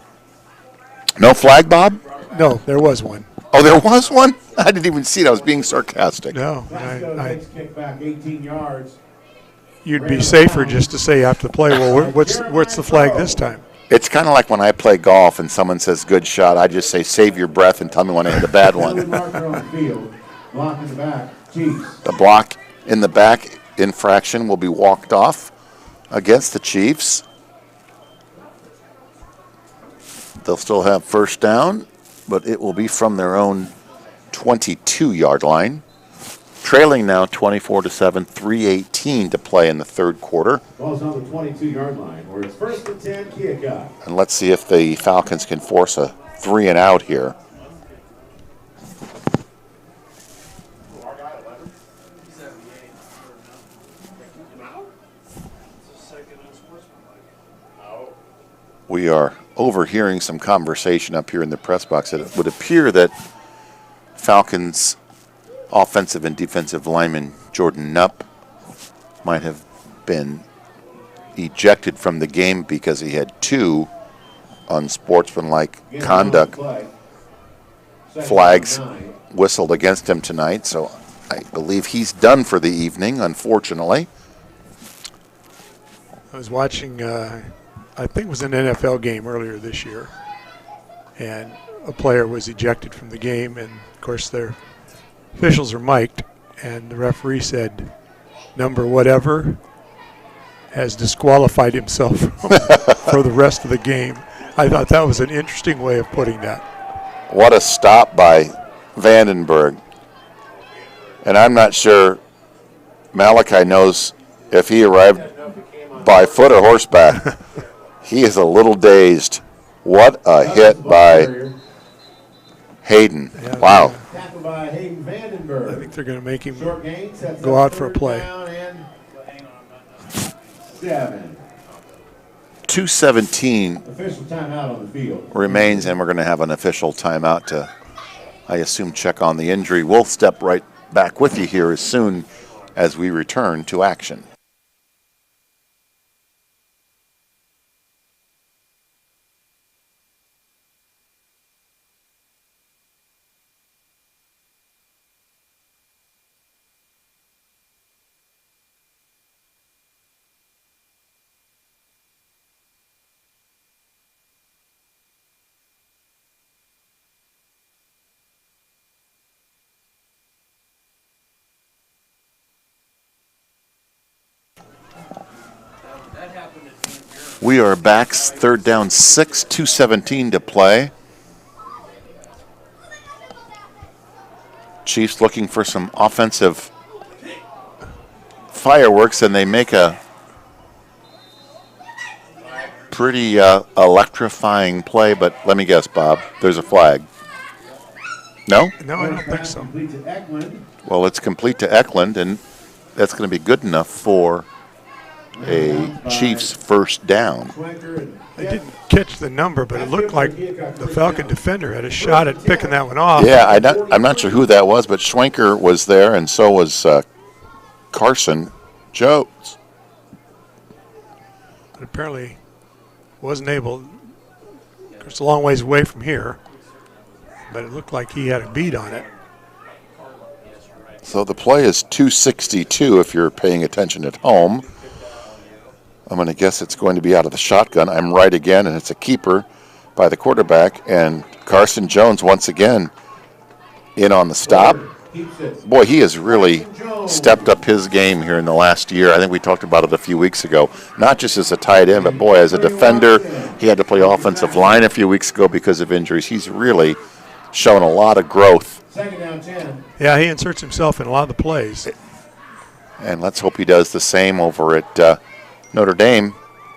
No flag, Bob? No, there was one. Oh, there was one? I didn't even see it. I was being sarcastic. No, Kick back 18 yards. you'd be safer just to say after the play, well, what's the flag this time? It's kind of like when I play golf and someone says good shot, I just say save your breath and tell me when I hit the bad one. Block in the back. Chiefs. The block in the back infraction will be walked off against the Chiefs. They'll still have first down, but it will be from their own 22-yard line. Trailing now 24-7, 3:18 to play in the third quarter. Ball's on the 22-yard line, where it's first and 10 kickoff. And let's see if the Falcons can force a 3-and-out here. We are overhearing some conversation up here in the press box. It would appear that Falcons offensive and defensive lineman Jordan Knupp might have been ejected from the game because he had two unsportsmanlike conduct flags whistled against him tonight. So I believe he's done for the evening, unfortunately. I was watching, I think it was an NFL game earlier this year, and a player was ejected from the game, and of course their officials are mic'd, and the referee said, number whatever has disqualified himself for the rest of the game. I thought that was an interesting way of putting that. What a stop by Vandenberg. And I'm not sure Malachi knows if he arrived by foot or horseback. He is a little dazed. What a hit by Hayden. Yeah, wow. Tackled by Hayden Vandenberg. I think they're going to make him Short gain, sets go up out for a third play. down and 7. 2:17 Official timeout on the field. remains, and we're going to have an official timeout to, I assume, check on the injury. We'll step right back with you here as soon as we return to action. We are back, third down 6, 2:17 to play. Chiefs looking for some offensive fireworks, and they make a pretty electrifying play, but let me guess, Bob, there's a flag. No? No, I don't think so. Complete to Eklund. Well, it's complete to Eklund, and that's going to be good enough for a Chiefs first down. I didn't catch the number, but it looked like the Falcon defender had a shot at picking that one off. Yeah, I'm not sure who that was, but Schwenker was there, and so was Carson Jones. But apparently wasn't able. It's a long ways away from here, but it looked like he had a beat on it. So the play is 262 if you're paying attention at home. I'm going to guess it's going to be out of the shotgun. I'm right again, and it's a keeper by the quarterback. And Carson Jones once again in on the stop. Boy, he has really stepped up his game here in the last year. I think we talked about it a few weeks ago. Not just as a tight end, but boy, as a defender. He had to play offensive line a few weeks ago because of injuries. He's really shown a lot of growth. Second down 10. Yeah, he inserts himself in a lot of the plays. And let's hope he does the same over at Notre Dame.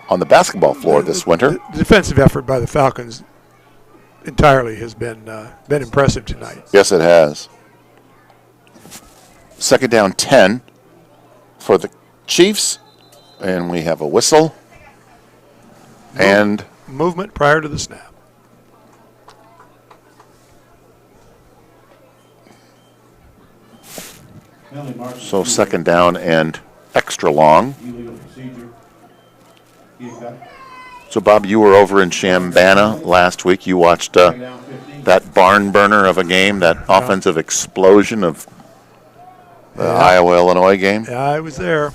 on the basketball floor this winter. The defensive effort by the Falcons entirely has been impressive tonight. Yes, it has. Second down 10 for the Chiefs, and we have a whistle and Movement prior to the snap. so second down and extra long. Illegal procedure. So, Bob, you were over in Chambana last week. You watched that barn burner of a game, that offensive explosion of the Iowa-Illinois game. Yeah, I was there.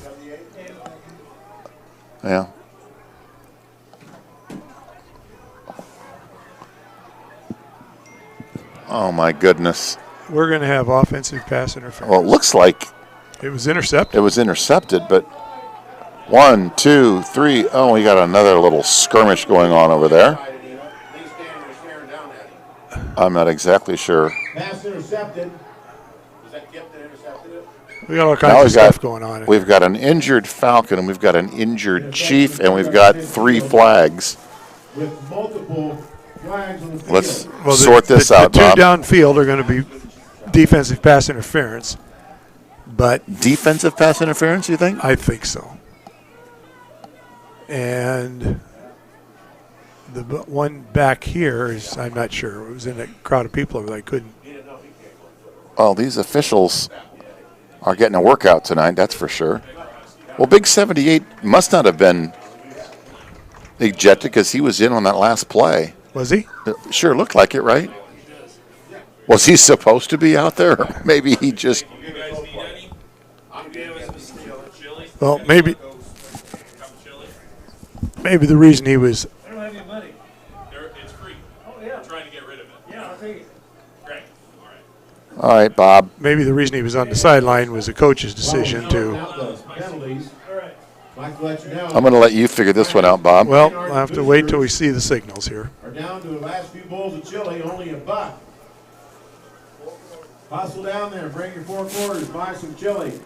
Yeah. Oh, my goodness. We're going to have offensive pass interference. Well, it looks like It was intercepted. it was intercepted, but 1, 2, 3. Oh, we got another little skirmish going on over there. I'm not exactly sure. Pass intercepted. We got all Now kinds of we've stuff got, going on. we've got an injured Falcon, and we've got an injured Chief, and we've got 3 flags. With multiple flags on the field. Let's Well, sort this out, the two Bob. downfield are going to be defensive pass interference, but Defensive pass interference, you think? I think so. And the one back here is, I'm not sure. It was in a crowd of people over there. I couldn't. Well, these officials are getting a workout tonight, that's for sure. Well, Big 78 must not have been ejected because he was in on that last play. Was he? It sure looked like it, right? Was he supposed to be out there? Or maybe he just... Well, maybe the reason he was. I don't have any money. It's free. Oh, yeah. I'm trying to get rid of it. Yeah, I'll take it. Great. All right. All right, Bob. Maybe the reason he was on the sideline was the coach's decision to. Penalties. Mike lets you know. I'm going to let you figure this one out, Bob. Well, I'll have to wait till we see the signals here. Are down to the last few bowls of chili, only $1. Hustle down there, bring your 4 quarters, buy some chili.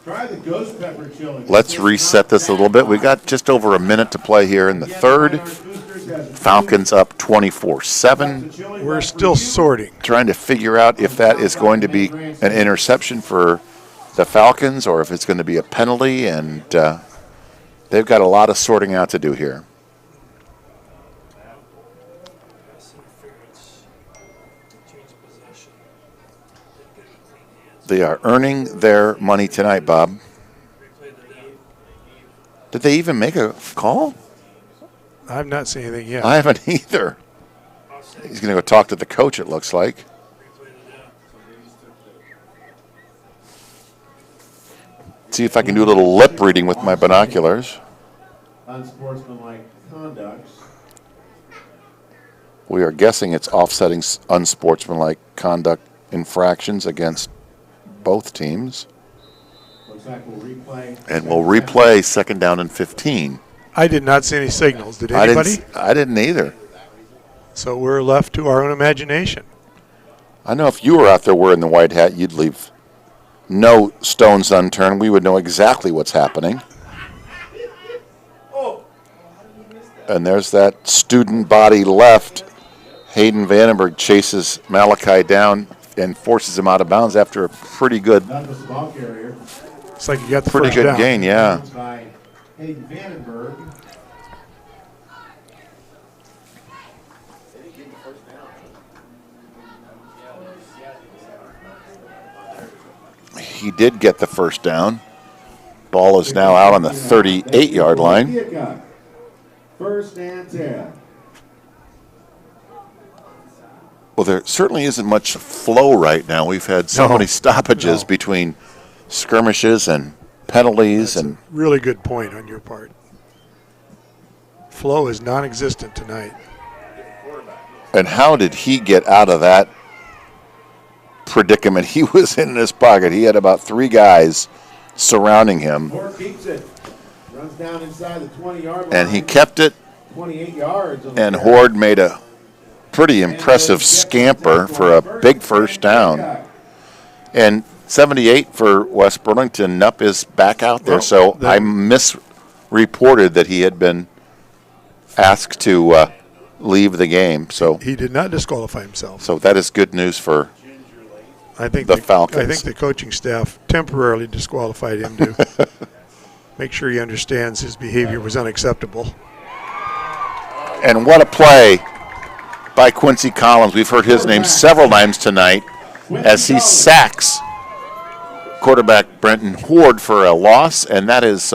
Try the ghost pepper chili. Let's reset this a little bit. We got just over a minute to play here in the third. Falcons up 24-7. We're still sorting. Trying to figure out if that is going to be an interception for the Falcons or if it's going to be a penalty, and they've got a lot of sorting out to do here. They are earning their money tonight, Bob. Did they even make a call? I've not seen anything yet. I haven't either. He's going to go talk to the coach, it looks like. See if I can do a little lip reading with my binoculars. Unsportsmanlike conduct. We are guessing it's offsetting unsportsmanlike conduct infractions against both teams. Looks like we'll replay. And we'll replay second down and 15. I did not see any signals. Did anybody? I didn't either. So we're left to our own imagination. I know if you were out there wearing the white hat, you'd leave no stones unturned. We would know exactly what's happening. And there's that student body left. Hayden Vandenberg chases Malachi down and forces him out of bounds after a pretty good, That was the ball carrier. It's like you got the pretty first good down. gain, yeah. By Hayden Vandenberg. He did get the first down. Ball is now out on the 38-yard line. First and 10. Well, there certainly isn't much flow right now. We've had so many stoppages between skirmishes and penalties. That's and a really good point on your part. Flow is non-existent tonight. And how did he get out of that predicament? He was in his pocket. He had about 3 guys surrounding him. Moore keeps it. Runs down inside the 20-yard line. And he kept it, 28 yards. and Horde made a pretty impressive scamper for a big first down. And 78 for West Burlington. Nupp is back out there, Well, so then- I reported that he had been asked to leave the game. So He did not disqualify himself. so that is good news for I think the Falcons. I think the coaching staff temporarily disqualified him to make sure he understands his behavior was unacceptable. And what a play by Quincy Collins. We've heard his name several times tonight as he sacks quarterback Brenton Horde for a loss, and that is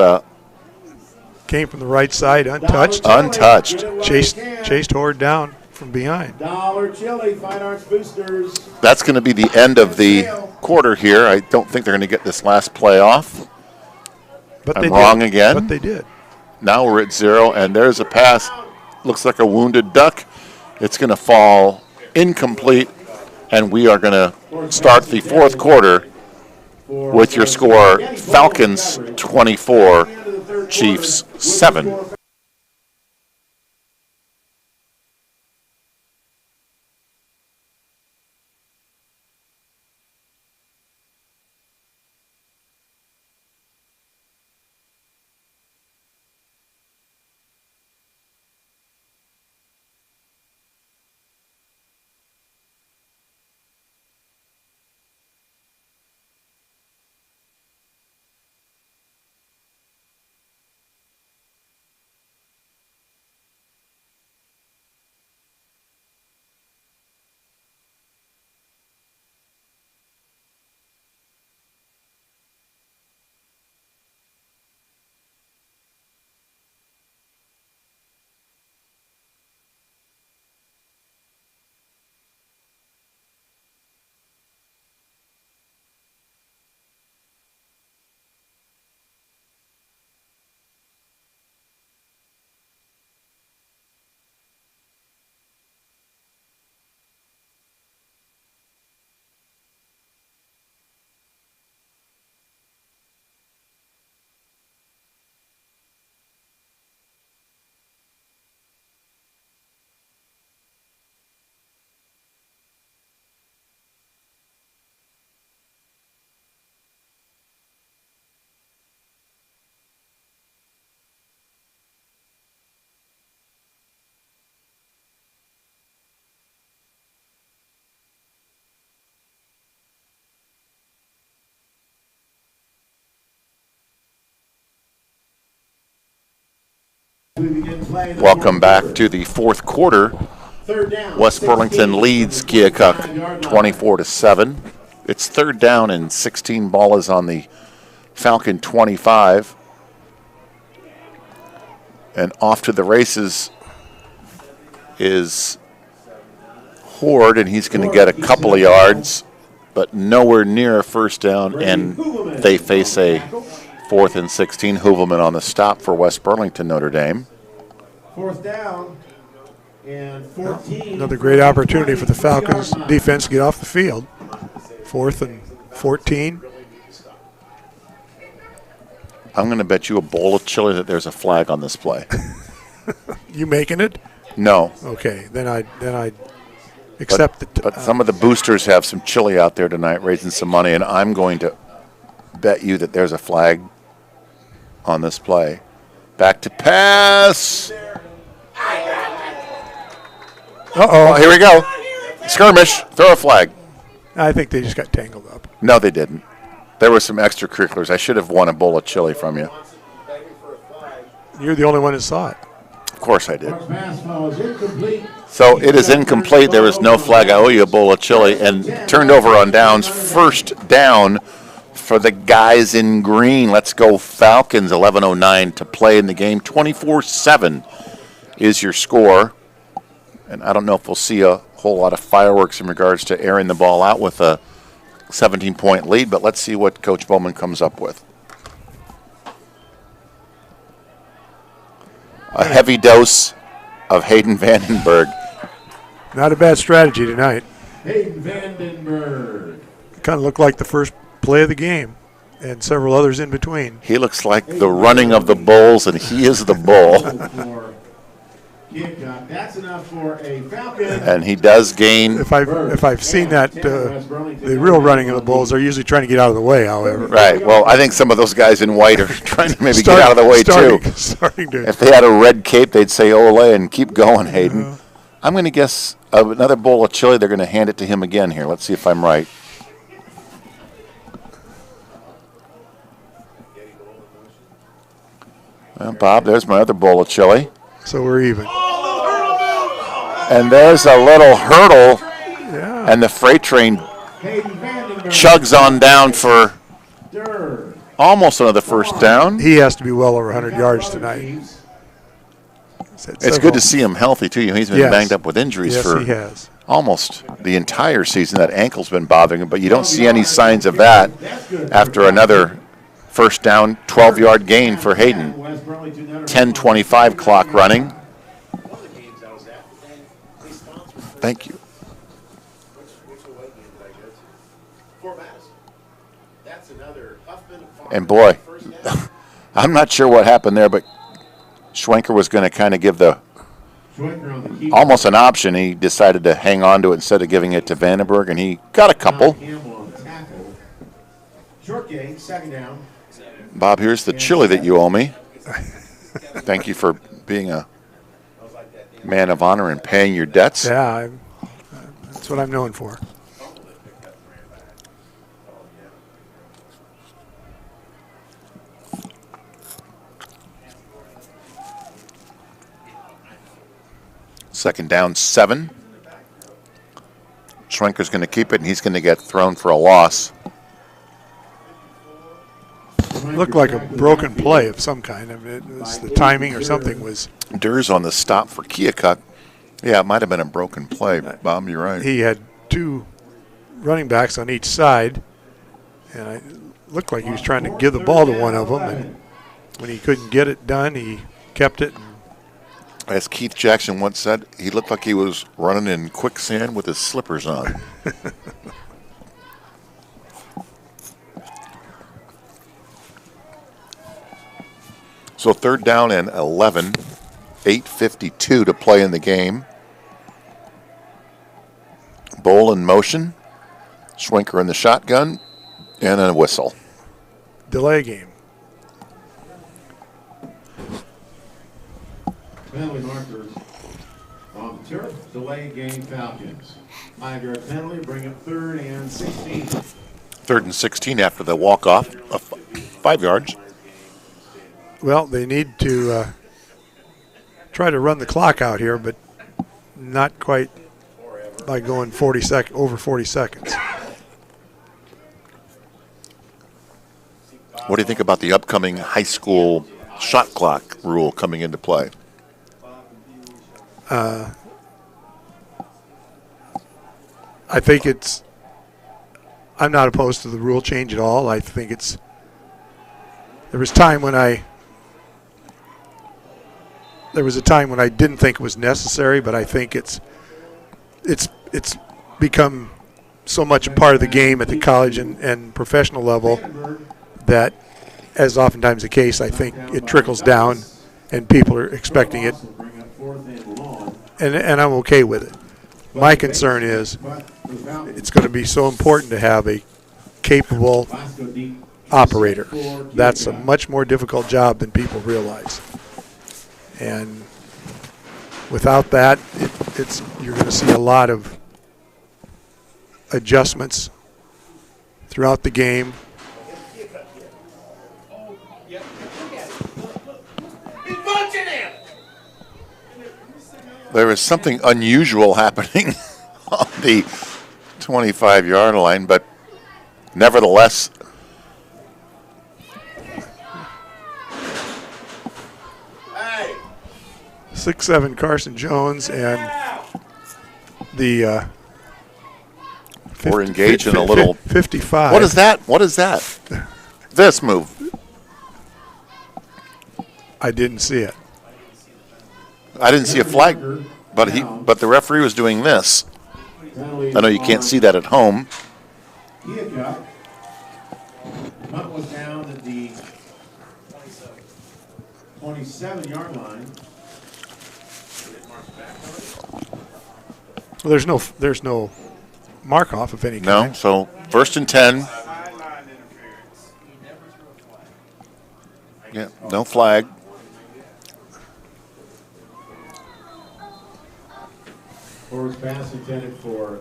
Came from the right side, untouched. untouched. Chased Horde down from behind. Dollar Chili, Fine Arts Boosters. That's going to be the end of the quarter here. I don't think they're going to get this last play off. But I'm they wrong did. again. But they did. Now we're at 0, and there's a pass. Looks like a wounded duck. It's going to fall incomplete, and we are going to start the fourth quarter with your score, Falcons 24, Chiefs 7. Welcome back to the fourth quarter. West Burlington leads Keokuk 24-7. It's third down and 16. Ball is on the Falcon 25. And off to the races is Horde, and he's going to get a couple of yards, but nowhere near a first down, and they face a 4th and 16. Hoovelman on the stop for West Burlington, Notre Dame. Fourth down and 14. Another great opportunity for the Falcons defense to get off the field. 4th and 14. I'm going to bet you a bowl of chili that there's a flag on this play. You making it? No. Okay, then I accept it. But some of the boosters have some chili out there tonight, raising some money, and I'm going to bet you that there's a flag on this play. Back to pass. Uh-oh. Oh, here we go. Skirmish. Throw a flag. I think they just got tangled up. No, they didn't. There were some extracurriculars. I should have won a bowl of chili from you. You're the only one that saw it. Of course I did. Pass was incomplete. So it is incomplete. There is no flag. I owe you a bowl of chili. And turned over on downs. First down for the guys in green. Let's go Falcons. 11:09 to play in the game. 24-7 is your score. And I don't know if we'll see a whole lot of fireworks in regards to airing the ball out with a 17-point lead, but let's see what Coach Bowman comes up with. A heavy dose of Hayden Vandenberg. Not a bad strategy tonight. Hayden Vandenberg. Kind of looked like the first play of the game, and several others in between. He looks like the running of the bulls, and he is the bull. That's enough for a Falcon. And he does gain. If I've seen that, the real running of the Bulls, they're usually trying to get out of the way. However, Right. Well, I think some of those guys in white are trying to maybe get out of the way too. Starting to. If they had a red cape, they'd say "Ole" and keep going, Hayden. I'm going to guess another bowl of chili. They're going to hand it to him again here. Let's see if I'm right. Well, Bob, there's my other bowl of chili. So we're even. And there's a little hurdle, Yeah. and the freight train chugs on down for almost another first down. He has to be well over 100 yards tonight. It's good to see him healthy, too. He's been banged up with injuries Yes, for he has. almost the entire season. That ankle's been bothering him, but you don't see any signs of that after another first down, 12-yard gain for Hayden. 10:25 clock running. Thank you. And boy, I'm not sure what happened there, but Schwenker was going to kind of give the almost an option. He decided to hang on to it instead of giving it to Vandenberg, and he got a couple. Short gain, second down. Bob, here's the chili that you owe me. Thank you for being a man of honor and paying your debts. Yeah, that's what I'm known for. Second down, 7. Schwenker's going to keep it, and he's going to get thrown for a loss. Looked like a broken play of some kind. I mean, it was the timing or something was. Durr's on the stop for Keokuk. Yeah, it might have been a broken play, Bob. You're right. He had two running backs on each side, and it looked like he was trying to give the ball to one of them. And when he couldn't get it done, he kept it. As Keith Jackson once said, he looked like he was running in quicksand with his slippers on. So third down and 11, 8:52 to play in the game. Bowl in motion, Schwenker in the shotgun, and a whistle. Delay game. Penalty markers on the turf. Delay game Falcons. 5-yard penalty, bring up 3rd and 16. 3rd and 16 after the walk-off of 5 yards. Well, they need to try to run the clock out here, but not quite by going over 40 seconds. What do you think about the upcoming high school shot clock rule coming into play? I think I'm not opposed to the rule change at all. I think there was a time when I didn't think it was necessary, but I think it's become so much a part of the game at the college and professional level that, as oftentimes the case, I think it trickles down and people are expecting it, and I'm okay with it. My concern is it's going to be so important to have a capable operator. That's a much more difficult job than people realize. And without that, you're going to see a lot of adjustments throughout the game. There is something unusual happening on the 25-yard line, but nevertheless, 6'7" Carson Jones and the we're engaged in a little 55. What is that? What is that? This move. I didn't see it. I didn't see a flag, but the referee was doing this. I know you can't see that at home. Keokuk. Punt was down at the 27-yard line. Well, there's no mark off of any No, kind. so 1st and 10. Yeah, no flag. Forward pass intended for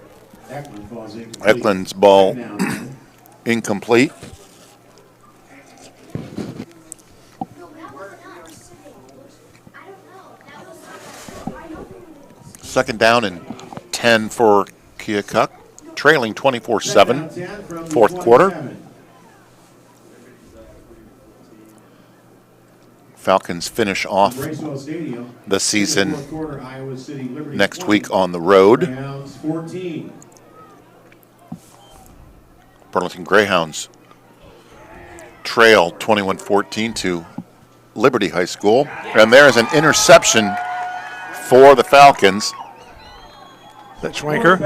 Eklund falls incomplete. Eklund's ball Second down, incomplete. Second down and 10 for Keokuk, trailing 24-7, Second down, 10 from the fourth quarter. 27. Falcons finish off Bracewell Stadium. the season Fourth quarter, Iowa City Liberty next 20, week on the road. Greyhounds 14. Burlington Greyhounds trail 21-14 to Liberty High School. And there is an interception for the Falcons. Is that Schwenker?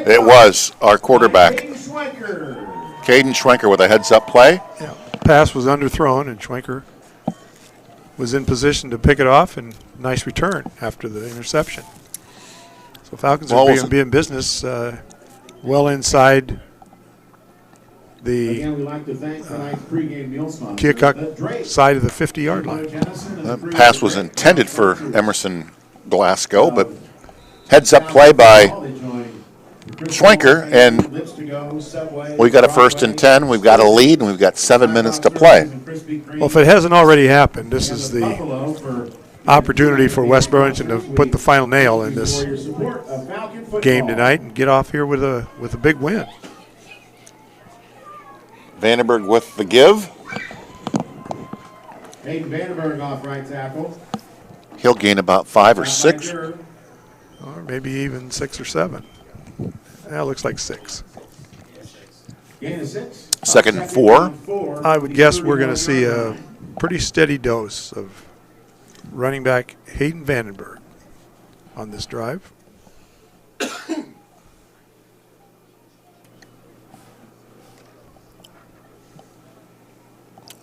It was our quarterback, Caden Schwenker. Caden Schwenker, with a heads-up play. Yeah. Pass was underthrown, and Schwenker was in position to pick it off, and nice return after the interception. So Falcons are going to be in business well inside the Again, we'd like to thank tonight's pregame meal sponsor, the Keokuk Drake. side of the 50-yard line. The pass was intended for Emerson Glasgow, but heads-up play by Schwenker, and we got a 1st and 10. We've got a lead, and we've got 7 minutes to play. Well, if it hasn't already happened, this is the opportunity for West Burlington to put the final nail in this game tonight and get off here with a big win. Vandenberg with the give. Hayden Vandenberg off right tackle. He'll gain about 5 or 6. Or maybe even 6 or 7. That looks like 6. Gain of 6. 2nd and 4. I would guess we're going to see a pretty steady dose of running back Hayden Vandenberg on this drive.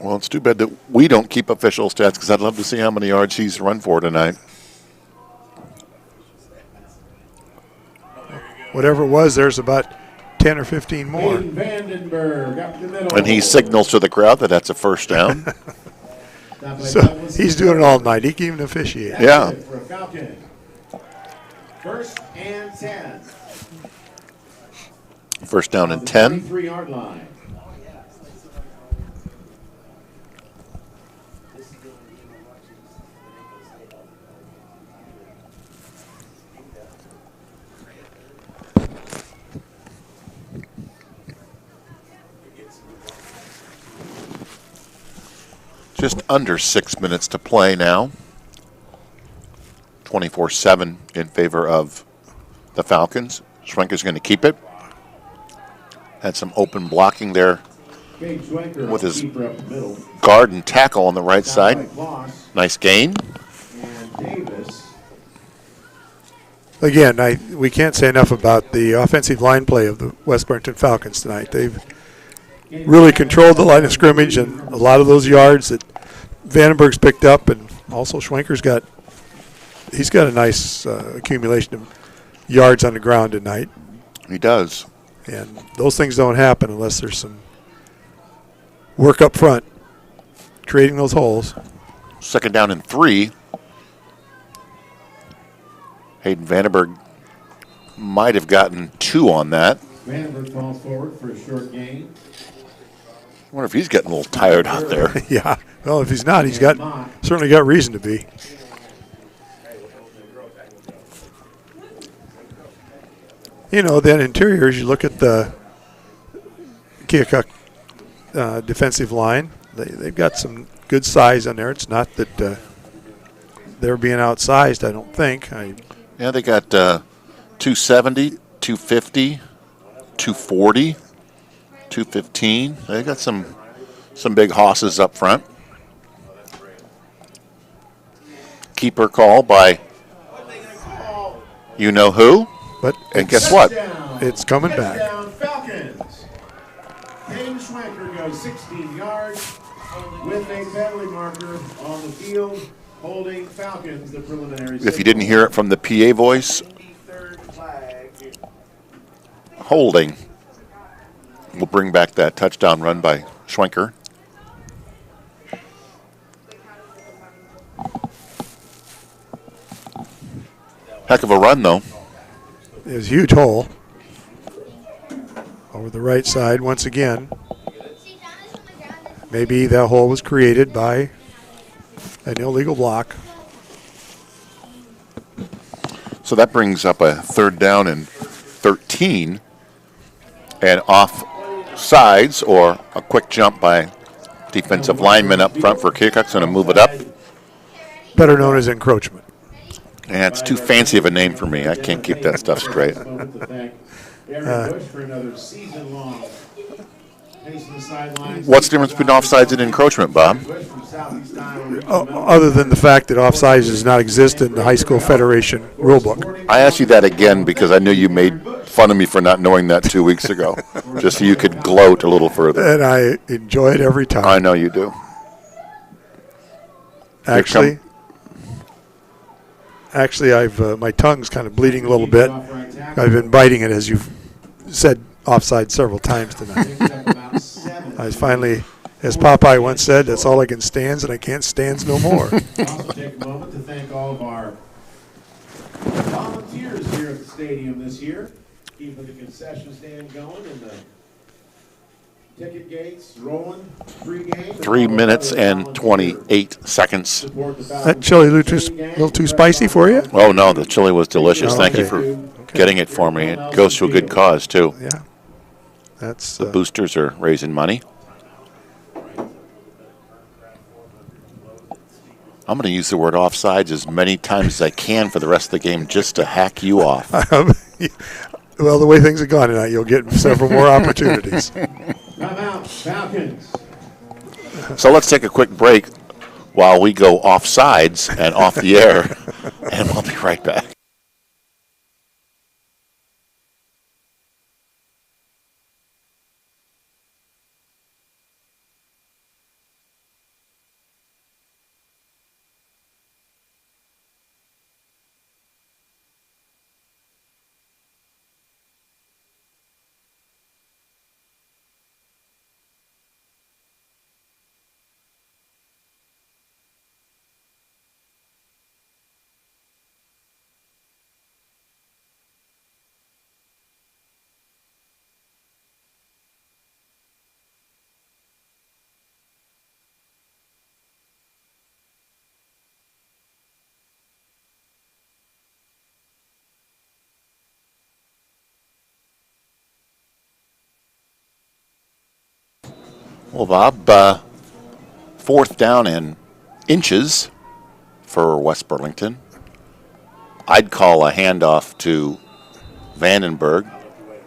Well, it's too bad that we don't keep official stats, because I'd love to see how many yards he's run for tonight. Whatever it was, there's about 10 or 15 more. Hayden Vandenberg up the middle. And he signals to the crowd that that's a 1st down. So he's doing it all night. He can even officiate. Yeah. For a Falcon. 1st and 10. 1st down On and the 10. 23-yard line. Just under 6 minutes to play now. 24-7 in favor of the Falcons. Schwenker's going to keep it. Had some open blocking there Cade Schwenker, with his keeper up the middle. guard and tackle on the right side. Like Voss Nice gain. and Davis. Again, we can't say enough about the offensive line play of the West Burlington Falcons tonight. They've really controlled the line of scrimmage, and a lot of those yards that Vandenberg's picked up, and also Schwenker's got a nice accumulation of yards on the ground tonight. He does. And those things don't happen unless there's some work up front, creating those holes. 2nd down and 3. Hayden Vandenberg might have gotten 2 on that. Vandenberg falls forward for a short gain. I wonder if he's getting a little tired out there. Yeah. Well, if he's not, he's certainly got reason to be. You know, then interiors, you look at the Keokuk defensive line. They've got some good size on there. It's not that they're being outsized, I don't think. Yeah, they got 270, 250, 240, 215. They got some big hosses up front. Keeper call by you know who. But And guess what? It's coming back. Touchdown, Falcons. Hayden Schwenker goes 16 yards with a penalty marker on the field. Holding Falcons, the preliminary. If you didn't hear it from the PA voice, holding. We'll bring back that touchdown run by Schwenker. Heck of a run, though. It was a huge hole over the right side once again. Maybe that hole was created by an illegal block. So that brings up a 3rd down and 13. And off sides, or a quick jump by defensive lineman up front for Keokuk's going to move it up. Better known as encroachment. And it's too fancy of a name for me. I can't keep that stuff straight. What's the difference between offsides and encroachment, Bob? Other than the fact that offsides does not exist in the High School Federation rulebook. I asked you that again because I knew you made fun of me for not knowing that 2 weeks ago, just so you could gloat a little further. And I enjoy it every time. I know you do. Actually, I've my tongue's kind of bleeding a little bit. I've been biting it, as you've said, offside several times tonight. I finally, as Popeye once said, that's all I can stand, and I can't stand no more. Also take a moment to thank all of our volunteers here at the stadium this year, keeping the concession stand going and the ticket gates rolling pre-game. 3 minutes and 28 seconds. That chili a little too spicy for you? Oh, no, the chili was delicious. Thank you Okay. for getting it for me. It goes to a good cause, too. Yeah. That's The boosters are raising money. I'm going to use the word offsides as many times as I can for the rest of the game just to hack you off. well, the way things have gone tonight, you'll get several more opportunities. Timeout, Falcons. So let's take a quick break while we go off sides and off the air, and we'll be right back. Well, Bob, 4th down and inches for West Burlington. I'd call a handoff to Vandenberg.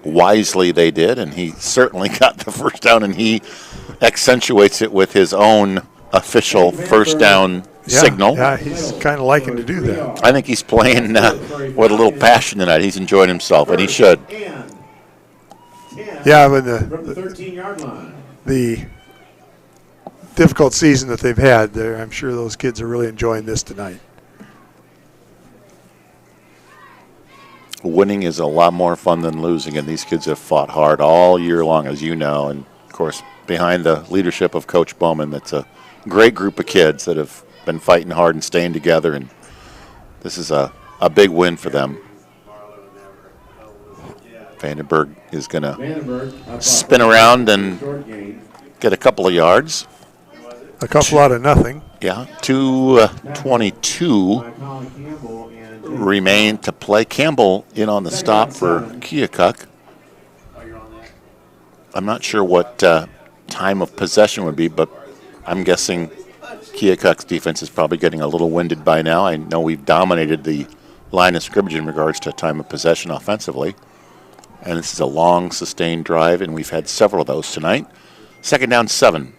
Wisely they did, and he certainly got the first down, and he accentuates it with his own official first down signal. Yeah, he's kind of liking to do that. I think he's playing with a little passion tonight. He's enjoying himself, and he should. Yeah, but From the 13-yard line. the difficult season that they've had there, I'm sure those kids are really enjoying this tonight. Winning is a lot more fun than losing, and these kids have fought hard all year long, as you know. And, of course, behind the leadership of Coach Bowman, that's a great group of kids that have been fighting hard and staying together, and this is a big win for them. Vandenberg is going to spin around and get a couple of yards. A couple out of nothing. Yeah, 2:22 remain to play. Campbell in on the stop for Keokuk. I'm not sure what time of possession would be, but I'm guessing Keokuk's defense is probably getting a little winded by now. I know we've dominated the line of scrimmage in regards to time of possession offensively. And this is a long, sustained drive, and we've had several of those tonight. 2nd down, 7.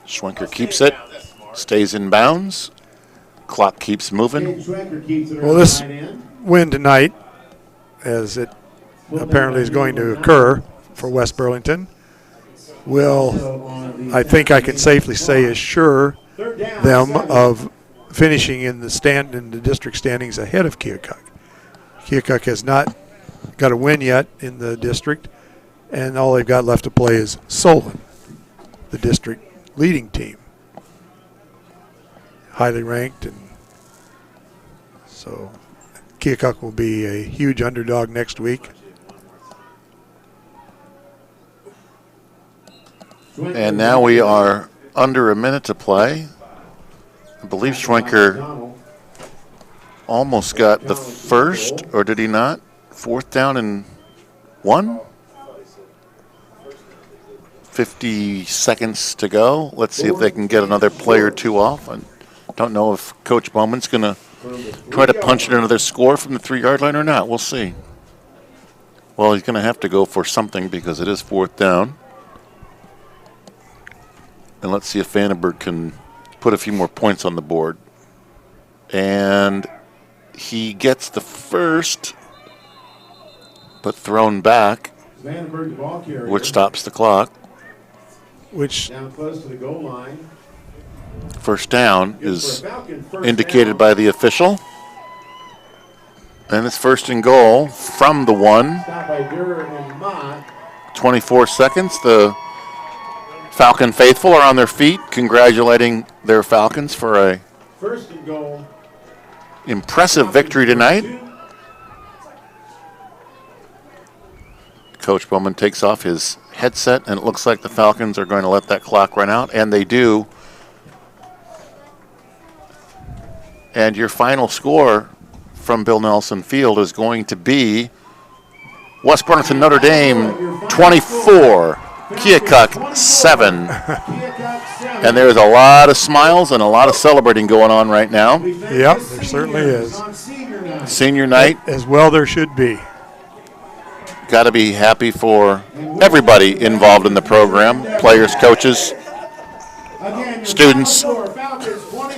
Schwenker keeps it, stays in bounds. Clock keeps moving. Well, this win tonight as it apparently is going to occur for West Burlington, will, I think I can safely say, assure them of finishing in the district standings ahead of Keokuk. Keokuk has not got a win yet in the district, and all they've got left to play is Solon, the district leading team, highly ranked, and so Keokuk will be a huge underdog next week. And now we are under a minute to play. I believe Schwenker almost got the first, or did he not? 4th down and 1? 50 seconds to go. Let's see if they can get another play or two off. I don't know if Coach Bowman's going to try to punch in another score from the 3-yard line or not. We'll see. Well, he's going to have to go for something because it is 4th down. And let's see if Vandenberg can put a few more points on the board. And he gets the first, but thrown back, which stops the clock. Which Down close to the goal line. First down is indicated by the official. And it's 1st and goal from the 1. Stopped by Durer and Mott. 24 seconds. The Falcon faithful are on their feet, congratulating their Falcons for a 1st and goal. impressive victory tonight. Coach Bowman takes off his headset, and it looks like the Falcons are going to let that clock run out, and they do. And your final score from Bill Nelson Field is going to be West Burlington Notre Dame 24, Keokuk 7. And there's a lot of smiles and a lot of celebrating going on right now. Yep, there certainly is. Senior night. As well there should be. Got to be happy for everybody involved in the program, players, coaches, students.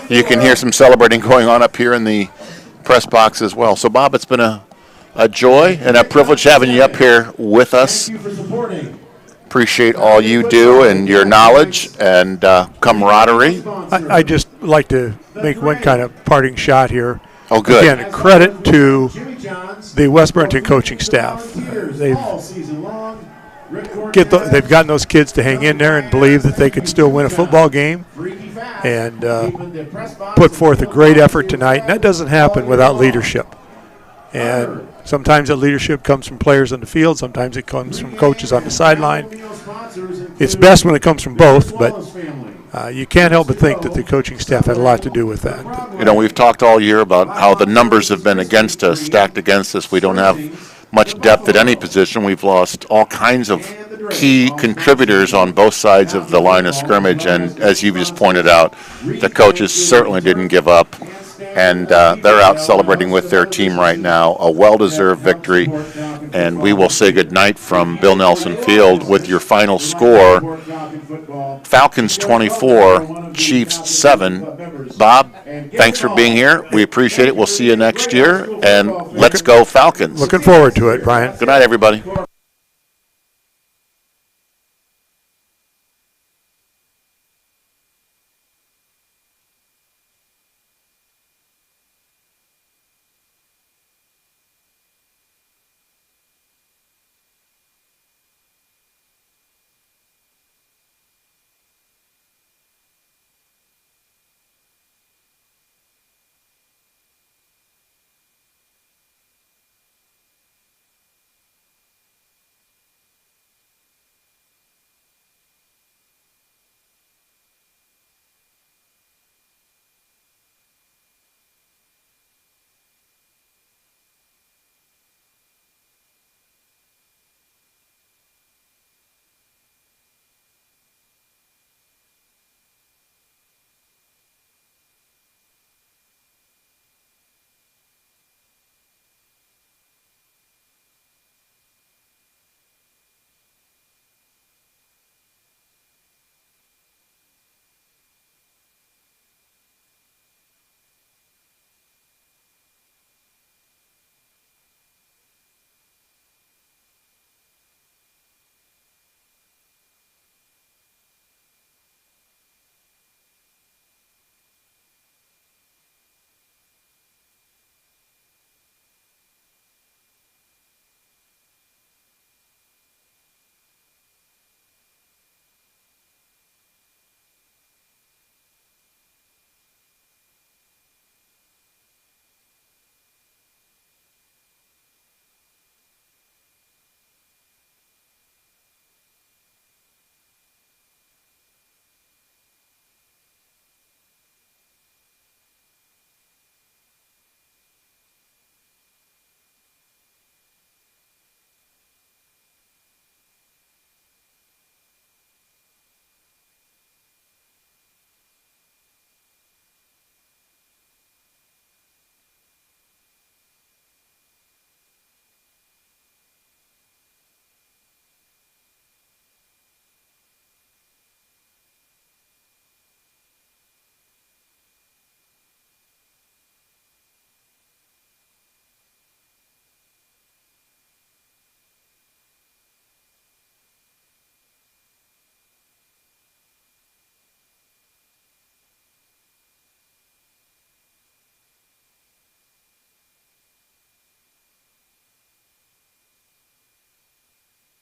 You can hear some celebrating going on up here in the press box as well. So, Bob, it's been a joy and a privilege having you up here with us. Appreciate all you do and your knowledge and camaraderie. I just like to make one kind of parting shot here. Oh, good. Again, credit to the West Burlington coaching staff. They've gotten those kids to hang in there and believe that they could still win a football game, and put forth a great effort tonight. And that doesn't happen without leadership. And sometimes that leadership comes from players on the field. Sometimes it comes from coaches on the sideline. It's best when it comes from both, but you can't help but think that the coaching staff had a lot to do with that. You know, we've talked all year about how the numbers have been against us, stacked against us. We don't have much depth at any position. We've lost all kinds of key contributors on both sides of the line of scrimmage. And as you just pointed out, the coaches certainly didn't give up. And they're out celebrating with their team right now. A well-deserved victory. And we will say goodnight from Bill Nelson Field with your final score. Falcons 24, Chiefs 7. Bob, thanks for being here. We appreciate it. We'll see you next year. And let's go Falcons. Looking forward to it, Brian. Good night, everybody.